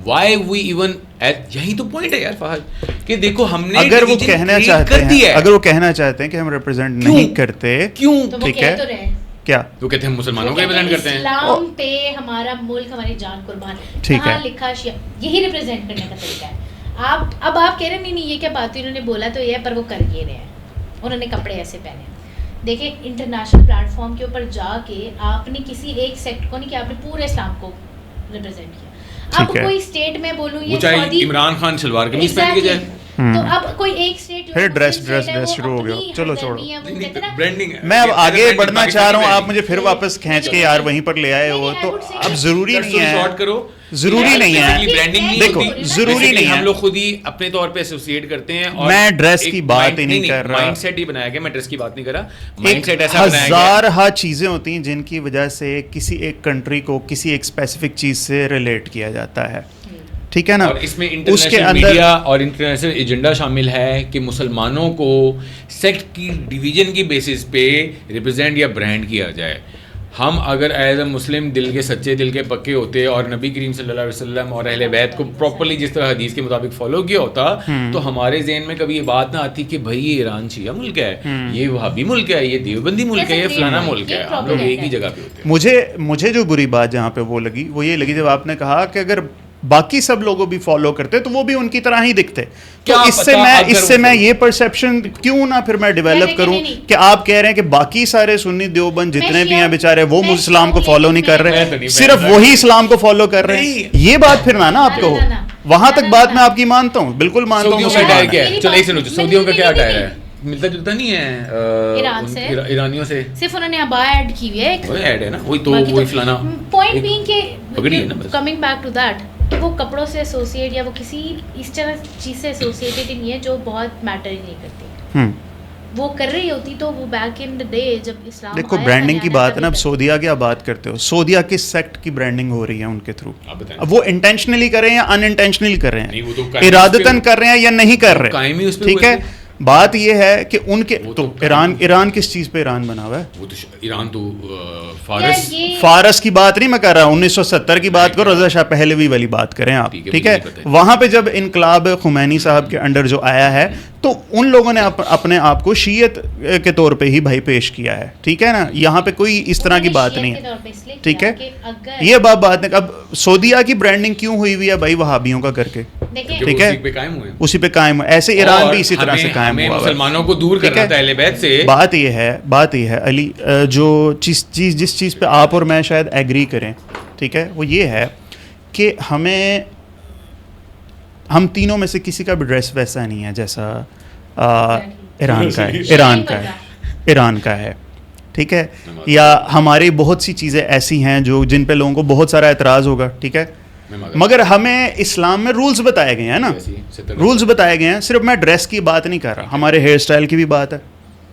وائی وی ایون, یہی تو پوائنٹ ہے یار فہد, کہ دیکھو ہم نے اگر وہ کہنا چاہتے ہیں کہ ہم ریپرزینٹ نہیں کرتے, کیوں, ٹھیک ہے, کیا وہ کہتے ہیں مسلمانوں کو ریپرزینٹ کرتے ہیں, اسلام پہ ہمارا ملک ہماری جان قربان, ٹھیک ہے, لکھا شیعہ, یہی ریپرزینٹ کرنے کا طریقہ ہے. اب آپ کہہ رہے ہیں نہیں یہ کیا بات ہوئی, انہوں نے بولا تو یہ ہے پر وہ کر یہ رہے ہیں, انہوں نے کپڑے ایسے پہنے. دیکھیں انٹرنیشنل پلیٹ فارم کے اوپر جا کے آپ نے کسی ایک سیکٹ کو نہیں کیا, آپ نے پورے اسلام کو ریپرزینٹ کیا. اب کوئی اسٹیٹ میں بولوں یہ سعودی, عمران خان شلوار قمیض پہن کے جائے, تو اب کوئی ایک اسٹیٹ پھر ڈریس شروع ہو گیا. چلو چھوڑو, میں اب آگے بڑھنا چاہ رہا ہوں, آپ مجھے پھر واپس کھینچ کے یار وہیں پر لے آئے ہو, تو اب ضروری نہیں ہے, ضروری نہیں ہے, دیکھو ضروری نہیں ہے, ہم لوگ خود ہی اپنے طور پہ ایسوسیٹ کرتے ہیں. اور میں ڈریس کی بات ہی نہیں کر رہا, مائنڈ سیٹ ہی بنایا گیا, میں ڈریس کی بات نہیں کر رہا, مائنڈ سیٹ ایسا بنایا گیا. ہزارہ چیزیں ہوتی ہیں جن کی وجہ سے کسی ایک کنٹری کو کسی ایک اسپیسیفک چیز سے ریلیٹ کیا جاتا ہے, ٹھیک ہے نا. اور اس میں انٹرنیشنل میڈیا اور انٹرنیشنل ایجنڈا شامل ہے کہ مسلمانوں کو سیکٹ کی ڈویژن کی بیسس پہ ریپرزینٹ یا برانڈ کیا جائے. ہم اگر ایز اے مسلم دل کے سچے دل کے پکے ہوتے اور نبی کریم صلی اللہ علیہ وسلم اور اہل بیت کو پراپرلی جس طرح حدیث کے مطابق فالو کیا ہوتا, تو ہمارے ذہن میں کبھی یہ بات نہ آتی کہ بھائی یہ ایران شیعہ ملک ہے, یہ وہابی ملک ہے, یہ دیوبندی ملک ہے, یہ فلانا ملک ہے. ہم لوگ ایک ہی جگہ پہ ہوتے ہیں. مجھے جو بری بات جہاں پہ وہ لگی وہ یہ لگی جب آپ نے کہا کہ اگر باقی سب لوگوں بھی فالو کرتے تو وہ بھی ان کی طرح ہی دکھتے. تو اس سے میں یہ پرسیپشن کیوں نہ پھر میں ڈیولپ کروں کہ آپ کہہ رہے ہیں کہ باقی سارے سنی دیوبند جتنے بھی ہیں بیچارے وہ اسلام کو فالو نہیں کر رہے, صرف وہی اسلام کو فالو کر رہے ہیں. یہ بات پھر نہ آپ کہو, وہاں تک بات میں آپ کی مانتا ہوں, بالکل مانتا ہوں. چلو ایک سنو, سعودیوں کا کیا اٹائر ہے, ملتا جلتا نہیں ہے ایرانیوں سے, صرف انہوں نے ابا ایڈ کی ہوئی ہے, وہی ایڈ ہے نا, وہی تو وہی فلانا. پوائنٹ بینگ کہ کمنگ بیک ٹو دیٹ, وہ کپڑوں سے ایسوسیٹ یا وہ کسی اس طرح چیز سے ایسوسیٹڈ نہیں ہے جو بہت میٹر ہی نہیں کرتی. وہ کر رہی ہوتی تو وہ بیک ان دی ڈے جب اسلام, دیکھو برانڈنگ کی بات ہے نا, اب سعودیہ کی آپ بات کرتے ہو, سعودیہ کس سیکٹ کی برانڈنگ ہو رہی ہے ان کے تھرو, اب وہ انٹینشنلی کر رہے ہیں یا ان انٹینشنلی کر رہے ہیں, ارادتاً کر رہے ہیں یا نہیں کر رہے, ٹھیک ہے. بات یہ ہے کہ ان کے تو ایران کس چیز پہ ایران بنا ہوا ہے, وہ تو ایران تو فارس کی بات نہیں میں کر رہا ہوں, 1970 کی بات کرو, رضا شاہ پہلوی والی بات کریں آپ, ٹھیک ہے. وہاں پہ جب انقلاب خمینی صاحب کے انڈر جو آیا ہے تو ان لوگوں نے اپنے آپ کو شیعت کے طور پہ ہی بھائی پیش کیا ہے, ٹھیک ہے نا. یہاں پہ کوئی اس طرح کی بات نہیں ہے, ٹھیک ہے. یہ بات نہیں. اب سعودیہ کی برانڈنگ کیوں ہوئی ہوئی ہے بھائی وہابیوں کا کر کے, ٹھیک ہے, اسی پہ قائم ہوئے, ایسے ایران بھی اسی طرح سے قائم ہوا, مسلمانوں کو دور کرنا تھا اہل بیت سے. بات یہ ہے علی, جو جس چیز پہ آپ اور میں شاید ایگری کریں, ٹھیک ہے, وہ یہ ہے کہ ہم تینوں میں سے کسی کا بھی ڈریس ویسا نہیں ہے جیسا ایران کا ہے, ٹھیک ہے. یا ہماری بہت سی چیزیں ایسی ہیں جن پہ لوگوں کو بہت سارا اعتراض ہوگا, ٹھیک ہے, مگر ہمیں اسلام میں رولز بتائے گئے ہیں نا, رولز بتائے گئے ہیں. صرف میں ڈریس کی بات نہیں کر رہا, ہمارے ہیئر اسٹائل کی بھی بات ہے,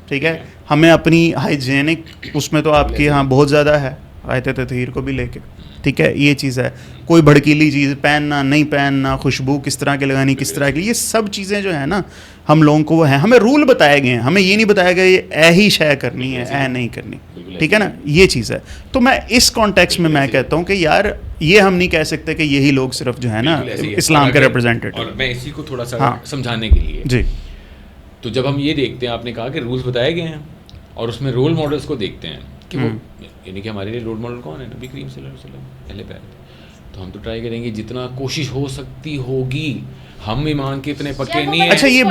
ٹھیک ہے. ہمیں اپنی ہائیجینک اس میں تو آپ کی یہاں بہت زیادہ ہے, آیت تطہیر کو بھی لے کے, ٹھیک ہے, یہ چیز ہے. کوئی بھڑکیلی چیز پہننا نہیں پہننا, خوشبو کس طرح کی لگانی کس طرح کی, یہ سب چیزیں جو ہے نا ہم لوگوں کو وہ ہیں, ہمیں رول بتائے گئے ہیں, ہمیں یہ نہیں بتایا گیا یہ اے ہی شے کرنی ہے اے نہیں کرنی, ٹھیک ہے نا, یہ چیز ہے. تو میں اس کانٹیکسٹ میں کہتا ہوں کہ یار یہ ہم نہیں کہہ سکتے کہ یہی لوگ صرف جو ہے نا اسلام کے ریپرزینٹیٹیو. اور میں اسی کو تھوڑا سا سمجھانے کے لیے, جی, تو جب ہم یہ دیکھتے ہیں, آپ نے کہا کہ رولز بتائے گئے ہیں اور اس میں رول ماڈلس کو دیکھتے ہیں کہ وہ یعنی کہ ہمارے لیے رول ماڈل کون ہے, نبی کریم صلی اللہ علیہ وسلم اہل بیت. تو ہم تو ٹرائی کریں گے جتنا کوشش ہو سکتی ہوگی, ہم ایمان کے اتنے پکے نہیں ہیں. اچھا یہ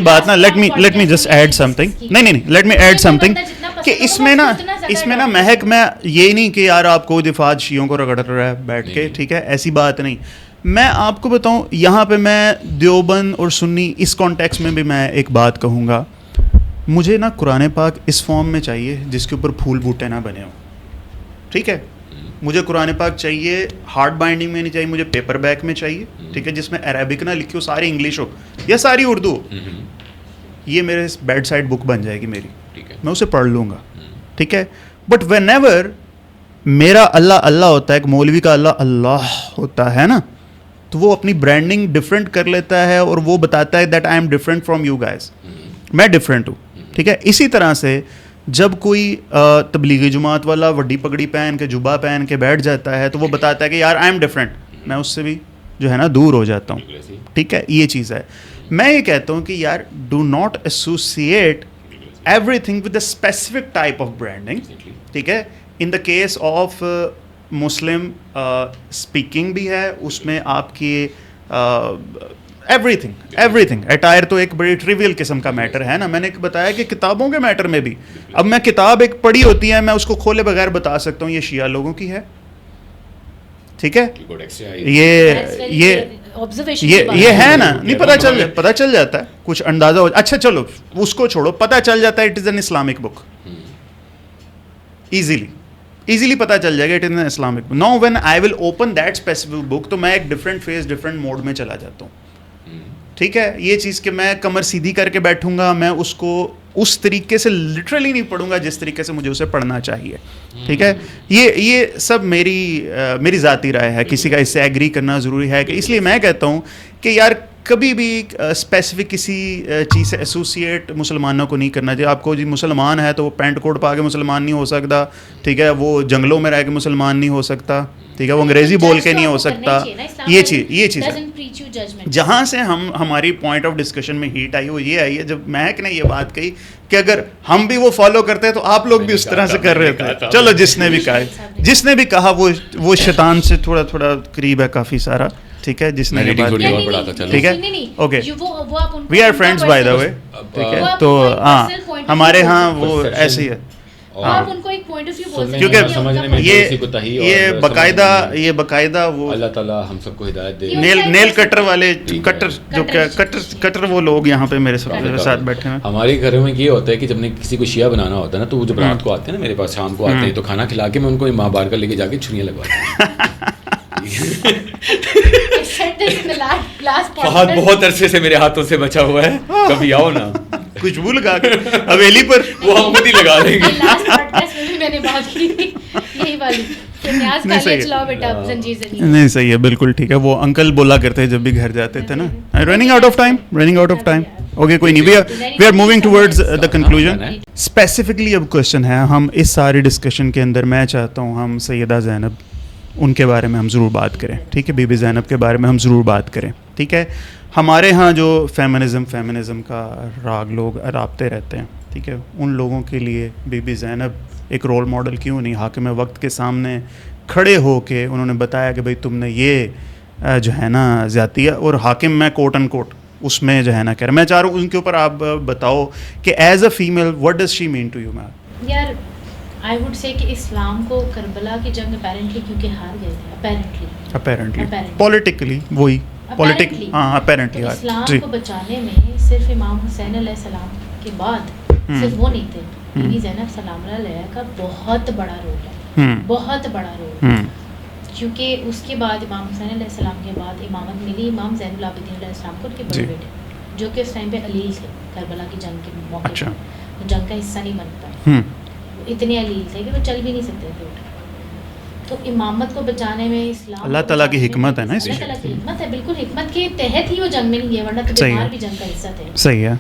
بات نا let me just add something, نہیں let me add something کہ اس میں نا مہک میں یہ نہیں کہ یار آپ کو دفاع شیعوں کو رگڑ رہا ہے بیٹھ کے, ٹھیک ہے, ایسی بات نہیں. میں آپ کو بتاؤں یہاں پہ میں دیوبند اور سنی اس کانٹیکس میں بھی میں ایک بات کہوں گا, مجھے نا قرآن پاک اس فارم میں چاہیے جس کے اوپر پھول بوٹے نہ بنے ہوں, ٹھیک ہے. مجھے قرآن پاک چاہیے ہارڈ بائنڈنگ میں نہیں چاہیے, مجھے پیپر بیک میں چاہیے, ٹھیک ہے, جس میں عربک نہ لکھی ہو, ساری انگلش ہو یا ساری اردو ہو. یہ میرے بیڈ سائڈ بک بن جائے گی میری, میں اسے پڑھ لوں گا, ٹھیک ہے. بٹ وین ایور میرا اللہ اللہ ہوتا ہے, ایک مولوی کا اللہ اللہ ہوتا ہے نا, تو وہ اپنی برانڈنگ ڈفرینٹ کر لیتا ہے اور وہ بتاتا ہے that I M different from you guys, میں ڈفرینٹ ہوں, ٹھیک ہے. اسی طرح سے جب کوئی تبلیغی جماعت والا وڈی پگڑی پہن کے جبہ پہن کے بیٹھ جاتا ہے تو وہ بتاتا ہے کہ یار آئی ایم ڈفرینٹ, میں اس سے بھی جو ہے نا دور ہو جاتا ہوں, ٹھیک ہے. یہ چیز ہے. میں یہ کہتا ہوں کہ یار do not associate everything with a specific type of branding, ٹھیک ہے. In the case of Muslim speaking بھی ہے, اس میں آپ کی ایوری تھنگ اٹائر تو ایک بڑی ٹریویل قسم کا میٹر ہے نا. میں نے بتایا کہ کتابوں کے میٹر میں بھی, اب میں کتاب ایک پڑھی ہوتی ہے, میں اس کو کھولے بغیر بتا سکتا ہوں یہ شیعہ لوگوں کی ہے, ٹھیک ہے. یہ ہے نا, نہیں پتہ چل جاتا ہے, کچھ اندازہ ہو. اچھا چلو اس کو چھوڑو, پتہ چل جاتا ہے it is an Islamic book, easily پتہ چل جائے گا it is an Islamic book. Now when I will open that specific book تو میں ایک ڈفرینٹ فیز ڈفرینٹ موڈ میں چلا جاتا ہوں, ٹھیک ہے. یہ چیز کہ میں کمر سیدھی کر کے بیٹھوں گا, میں اس کو اس طریقے سے لٹرلی نہیں پڑھوں گا جس طریقے سے مجھے اسے پڑھنا چاہیے, ٹھیک ہے. یہ سب میری ذاتی رائے ہے, کسی کا اس سے ایگری کرنا ضروری ہے. کہ اس لیے میں کہتا ہوں کہ یار کبھی بھی اسپیسیفک کسی چیز سے ایسوسیٹ مسلمانوں کو نہیں کرنا چاہیے. آپ کو جی مسلمان ہے تو وہ پینٹ کوٹ پا کے مسلمان نہیں ہو سکتا, ٹھیک ہے, وہ جنگلوں میں رہ کے مسلمان نہیں ہو سکتا, ٹھیک ہے, وہ انگریزی بول کے نہیں ہو سکتا. یہ چیز جہاں سے ہماری پوائنٹ آف ڈسکشن میں ہیٹ آئی وہ یہ آئی ہے جب مہک نے یہ بات کہی کہ اگر ہم بھی وہ فالو کرتے ہیں تو آپ لوگ بھی اس طرح سے کر رہے تھے. چلو جس نے بھی کہا وہ شیطان سے تھوڑا قریب ہے کافی سارا, ٹھیک ہے, جس نے بھی بات, ٹھیک ہے, okay, we are friends by the way, ٹھیک ہے. تو ہاں ہمارے ہاں وہ ایسے ہی ہے, کیونکہ یہ باقاعدہ وہ اللہ تعالیٰ ہم سب کو ہدایت دے. نیل کٹر والے کٹر وہ لوگ یہاں پہ میرے ساتھ بیٹھے ہیں. ہمارے گھروں میں یہ ہوتا ہے کہ جب نے کسی کو شیعہ بنانا ہوتا ہے نا تو وہ جب رات کو آتے ہیں نا میرے پاس, شام کو آتے ہیں تو کھانا کھلا کے میں ان کو ماں بار کر لے کے جا کے چھریاں لگواتا ہوں. بہت عرصے سے میرے ہاتھوں سے بچا ہوا ہے, کبھی آؤ نا خوشبو لگا کے حویلی پر وہ ہم خود ہی لگا دیں گے. نہیں صحیح ہے, بالکل ٹھیک ہے. وہ انکل بولا کرتے ہیں جب بھی گھر جاتے تھے نا, running out of time. Okay کوئی نہیں, we are moving towards the conclusion. Specifically اب کوشچن ہے, ہم اس ساری ڈسکشن کے اندر میں چاہتا ہوں ہم سیدہ زینب ان کے بارے میں ہم ضرور بات کریں, ٹھیک ہے, بی بی زینب کے بارے میں ہم ضرور بات کریں, ٹھیک ہے. ہمارے ہاں جو فیمنزم کا راگ لوگ رابطے رہتے ہیں, ٹھیک ہے, ان لوگوں کے لیے بی بی زینب ایک رول ماڈل کیوں نہیں. حاکم وقت کے سامنے کھڑے ہو کے انہوں نے بتایا کہ بھائی تم نے یہ جو ہے نا زیادتی ہے, اور حاکم میں کوٹ ان کوٹ اس میں جو ہے نا کہہ رہا. میں چاہ رہا ہوں ان کے اوپر آپ بتاؤ کہ as a female what does she mean to you. Ma'am یار آئی ووڈ سے کہ اسلام کو کربلا کی جنگ اپیرنٹلی کیونکہ ہار گئے تھے, اپیرنٹلی پولیٹیکلی وہی اسلام کو بچانے میں صرف امام حسین علیہ السلام کے بعد صرف وہ نہیں تھے, بی بی زینب سلام اللہ علیہ کا بہت بڑا رول ہے, بہت بڑا رول, کیونکہ اس کے بعد امام حسین علیہ السلام کے بعد امامت ملی امام زین العابدین علیہ السلام کو, ان کے بڑے بیٹے جو کہ اس ٹائم پہ علیل تھے کربلا کی جنگ کے موقع پہ, جنگ کا حصہ نہیں بنتا, اتنے علیل تھے کہ وہ چل بھی نہیں سکتے تھے. تو امامت کو بچانے میں اسلام اللہ تعالیٰ کی حکمت ہے نا اس میں. اللہ تعالیٰ کی حکمت ہے, بالکل حکمت کے تحت ہی وہ جنگ میں نہیں گئے, ورنہ تو بیمار بھی جنگ کا حصہ تھے. صحیح ہے.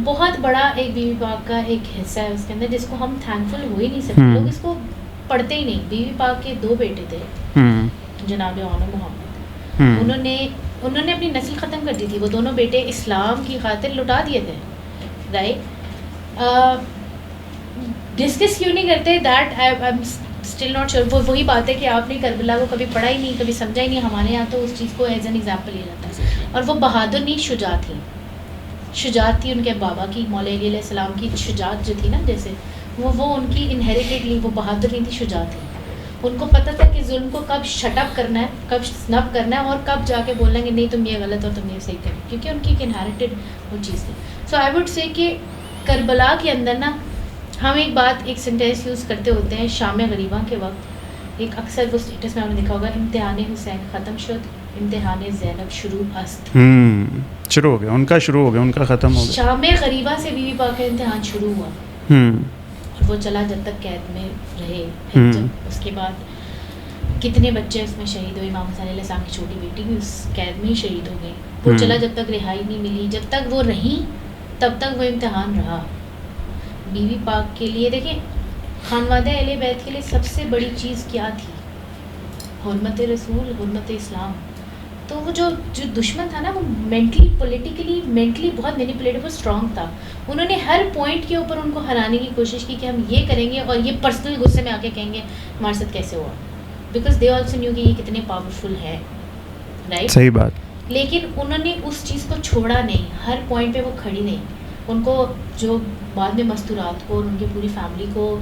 بہت بڑا ایک بیوی پاک کا ایک حصہ ہے اس کے اندر جس کو ہم تھینکفل ہو ہی نہیں سکتے, لوگ اس کو پڑھتے ہی نہیں. بیوی پاک کے 2 بیٹے تھے, جناب عون محمد, انہوں نے اپنی نسل ختم کر دی تھی. وہ دونوں بیٹے اسلام کی خاطر لٹا دیے تھے, رائٹ. ڈسکس کیوں نہیں کرتے that I am still not sure. وہ وہی بات ہے کہ آپ نے کربلا کو کبھی پڑھا ہی نہیں, کبھی سمجھا ہی نہیں. ہمارے یہاں تو اس چیز کو ایز این ایگزامپل لیا جاتا ہے. اور وہ بہادر نہیں, شجاعت تھی. شجاعت تھی ان کے بابا کی, مولا علی علیہ السلام کی شجاعت جو تھی نا, جیسے وہ ان کی انہیریٹڈلی, وہ بہادر نہیں تھی, شجاعت تھی. ان کو پتہ تھا کہ ظلم کو کب شٹ اپ کرنا ہے, کب سنپ کرنا ہے, اور کب جا کے بولنا ہے کہ نہیں تم یہ غلط اور تم یہ صحیح کریں, کیونکہ ان کی ایک انہیریٹڈ وہ چیز تھی. سو آئی وڈ سے کہ کربلا کے اندر نا ہم ایک بات, ایک سینٹینس یوز کرتے ہوتے ہیں شام غریباں کے وقت. ایک اکثر وہ اسٹیٹس میں ہم نے دیکھا ہوگا, امتحان حسین ختم شد, امتحان زینب شروع است. شروع ہو گیا ان کا, شروع ہو گیا ان کا, ختم ہو گیا. شام غریبہ سے بیوی پاک کا امتحان شروع ہوا, اور وہ چلا جب تک قید میں رہے. پھر جب اس کے بعد کتنے بچے اس میں شہید ہوئے. امام حسین علیہ السلام کی چھوٹی بیٹی بھی اس قید میں ہی شہید ہو گئی. وہ چلا جب تک رہائی نہیں ملی, جب تک وہ رہی تب تک وہ امتحان رہا. بیوی پاک کے لیے دیکھیں, خانوادہ اہل بیت کے لیے سب سے بڑی چیز کیا تھی؟ حرمت رسول, حرمت اسلام. تو وہ جو دشمن تھا نا, وہ مینٹلی پولیٹیکلی مینٹلی بہت مینیپولیٹیو اسٹرانگ تھا. انہوں نے ہر پوائنٹ کے اوپر ان کو ہرانے کی کوشش کی کہ ہم یہ کریں گے, اور یہ پرسنل غصے میں آ کے کہیں گے ہمارے ساتھ کیسے ہوا, بیکاز دے آلسو نیو کہ یہ کتنے پاورفل ہے, رائٹ. صحیح بات. لیکن انہوں نے اس چیز کو چھوڑا نہیں, ہر پوائنٹ پہ وہ کھڑی نہیں. ان کو جو بعد میں مستورات کو اور ان کی پوری فیملی کو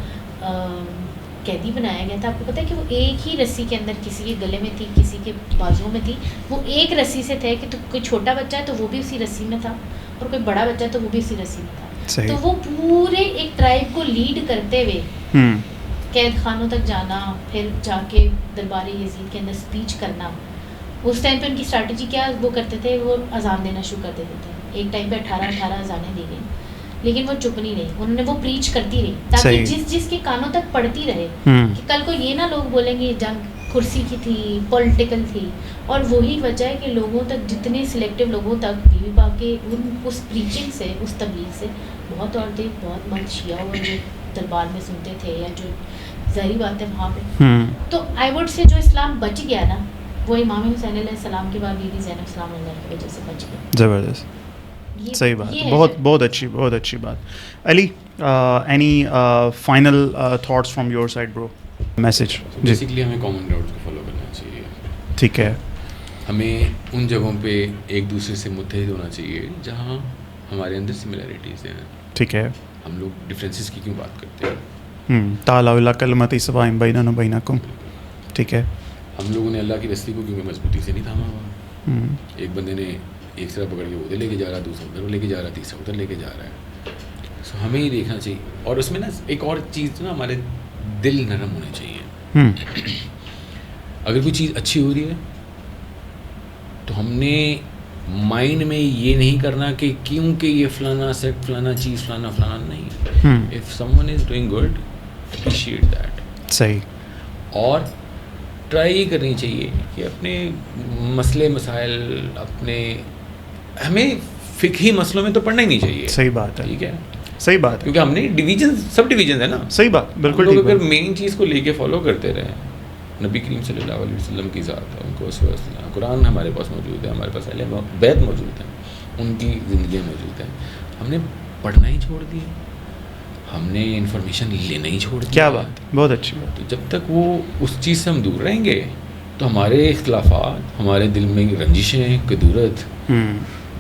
قیدی بنایا گیا تھا, آپ کو پتہ ہے کہ وہ ایک ہی رسی کے اندر, کسی کے گلے میں تھی, کسی کے بازوؤں میں تھی, وہ ایک رسی سے تھے. کہ تو کوئی چھوٹا بچہ ہے تو وہ بھی اسی رسی میں تھا, اور کوئی بڑا بچہ ہے تو وہ بھی اسی رسی میں تھا. تو وہ پورے ایک ٹرائب کو لیڈ کرتے ہوئے قید خانوں تک جانا, پھر جا کے دربار یزید کے اندر اسپیچ کرنا. اس ٹائم پہ ان کی اسٹریٹجی کیا وہ کرتے تھے, وہ اذان دینا شروع کر دیتے تھے. ایک ٹائم پہ 18 اذانیں دی گئیں, لیکن وہ چپ نہیں رہی, انہوں نے وہ پریچ کرتی رہی, تاکہ جس کے کانوں تک پڑتی رہے کہ کل کو یہ نہ لوگ بولیں گے جنگ کرسی کی تھی, پولیٹیکل تھی. اور وہی وجہ ہے کہ لوگوں تک, جتنے سلیکٹیو لوگوں تک بیوی پاک کے اس پریچنگ سے, اس تبلیغ سے, بہت عورتیں, بہت مرد شیعہ اور جو دربار میں سنتے تھے, یا جو ظاہری بات ہے وہاں پہ. تو آئی وڈ سے جو اسلام بچ گیا نا, وہ امام حسین علیہ السلام کے بعد بیوی زینب سلام اللہ کی وجہ سے بچ گیا. زبردست, صحیح بات, بہت اچھی بات. Ali, any final thoughts from your side bro, message? Basically ہمیں کامن گراؤنڈ کو فالو کرنا چاہیے. ٹھیک ہے. ہمیں ان جگہوں پہ ایک دوسرے سے متحد ہونا چاہیے جہاں ہمارے اندر سملیرٹیز ہیں. ٹھیک ہے. ہم لوگ ڈفرینسز کی کیوں بات کرتے ہیں؟ تعالیٰ الا کلمۃ سواء بیننا و بینکم. ٹھیک ہے. ہم لوگوں نے اللہ کی رسی کو کیونکہ مضبوطی سے نہیں تھاما ہوا. ایک بندے نے ایک سرا پکڑ کے ادھر لے کے جا رہا, دوسرا ادھر لے کے جا رہا, تیسرا ادھر لے کے جا رہا ہے. سو ہمیں یہ دیکھنا چاہیے. اور اس میں نا ایک اور چیز نا, ہمارے دل نرم ہونے چاہیے. اگر کوئی چیز اچھی ہو رہی ہے تو ہم نے مائنڈ میں یہ نہیں کرنا کہ کیونکہ یہ فلانا سیٹ, فلانا چیز, فلانا نہیں. If some one is doing good, appreciate that. صحیح. اور ٹرائی کرنی چاہیے کہ اپنے مسئلے مسائل, اپنے ہمیں فقہی مسئلوں میں تو پڑھنا ہی نہیں چاہیے. صحیح بات ہے. ٹھیک ہے, صحیح بات ہے. کیونکہ ہم نے ڈویژن, سب ڈویژن ہے نا. صحیح بات, بالکل. لوگ اگر مین چیز کو لے کے فالو کرتے رہے, نبی کریم صلی اللہ علیہ وسلم کی ذات ہے, ان کو قرآن ہمارے پاس موجود ہے, ہمارے پاس اہل بیت موجود ہیں, ان کی زندگیاں موجود ہیں, ہم نے پڑھنا ہی چھوڑ دیا, ہم نے انفارمیشن لینا ہی چھوڑ دیا. کیا بات, بہت اچھی بات. تو جب تک وہ اس چیز سے ہم دور رہیں گے تو ہمارے اختلافات, ہمارے دل میں رنجشیں, کدورت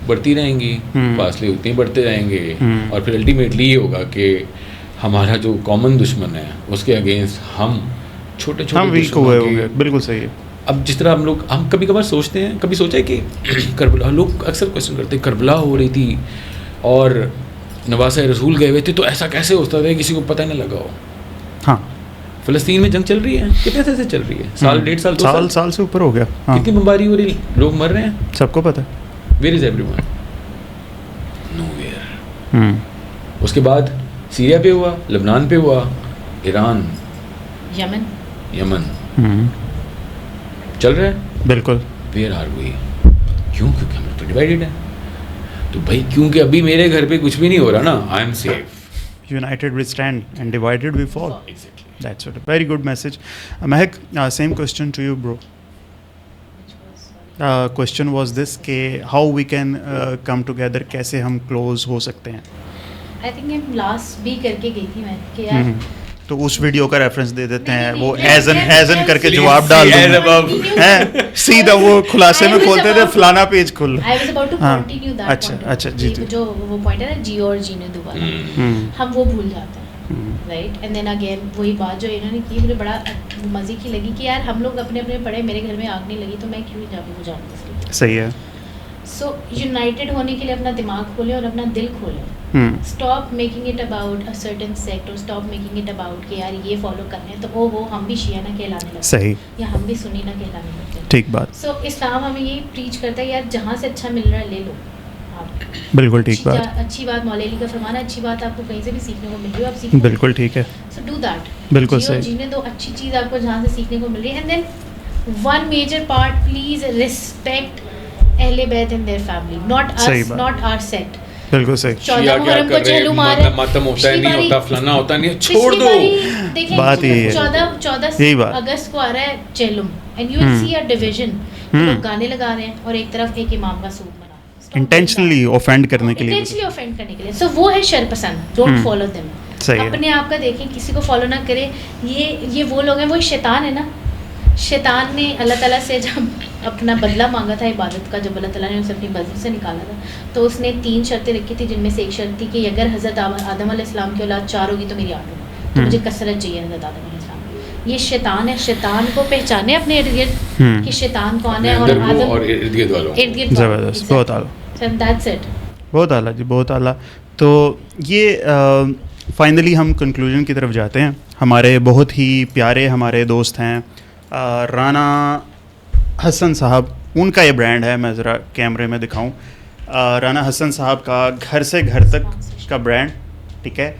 بڑھتی رہیں گی, فاصلے اتنے ہی بڑھتے رہیں گے, اور پھر الٹیمیٹلی یہ ہوگا کہ ہمارا جو کامن دشمن ہے اس کے اگینسٹ ہم چھوٹے ویک ہوئے ہوں گے. بالکل صحیح ہے. اب جس طرح ہم کبھی کبھار سوچتے ہیں, کبھی سوچا ہے کہ کربلا, لوگ اکثر کوشچن کرتے ہیں کربلا ہو رہی تھی اور نواسہ رسول گئے ہوئے تھے, تو ایسا کیسے ہوتا تھا کسی کو پتہ نہ لگا ہو. ہاں, فلسطین میں جنگ چل رہی ہے, کتنے سے چل رہی ہے, سال, 1.5 سال, 2 سال سے اوپر ہو گیا. کتنی بمباری ہو رہی, لوگ مر رہے ہیں, سب کو پتہ. Where is everyone, nowhere. اس کے بعد سیریا پہ ہوا, لبنان پہ ہوا, ایران, یمن چل رہا ہے. بالکل. Where are we? کیوں؟ کیونکہ ہم لوگ تو ڈیوائڈیڈ ہیں. تو بھائی کیونکہ ابھی میرے گھر پہ کچھ بھی نہیں ہو رہا نا, I'm safe. United we stand and divided we fall. Exactly. That's a very good message. Mehak, same question to you, bro. Question was this کہ how we can come together, کیسے ہم close ہو سکتے ہیں. I think ہم last بھی کر کے گئی تھی میں کہ یار تو اس ویڈیو کا ریفرنس دے دیتے ہیں, وہ ایزن کر کے جواب ڈال دیں سیدھا وہ خلاصے میں کھولتے تھے فلانا پیج کھل. I was about to continue that point. اچھا جی جو وہ پوائنٹ ہے نا جی اور جینے دوبارہ, ہم وہ بھول جاتے ہیں, رائٹ. اینڈ دین اگین وہی بات جو انہوں نے کی مجھے بڑا مزے کی لگی کہ یار ہم لوگ اپنے اپنے پڑھے, میرے گھر میں آگ نہیں لگی تو میں کیوں جا کے بجھاؤں اس لیے. صحیح ہے. سو یونائٹیڈ ہونے کے لیے اپنا دماغ کھولیں اور اپنا دل کھولیں. Stop making it about a certain sect اور اسٹاپ میکنگ اٹ اباؤٹ کہ یار یہ فالو کرنا ہے تو وہ ہم بھی شیعہ نہ کہلانے لگتے ہیں, صحیح, یا ہم بھی سنی نہ کہلانے لگتے ہیں. ٹھیک بات. سو اسلام ہمیں یہی پریچ کرتا ہے یار جہاں سے اچھا مل رہا ہے لے لو آپ. بالکل ٹھیک بات. اچھی بات مولا علی کا فرمانا, اچھی بات آپ کو کہیں سے بھی سیکھنے کو مل رہی ہے آپ سیکھو. بالکل ٹھیک ہے. So do that. بالکل صحیح. جینے دو اچھی چیز آپ کو جہاں سے سیکھنے کو مل رہی ہے. And then one major part, please respect اہل بیت and their family, not us, not our sect. بالکل صحیح. 14 محرم کو چہلم مار رہے, ماتم ہوتا ہے نہیں ہوتا, فلانا ہوتا نہیں, چھوڑ دو. بات یہ ہے 14 اگست کو آ رہا ہے چہلم, and you will see a division, لوگ گانے لگا رہے ہیں اور ایک طرف ایک امام کا سوٹ بنا انٹینشنلی اوفینڈ کرنے کے لیے, انٹینشنلی اوفینڈ کرنے کے لیے. سو وہ ہے شر پسند, ڈونٹ فالو دیم. اپنے آپ کا دیکھیں, کسی کو فالو نہ کرے. یہ وہ لوگ ہیں, وہ شیطان ہے نا. شیطان نے اللہ تعالیٰ سے جب اپنا بدلہ مانگا تھا عبادت کا, جب اللہ تعالیٰ نے اسے اپنی بدل سے نکالا تھا, تو اس نے 3 شرطیں رکھی تھی, جن میں سے ایک شرط تھی کہ اگر حضرت آدم علیہ السلام کی اولاد 4 ہوگی تو میری 8 ہوگی, تو مجھے کثرت چاہیے حضرت آدم علیہ السلام. یہ شیطان ہے, شیطان کو پہچانے اپنے ارد گرد کہ شیطان کون ہے, اور آدم اور ارد گرد. زبردست, بہت اعلیٰ. That's it. بہت اعلیٰ جی, بہت اعلیٰ. تو یہ فائنلی ہم کنکلوژن کی طرف جاتے ہیں. ہمارے بہت ہی پیارے ہمارے دوست ہیں رانا حسن صاحب, ان کا یہ برانڈ ہے, میں ذرا کیمرے میں دکھاؤں. رانا حسن صاحب کا گھر سے گھر تک کا برانڈ, ٹھیک ہے.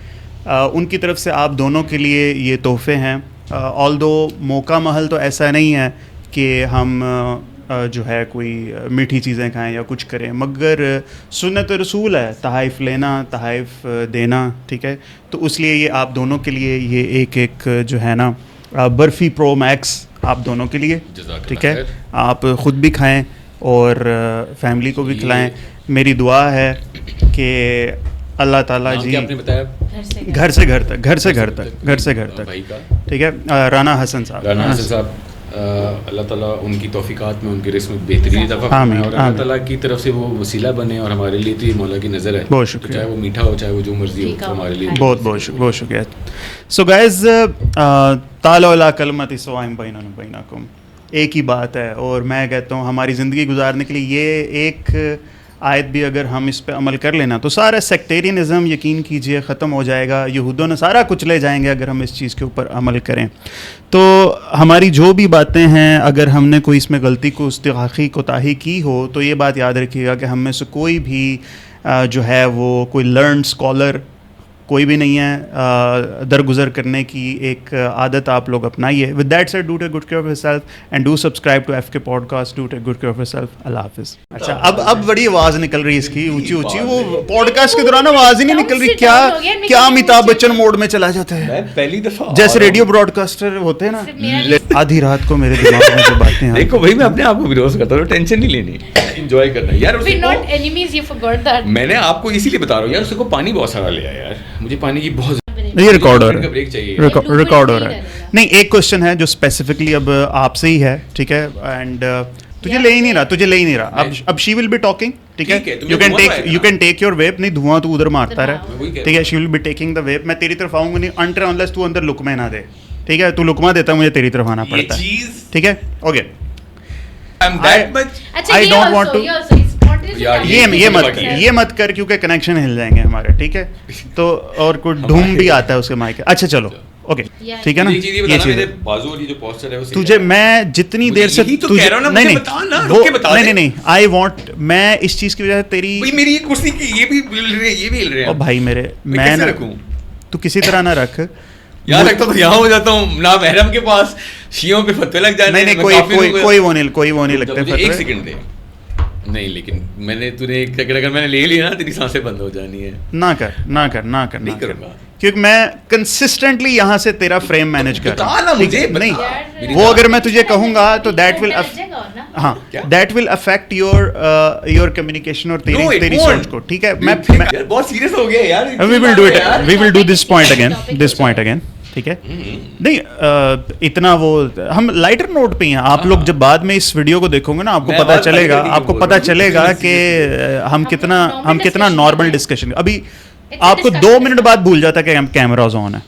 ان کی طرف سے آپ دونوں کے لیے یہ تحفے ہیں. آلدو موقع محل تو ایسا نہیں ہے کہ ہم جو ہے کوئی میٹھی چیزیں کھائیں یا کچھ کریں, مگر سنت رسول ہے تحائف لینا, تحائف دینا, ٹھیک ہے. تو اس لیے یہ آپ دونوں کے لیے یہ ایک جو ہے نا برفی پرو میکس آپ دونوں کے لیے, ٹھیک ہے. آپ خود بھی کھائیں اور فیملی کو بھی کھلائیں. میری دعا ہے کہ اللہ تعالیٰ جی گھر سے گھر تک, گھر سے گھر تک, گھر سے گھر تک, ٹھیک ہے. رانا حسن صاحب, اللہ تعالیٰ ان کی توفیقات میں, ان کی رزق میں بہترین اضافہ فرمائے, اور اللہ تعالیٰ کی طرف سے وہ وسیلہ بنے, اور ہمارے لیے تو یہ مولا کی نظر ہے. بہت شکریہ. چاہے وہ میٹھا ہو, چاہے وہ جو مرضی ہو, تو ہمارے لیے بہت شکریہ. سو گائز, تعالوا الی کلمۃ سواء بیننا وبینکم, ایک ہی بات ہے. اور میں کہتا ہوں ہماری زندگی گزارنے کے لیے یہ ایک آیت بھی اگر ہم اس پہ عمل کر لینا تو سارا سیکٹیرینزم یقین کیجئے ختم ہو جائے گا. یہودوں نے سارا کچھ لے جائیں گے اگر ہم اس چیز کے اوپر عمل کریں. تو ہماری جو بھی باتیں ہیں, اگر ہم نے کوئی اس میں غلطی کو استحقاقی کوتاہی کی ہو تو یہ بات یاد رکھیے گا کہ ہم میں سے کوئی بھی جو ہے وہ کوئی لرنڈ اسکالر کوئی بھی نہیں ہے. درگزر کرنے کی ایک عادت آپ لوگ اپنائیے. With that said, do take good care of yourself and do subscribe to FK podcast. Do take good care of yourself. اللہ حافظ. اچھا, اب بڑی آواز نکل رہی ہے اس کی اونچی اونچی, وہ پوڈ کاسٹ کے دوران آواز ہی نہیں نکل رہی. کیا امیتابھ بچن موڈ میں چلا جاتا ہے, پہلی دفعہ جیسے ریڈیو براڈ کاسٹر ہوتے ہیں نا, آدھی رات کو میرے دماغ میں جو باتیں ہیں. دیکھو بھائی, میں اپنے آپ کو ویروز کرتا ہوں, ٹینشن نہیں لینی, انجوائے کرنا یار. میں نے آپ کو اسی لیے بتا رہا ہوں یار, اس کو پانی بہت سارا لیا یار, مجھے پانی کی بہت. یہ ریکارڈ ہو رہا ہے. نہیں, ایک کوشچن ہے جو اسپیسیفکلی اب آپ سے ہی ہے, ٹھیک ہے. اینڈ تجھے لے ہی نہیں رہا. اب شی ول بی ٹاکنگ, ٹھیک ہے. You can take your vape. نہیں, دھواں تو ادھر مارتا رہے, ٹھیک ہے. She will be taking the vape. میں تیری طرف آؤں گا نہیں انٹر انلیس تو اندر لقمے نہ دے, ٹھیک ہے. تو لقمہ دیتا, مجھے تیری طرف آنا پڑتا ہے, ٹھیک ہے. Okay, I don't want to. یہ مت کر کیونکہ کنیکشن ہل جائیں گے ہمارے, ٹھیک ہے. تو اور کوئی ڈھوم بھی آتا ہے اس کے مائک. اچھا چلو, اوکے, ٹھیک ہے نا. یہ چیز تجھے میں جتنی دیر سے نہیں, آئی وانٹ, میں اس چیز کی وجہ سے تیری یہ بھی ہل رہے ہیں بھائی میرے, میں تو کسی طرح نہ رکھ. یہاں تک تو یہاں ہو جاتا ہوں نا محرم کے پاس شیعوں پہ فتوے لگ جاتے ہیں. نہیں کوئی وہ نہیں لگتا. ایک سیکنڈ دے. نہیں لیکن میں نے اگر میں نے لے لیا نا تیری سانسیں بند ہو جانی ہے. نہ کر کیونکہ میں کنسسٹنٹلی یہاں سے تیرا فریم مینیج کر رہا ہوں. نہیں وہ اگر میں تجھے کہوں گا تو that will affect your communication اور تیری سوچ کو. ٹھیک ہے میں بہت سیریس ہو گیا یار. We will do this point again. ٹھیک ہے نہیں اتنا وہ ہم لائٹر نوٹ پہ ہیں. آپ لوگ جب بعد میں اس ویڈیو کو دیکھو گے نا آپ کو پتا چلے گا کہ ہم کتنا نارمل ڈسکشن. ابھی آپ کو 2 منٹ بعد بھول جاتا کہ کیمراز آن ہے.